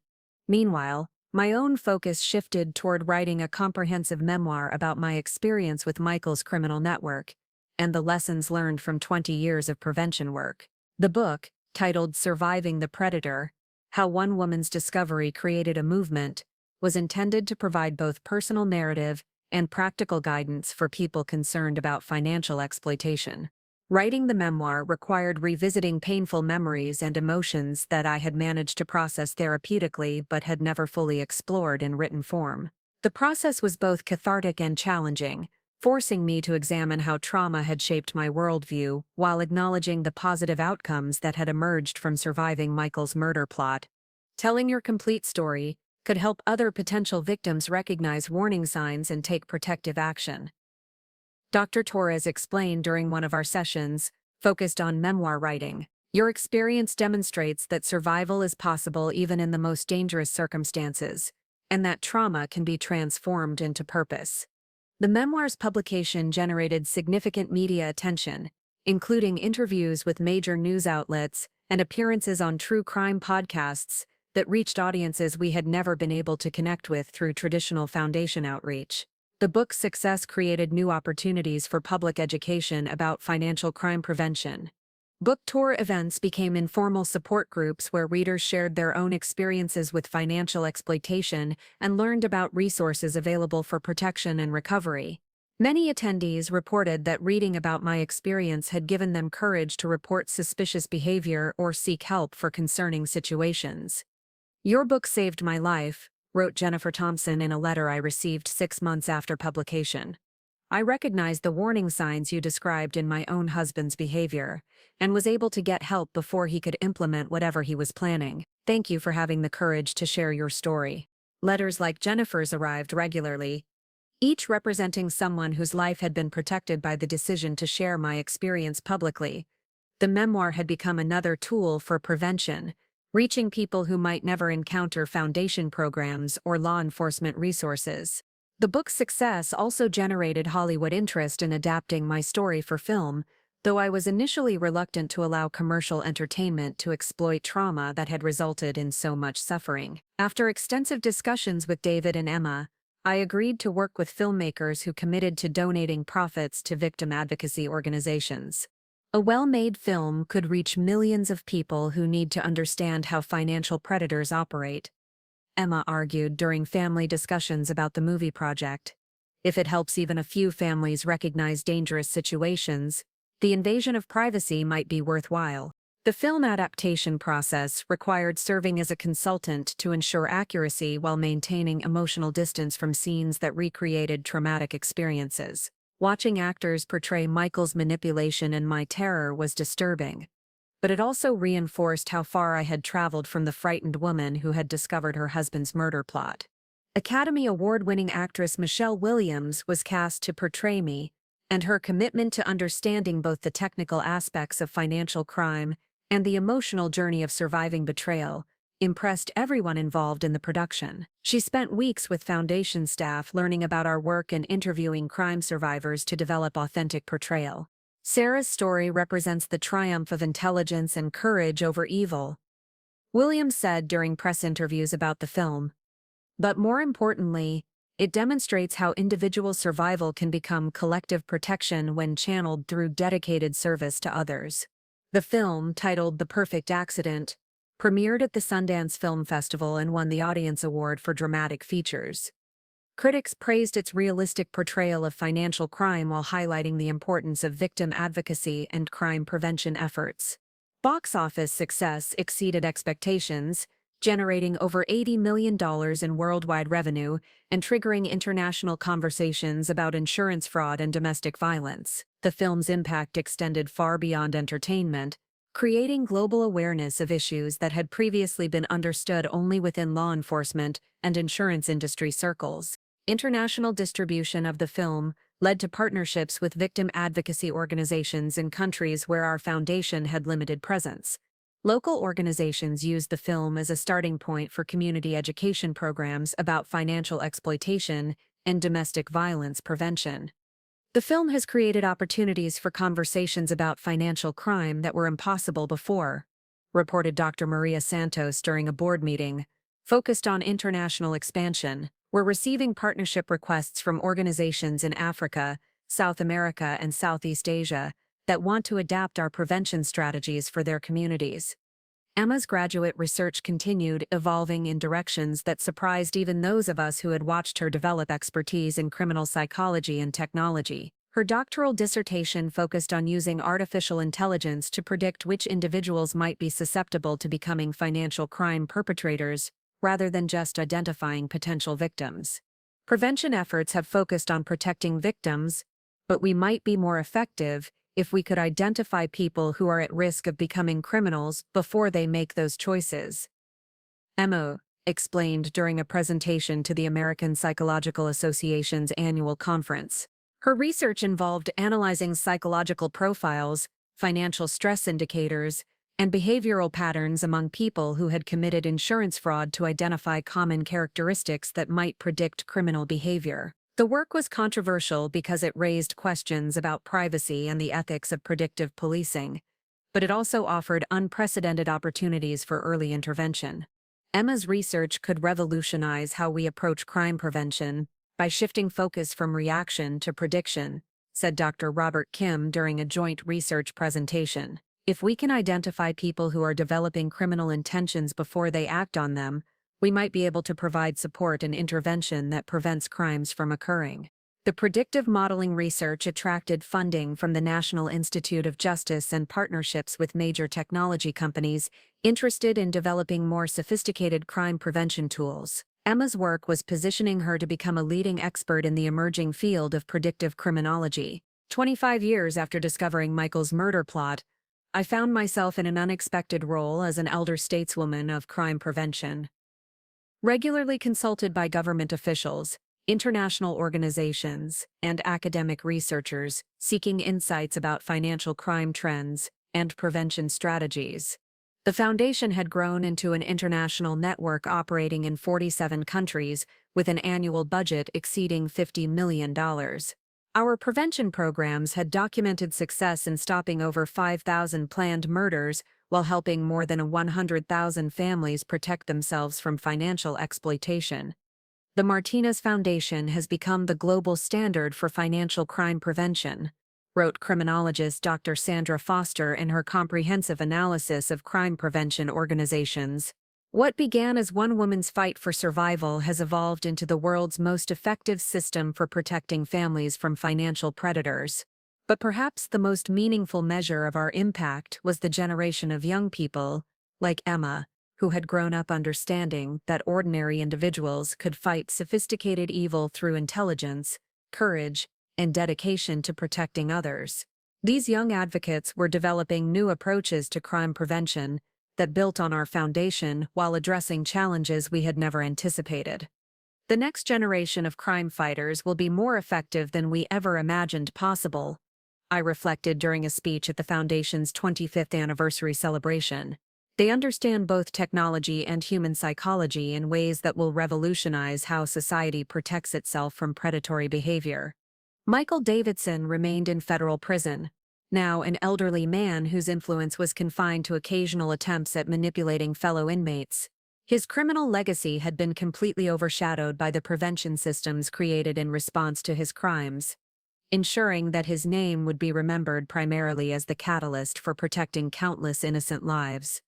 Meanwhile, my own focus shifted toward writing a comprehensive memoir about my experience with Michael's criminal network and the lessons learned from 20 years of prevention work. The book, titled Surviving the Predator: How One Woman's Discovery Created a Movement, was intended to provide both personal narrative and practical guidance for people concerned about financial exploitation. Writing the memoir required revisiting painful memories and emotions that I had managed to process therapeutically but had never fully explored in written form. The process was both cathartic and challenging, forcing me to examine how trauma had shaped my worldview while acknowledging the positive outcomes that had emerged from surviving Michael's murder plot. Telling your complete story could help other potential victims recognize warning signs and take protective action. Dr. Torres explained during one of our sessions, focused on memoir writing. Your experience demonstrates that survival is possible even in the most dangerous circumstances, and that trauma can be transformed into purpose. The memoir's publication generated significant media attention, including interviews with major news outlets and appearances on true crime podcasts that reached audiences we had never been able to connect with through traditional foundation outreach. The book's success created new opportunities for public education about financial crime prevention. Book tour events became informal support groups where readers shared their own experiences with financial exploitation and learned about resources available for protection and recovery. Many attendees reported that reading about my experience had given them courage to report suspicious behavior or seek help for concerning situations. Your book saved my life, wrote Jennifer Thompson in a letter I received 6 months after publication. I recognized the warning signs you described in my own husband's behavior, and was able to get help before he could implement whatever he was planning. Thank you for having the courage to share your story. Letters like Jennifer's arrived regularly, each representing someone whose life had been protected by the decision to share my experience publicly. The memoir had become another tool for prevention, reaching people who might never encounter foundation programs or law enforcement resources. The book's success also generated Hollywood interest in adapting my story for film, though I was initially reluctant to allow commercial entertainment to exploit trauma that had resulted in so much suffering. After extensive discussions with David and Emma, I agreed to work with filmmakers who committed to donating profits to victim advocacy organizations. A well-made film could reach millions of people who need to understand how financial predators operate, Emma argued during family discussions about the movie project. If it helps even a few families recognize dangerous situations, the invasion of privacy might be worthwhile. The film adaptation process required serving as a consultant to ensure accuracy while maintaining emotional distance from scenes that recreated traumatic experiences. Watching actors portray Michael's manipulation and my terror was disturbing, but it also reinforced how far I had traveled from the frightened woman who had discovered her husband's murder plot. Academy Award-winning actress Michelle Williams was cast to portray me, and her commitment to understanding both the technical aspects of financial crime and the emotional journey of surviving betrayal impressed everyone involved in the production. She spent weeks with Foundation staff learning about our work and interviewing crime survivors to develop authentic portrayal. Sarah's story represents the triumph of intelligence and courage over evil, Williams said during press interviews about the film. But more importantly, it demonstrates how individual survival can become collective protection when channeled through dedicated service to others. The film, titled The Perfect Accident, premiered at the Sundance Film Festival and won the Audience Award for Dramatic Features. Critics praised its realistic portrayal of financial crime while highlighting the importance of victim advocacy and crime prevention efforts. Box office success exceeded expectations, generating over $80 million in worldwide revenue and triggering international conversations about insurance fraud and domestic violence. The film's impact extended far beyond entertainment, creating global awareness of issues that had previously been understood only within law enforcement and insurance industry circles. International distribution of the film led to partnerships with victim advocacy organizations in countries where our foundation had limited presence. Local organizations used the film as a starting point for community education programs about financial exploitation and domestic violence prevention. The film has created opportunities for conversations about financial crime that were impossible before, reported Dr. Maria Santos during a board meeting focused on international expansion. We're receiving partnership requests from organizations in Africa, South America, and Southeast Asia that want to adapt our prevention strategies for their communities. Emma's graduate research continued evolving in directions that surprised even those of us who had watched her develop expertise in criminal psychology and technology. Her doctoral dissertation focused on using artificial intelligence to predict which individuals might be susceptible to becoming financial crime perpetrators, rather than just identifying potential victims. Prevention efforts have focused on protecting victims, but we might be more effective if we could identify people who are at risk of becoming criminals before they make those choices. Emma explained during a presentation to the American Psychological Association's annual conference. Her research involved analyzing psychological profiles, financial stress indicators, and behavioral patterns among people who had committed insurance fraud to identify common characteristics that might predict criminal behavior. The work was controversial because it raised questions about privacy and the ethics of predictive policing, but it also offered unprecedented opportunities for early intervention. Emma's research could revolutionize how we approach crime prevention by shifting focus from reaction to prediction, said Dr. Robert Kim during a joint research presentation. If we can identify people who are developing criminal intentions before they act on them, we might be able to provide support and intervention that prevents crimes from occurring. The predictive modeling research attracted funding from the National Institute of Justice and partnerships with major technology companies interested in developing more sophisticated crime prevention tools. Emma's work was positioning her to become a leading expert in the emerging field of predictive criminology. 25 years after discovering Michael's murder plot, I found myself in an unexpected role as an elder stateswoman of crime prevention. Regularly consulted by government officials, international organizations, and academic researchers seeking insights about financial crime trends and prevention strategies. The foundation had grown into an international network operating in 47 countries with an annual budget exceeding $50 million. Our prevention programs had documented success in stopping over 5,000 planned murders while helping more than 100,000 families protect themselves from financial exploitation. The Martinez Foundation has become the global standard for financial crime prevention, wrote criminologist Dr. Sandra Foster in her comprehensive analysis of crime prevention organizations. What began as one woman's fight for survival has evolved into the world's most effective system for protecting families from financial predators. But perhaps the most meaningful measure of our impact was the generation of young people, like Emma, who had grown up understanding that ordinary individuals could fight sophisticated evil through intelligence, courage, and dedication to protecting others. These young advocates were developing new approaches to crime prevention that built on our foundation while addressing challenges we had never anticipated. The next generation of crime fighters will be more effective than we ever imagined possible, I reflected during a speech at the Foundation's 25th anniversary celebration. They understand both technology and human psychology in ways that will revolutionize how society protects itself from predatory behavior. Michael Davidson remained in federal prison, now an elderly man whose influence was confined to occasional attempts at manipulating fellow inmates. His criminal legacy had been completely overshadowed by the prevention systems created in response to his crimes, ensuring that his name would be remembered primarily as the catalyst for protecting countless innocent lives.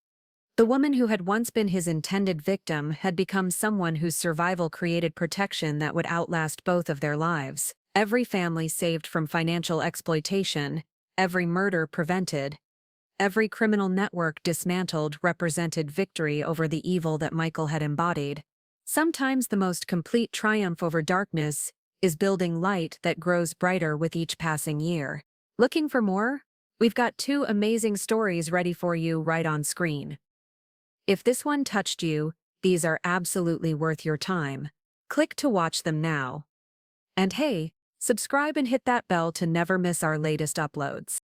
The woman who had once been his intended victim had become someone whose survival created protection that would outlast both of their lives. Every family saved from financial exploitation, every murder prevented, every criminal network dismantled represented victory over the evil that Michael had embodied. Sometimes the most complete triumph over darkness is building light that grows brighter with each passing year. Looking for more? We've got two amazing stories ready for you right on screen. If this one touched you, these are absolutely worth your time. Click to watch them now. And hey, subscribe and hit that bell to never miss our latest uploads.